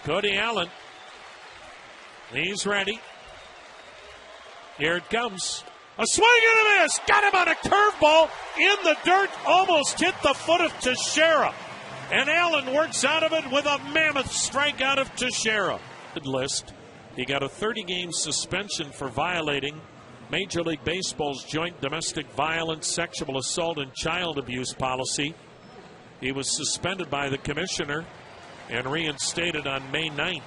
Cody Allen. He's ready. Here it comes. A swing and a miss. Got him on a curveball in the dirt. Almost hit the foot of Teixeira. And Allen works out of it with a mammoth strikeout of Teixeira. List. He got a 30-game suspension for violating Major League Baseball's joint domestic violence, sexual assault, and child abuse policy. He was suspended by the commissioner and reinstated on May 9th.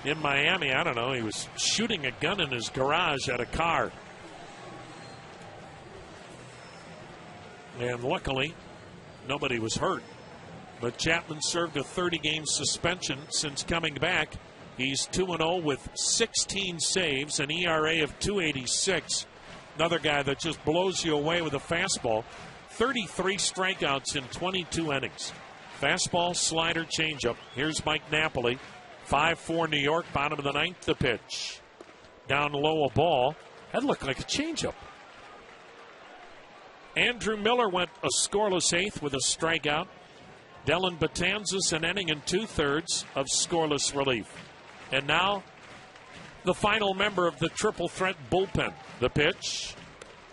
In Miami, I don't know, he was shooting a gun in his garage at a car. And luckily, nobody was hurt. But Chapman served a 30-game suspension since coming back. He's 2-0 with 16 saves, an ERA of 2.86. Another guy that just blows you away with a fastball. 33 strikeouts in 22 innings. Fastball, slider, changeup. Here's Mike Napoli. 5-4 New York, bottom of the ninth, the pitch. Down low, a ball. That looked like a changeup. Andrew Miller went a scoreless eighth with a strikeout. Dellin Betances an inning and 2/3 of scoreless relief. And now, the final member of the triple threat bullpen. The pitch,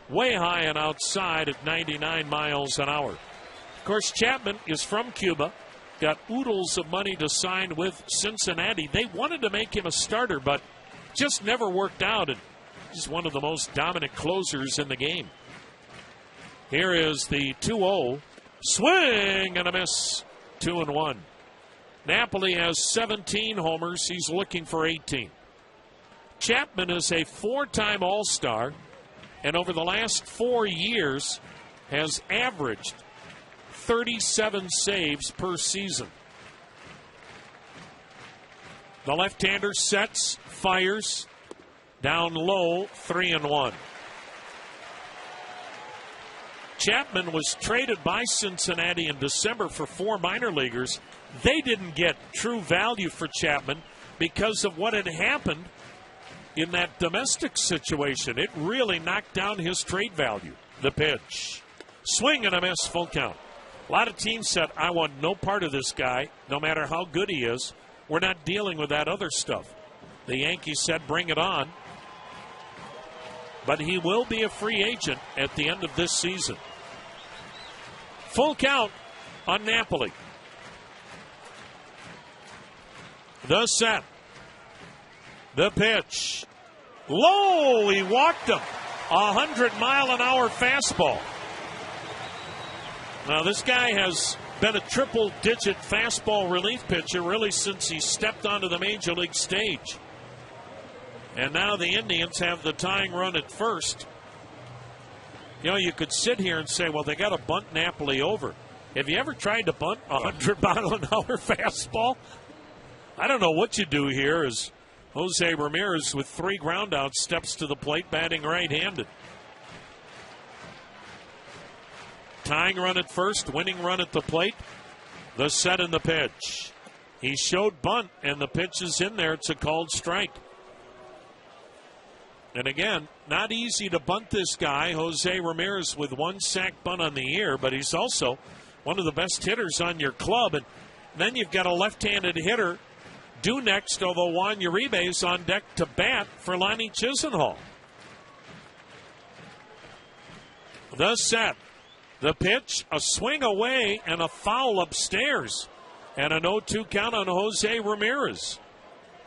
way high and outside at 99 miles an hour. Of course, Chapman is from Cuba, got oodles of money to sign with Cincinnati. They wanted to make him a starter, but just never worked out, and he's one of the most dominant closers in the game. Here is the 2-0. Swing and a miss. 2-1. Napoli has 17 homers. He's looking for 18. Chapman is a 4-time All-Star, and over the last 4 years has averaged 37 saves per season. The left-hander sets, fires, down low, 3-1. Chapman was traded by Cincinnati in December for 4 minor leaguers. They didn't get true value for Chapman because of what had happened in that domestic situation. It really knocked down his trade value. The pitch. Swing and a miss, full count. A lot of teams said, I want no part of this guy, no matter how good he is. We're not dealing with that other stuff. The Yankees said, bring it on. But he will be a free agent at the end of this season. Full count on Napoli. The set. The pitch. Low, he walked him. 100-mile-an-hour fastball. Now, this guy has been a triple-digit fastball relief pitcher really since he stepped onto the Major League stage. And now the Indians have the tying run at first. You know, you could sit here and say, well, they got to bunt Napoli over. Have you ever tried to bunt a 100-mile-an-hour fastball? I don't know what you do here as Jose Ramirez with 3 groundouts steps to the plate batting right-handed. Tying run at first, winning run at the plate. The set and the pitch. He showed bunt, and the pitch is in there. It's a called strike. And again, not easy to bunt this guy, Jose Ramirez, with 1 sac bunt on the year, but he's also one of the best hitters on your club. And then you've got a left-handed hitter due next, although Juan Uribe is on deck to bat for Lonnie Chisenhall. The set. The pitch, a swing away, and a foul upstairs. And an 0-2 count on Jose Ramirez.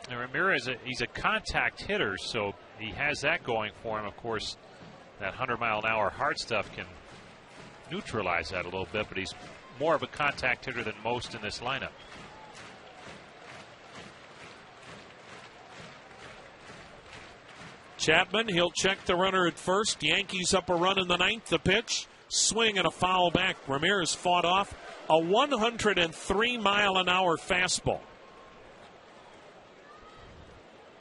And Ramirez, he's a contact hitter, so he has that going for him. Of course, that 100-mile-an-hour hard stuff can neutralize that a little bit, but he's more of a contact hitter than most in this lineup. Chapman, he'll check the runner at first. Yankees up a run in the 9th. The pitch, swing and a foul back. Ramirez fought off a 103-mile-an-hour fastball.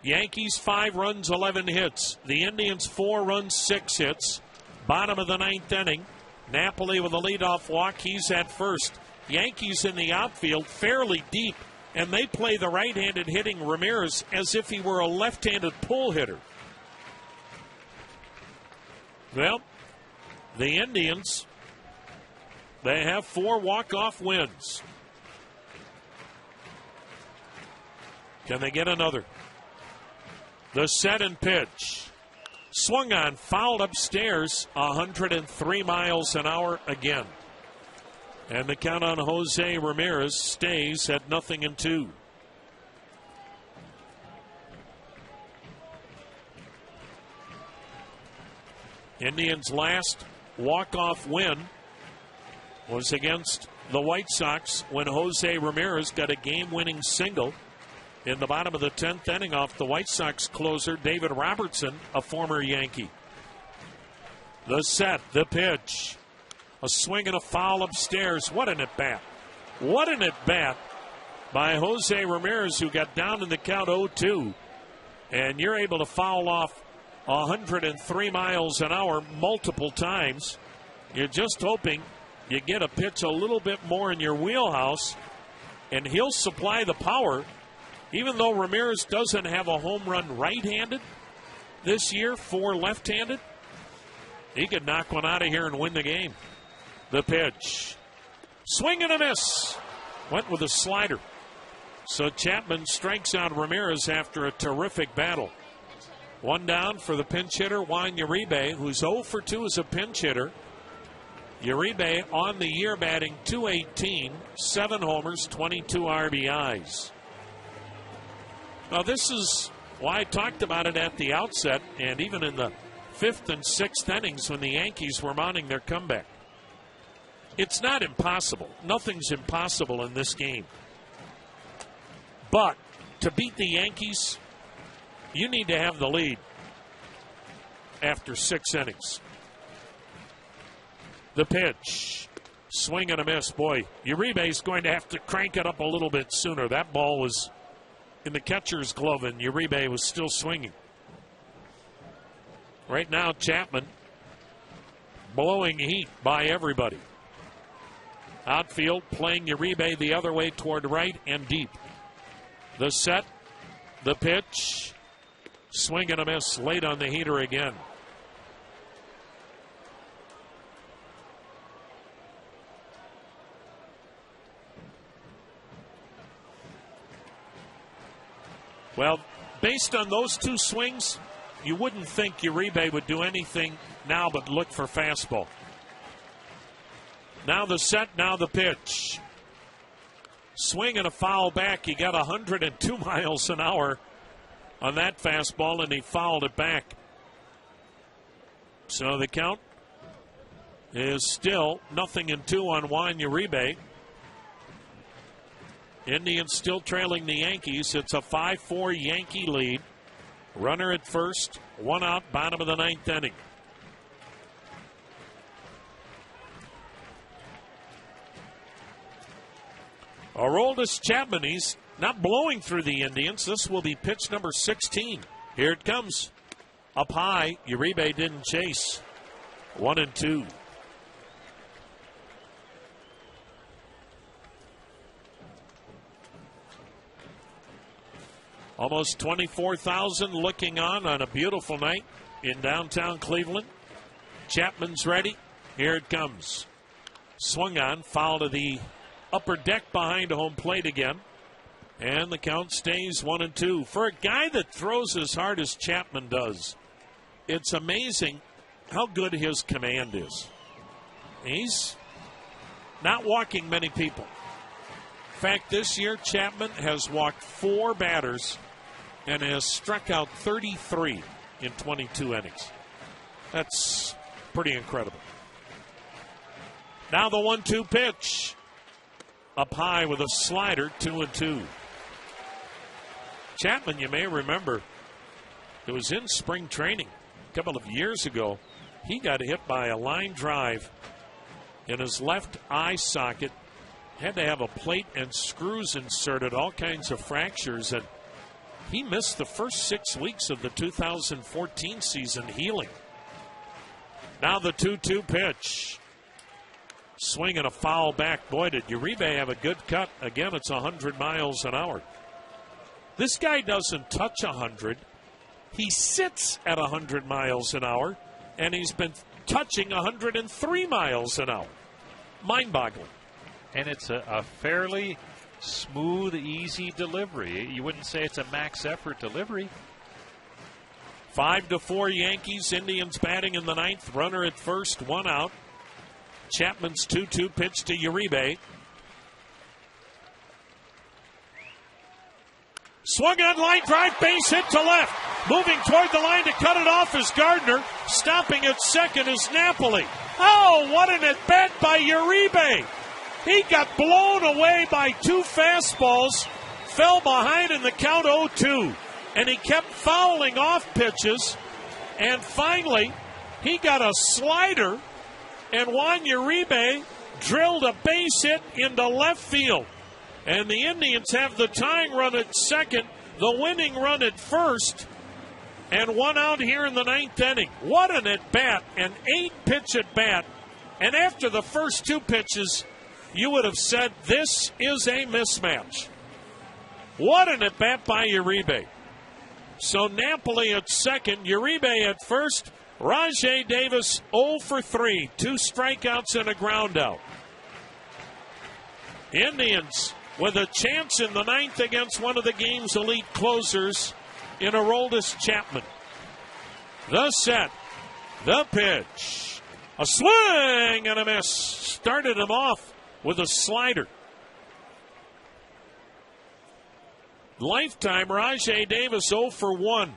Yankees 5 runs, 11 hits. The Indians 4 runs, 6 hits. Bottom of the 9th inning. Napoli with a leadoff walk. He's at first. Yankees in the outfield fairly deep, and they play the right-handed hitting Ramirez as if he were a left-handed pull hitter. Well, the Indians, they have 4 walk-off wins. Can they get another? The set and pitch. Swung on, fouled upstairs, 103 miles an hour again. And the count on Jose Ramirez stays at 0-2. Indians' last walk-off win was against the White Sox when Jose Ramirez got a game-winning single in the bottom of the 10th inning off the White Sox closer, David Robertson, a former Yankee. The set, the pitch. A swing and a foul upstairs. What an at-bat. What an at-bat by Jose Ramirez, who got down in the count 0-2. And you're able to foul off 103 miles an hour multiple times. You're just hoping you get a pitch a little bit more in your wheelhouse, and he'll supply the power. Even though Ramirez doesn't have a home run right-handed this year, 4 left-handed, he could knock one out of here and win the game. The pitch. Swing and a miss. Went with a slider. So Chapman strikes out Ramirez after a terrific battle. 1 down for the pinch hitter, Juan Uribe, who's 0 for 2 as a pinch hitter. Uribe on the year batting .218, 7 homers, 22 RBIs. Now, this is why I talked about it at the outset, and even in the 5th and 6th innings when the Yankees were mounting their comeback. It's not impossible. Nothing's impossible in this game. But to beat the Yankees, you need to have the lead after 6 innings. The pitch. Swing and a miss. Boy, Uribe's going to have to crank it up a little bit sooner. That ball was in the catcher's glove, and Uribe was still swinging. Right now, Chapman blowing heat by everybody. Outfield playing Uribe the other way toward right and deep. The set, the pitch, swing and a miss late on the heater again. Well, based on those 2 swings, you wouldn't think Uribe would do anything now but look for fastball. Now the set, now the pitch. Swing and a foul back. He got 102 miles an hour on that fastball, and he fouled it back. So the count is still 0-2 on Juan Uribe. Indians still trailing the Yankees. It's a 5-4 Yankee lead. Runner at first, 1 out, bottom of the 9th inning. Aroldis Chapman, he's not blowing through the Indians. This will be pitch number 16. Here it comes. Up high, Uribe didn't chase. 1-2. Almost 24,000 looking on a beautiful night in downtown Cleveland. Chapman's ready. Here it comes. Swung on, foul to the upper deck behind home plate again. And the count stays 1-2. For a guy that throws as hard as Chapman does, it's amazing how good his command is. He's not walking many people. In fact, this year Chapman has walked 4 batters and has struck out 33 in 22 innings. That's pretty incredible. Now the 1-2 pitch. Up high with a slider, 2-2. Chapman, you may remember, it was in spring training a couple of years ago. He got hit by a line drive in his left eye socket. Had to have a plate and screws inserted, all kinds of fractures, and he missed the first 6 weeks of the 2014 season healing. Now the 2-2 pitch. Swing and a foul back. Boy, did Uribe have a good cut. Again, it's 100 miles an hour. This guy doesn't touch 100. He sits at 100 miles an hour, and he's been touching 103 miles an hour. Mind-boggling. And it's a fairly smooth, easy delivery. You wouldn't say it's a max effort delivery. 5-4 Yankees. Indians batting in the 9th. Runner at first, 1 out. Chapman's 2-2 pitch to Uribe. Swung on, line drive, base hit to left. Moving toward the line to cut it off is Gardner. Stopping at second is Napoli. Oh, what an at-bat by Uribe. He got blown away by 2 fastballs, fell behind in the count 0-2, and he kept fouling off pitches, and finally he got a slider, and Juan Uribe drilled a base hit into left field. And the Indians have the tying run at second, the winning run at first, and 1 out here in the 9th inning. What an at-bat, an 8-pitch at-bat, and after the first 2 pitches, you would have said this is a mismatch. What an at-bat by Uribe. So Napoli at second, Uribe at first, Rajai Davis 0 for 3, 2 strikeouts and a ground out. Indians with a chance in the 9th against one of the game's elite closers in Aroldis Chapman. The set, the pitch, a swing and a miss. Started him off with a slider. Lifetime, Rajai Davis 0 for 1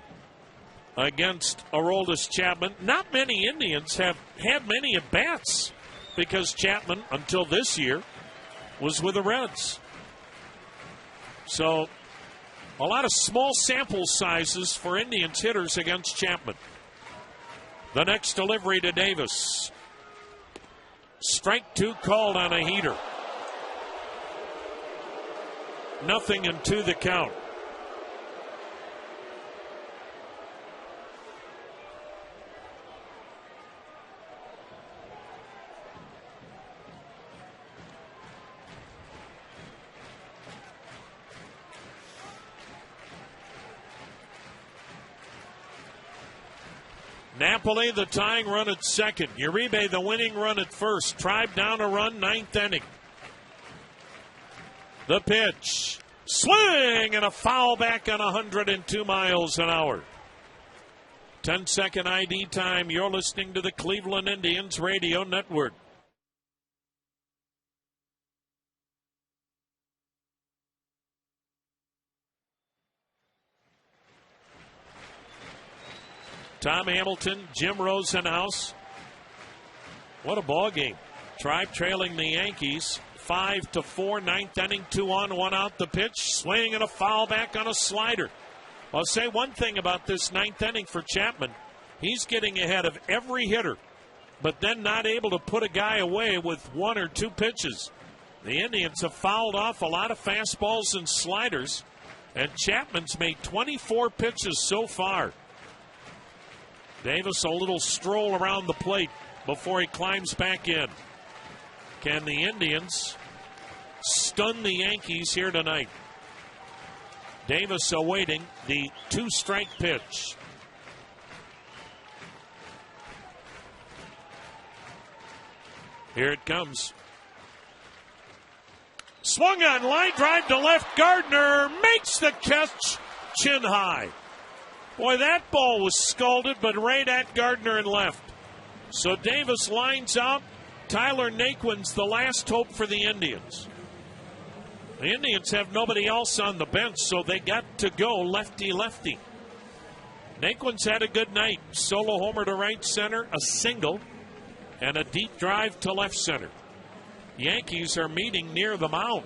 against Aroldis Chapman. Not many Indians have had many at-bats because Chapman, until this year, was with the Reds. So A lot of small sample sizes for Indians hitters against Chapman. The next delivery to Davis. Strike 2 called on a heater. 0-2 the count. Napoli, the tying run at second. Uribe, the winning run at first. Tribe down a run, 9th inning. The pitch. Swing and a foul back on 102 miles an hour. 10-second ID time. You're listening to the Cleveland Indians Radio Network. Tom Hamilton, Jim Rosenhaus. What a ball game. Tribe trailing the Yankees 5-4, 9th inning, 2 on, 1 out. The pitch, swing and a foul back on a slider. I'll say one thing about this 9th inning for Chapman. He's getting ahead of every hitter, but then not able to put a guy away with 1 or 2 pitches. The Indians have fouled off a lot of fastballs and sliders, and Chapman's made 24 pitches so far. Davis a little stroll around the plate before he climbs back in. Can the Indians stun the Yankees here tonight? Davis awaiting the 2-strike pitch. Here it comes. Swung on, line drive to left. Gardner makes the catch, chin high. Boy, that ball was scalded, but right at Gardner and left. So Davis lines out. Tyler Naquin's the last hope for the Indians. The Indians have nobody else on the bench, so they got to go lefty-lefty. Naquin's had a good night. Solo homer to right center, a single, and a deep drive to left center. Yankees are meeting near the mound.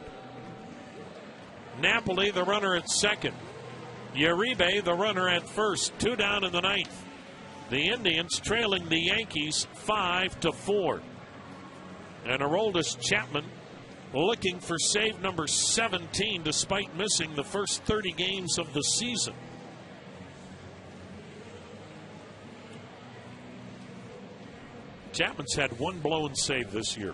Napoli, the runner at second. Uribe, the runner at first. 2 down in the 9th. The Indians trailing the Yankees 5-4. And Aroldis Chapman looking for save number 17 despite missing the first 30 games of the season. Chapman's had 1 blown save this year.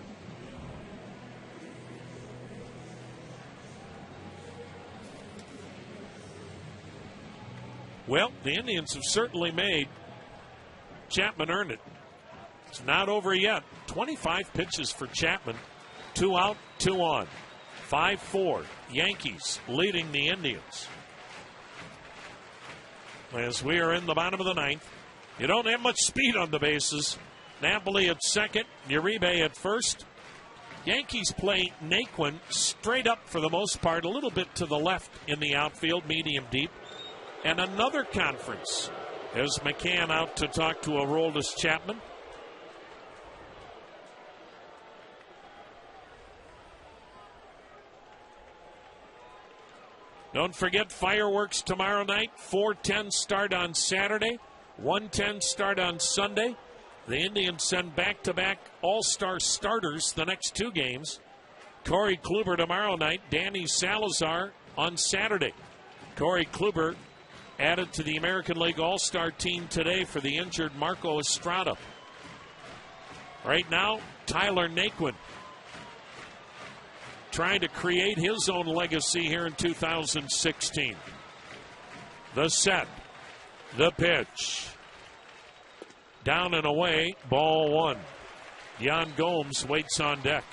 Well, the Indians have certainly made Chapman earn it. It's not over yet. 25 pitches for Chapman. 2 out, 2 on. 5-4. Yankees leading the Indians. As we are in the bottom of the 9th, you don't have much speed on the bases. Napoli at second, Uribe at first. Yankees play Naquin straight up for the most part, a little bit to the left in the outfield, medium deep. And another conference as McCann out to talk to Aroldis Chapman. Don't forget fireworks tomorrow night. 4:10 start on Saturday. 1:10 start on Sunday. The Indians send back-to-back all-star starters the next 2 games. Corey Kluber tomorrow night. Danny Salazar on Saturday. Corey Kluber added to the American League All-Star team today for the injured Marco Estrada. Right now, Tyler Naquin trying to create his own legacy here in 2016. The set, the pitch. Down and away, ball 1. Yan Gomes waits on deck.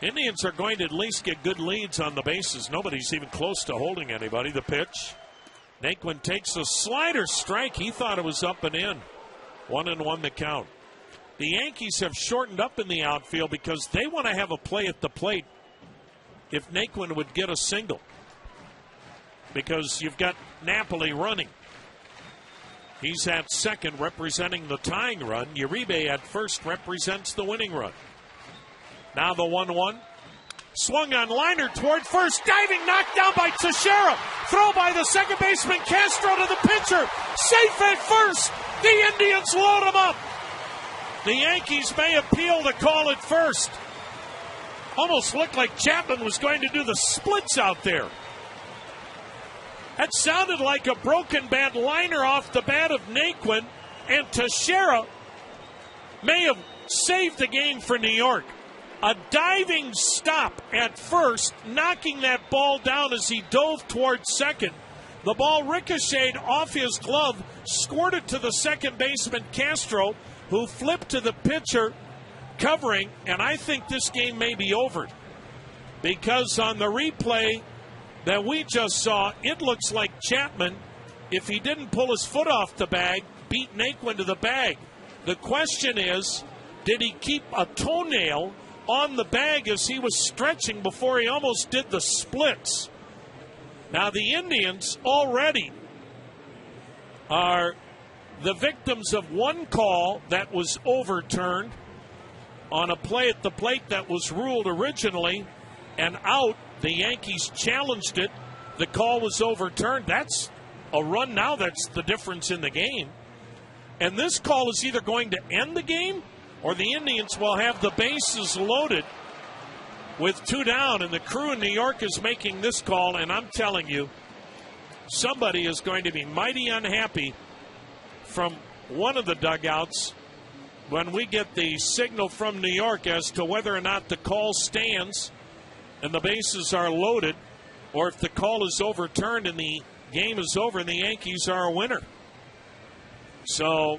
Indians are going to at least get good leads on the bases. Nobody's even close to holding anybody. The pitch. Naquin takes a slider strike. He thought it was up and in. 1-1 the count. The Yankees have shortened up in the outfield because they want to have a play at the plate if Naquin would get a single. Because you've got Napoli running. He's at second, representing the tying run. Uribe at first represents the winning run. Now the 1-1. Swung on liner toward first. Diving, knocked down by Teixeira. Throw by the second baseman, Castro to the pitcher. Safe at first. The Indians load him up. The Yankees may appeal the call at first. Almost looked like Chapman was going to do the splits out there. That sounded like a broken bat liner off the bat of Naquin, and Teixeira may have saved the game for New York. A diving stop at first, knocking that ball down as he dove towards second. The ball ricocheted off his glove, squirted to the second baseman Castro, who flipped to the pitcher covering, and I think this game may be over. Because on the replay that we just saw, it looks like Chapman, if he didn't pull his foot off the bag, beat Naquin to the bag. The question is, did he keep a toenail on the bag as he was stretching before he almost did the splits? Now the Indians already are the victims of one call that was overturned on a play at the plate that was ruled originally and out. The Yankees challenged it. The call was overturned. That's a run now. That's the difference in the game. And this call is either going to end the game or the Indians will have the bases loaded with 2 down. And the crew in New York is making this call. And I'm telling you, somebody is going to be mighty unhappy from one of the dugouts when we get the signal from New York as to whether or not the call stands and the bases are loaded, or if the call is overturned and the game is over and the Yankees are a winner. So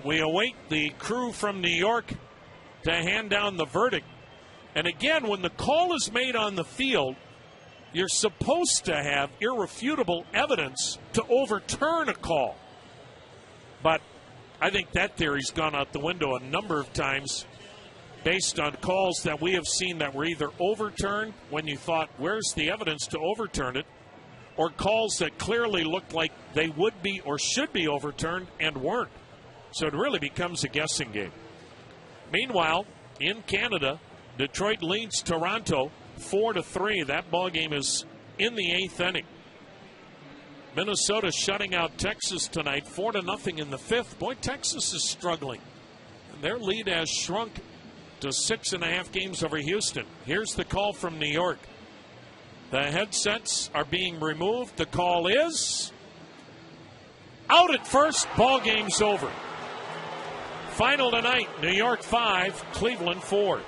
we await the crew from New York to hand down the verdict. And again, when the call is made on the field, you're supposed to have irrefutable evidence to overturn a call. But I think that theory's gone out the window a number of times based on calls that we have seen that were either overturned when you thought, where's the evidence to overturn it, or calls that clearly looked like they would be or should be overturned and weren't. So it really becomes a guessing game. Meanwhile, in Canada, Detroit leads Toronto 4-3. That ball game is in the 8th inning. Minnesota shutting out Texas tonight, 4-0 in the 5th. Boy, Texas is struggling. And their lead has shrunk to 6.5 games over Houston. Here's the call from New York. The headsets are being removed. The call is out at first. Ball game's over. Final tonight, New York 5, Cleveland 4.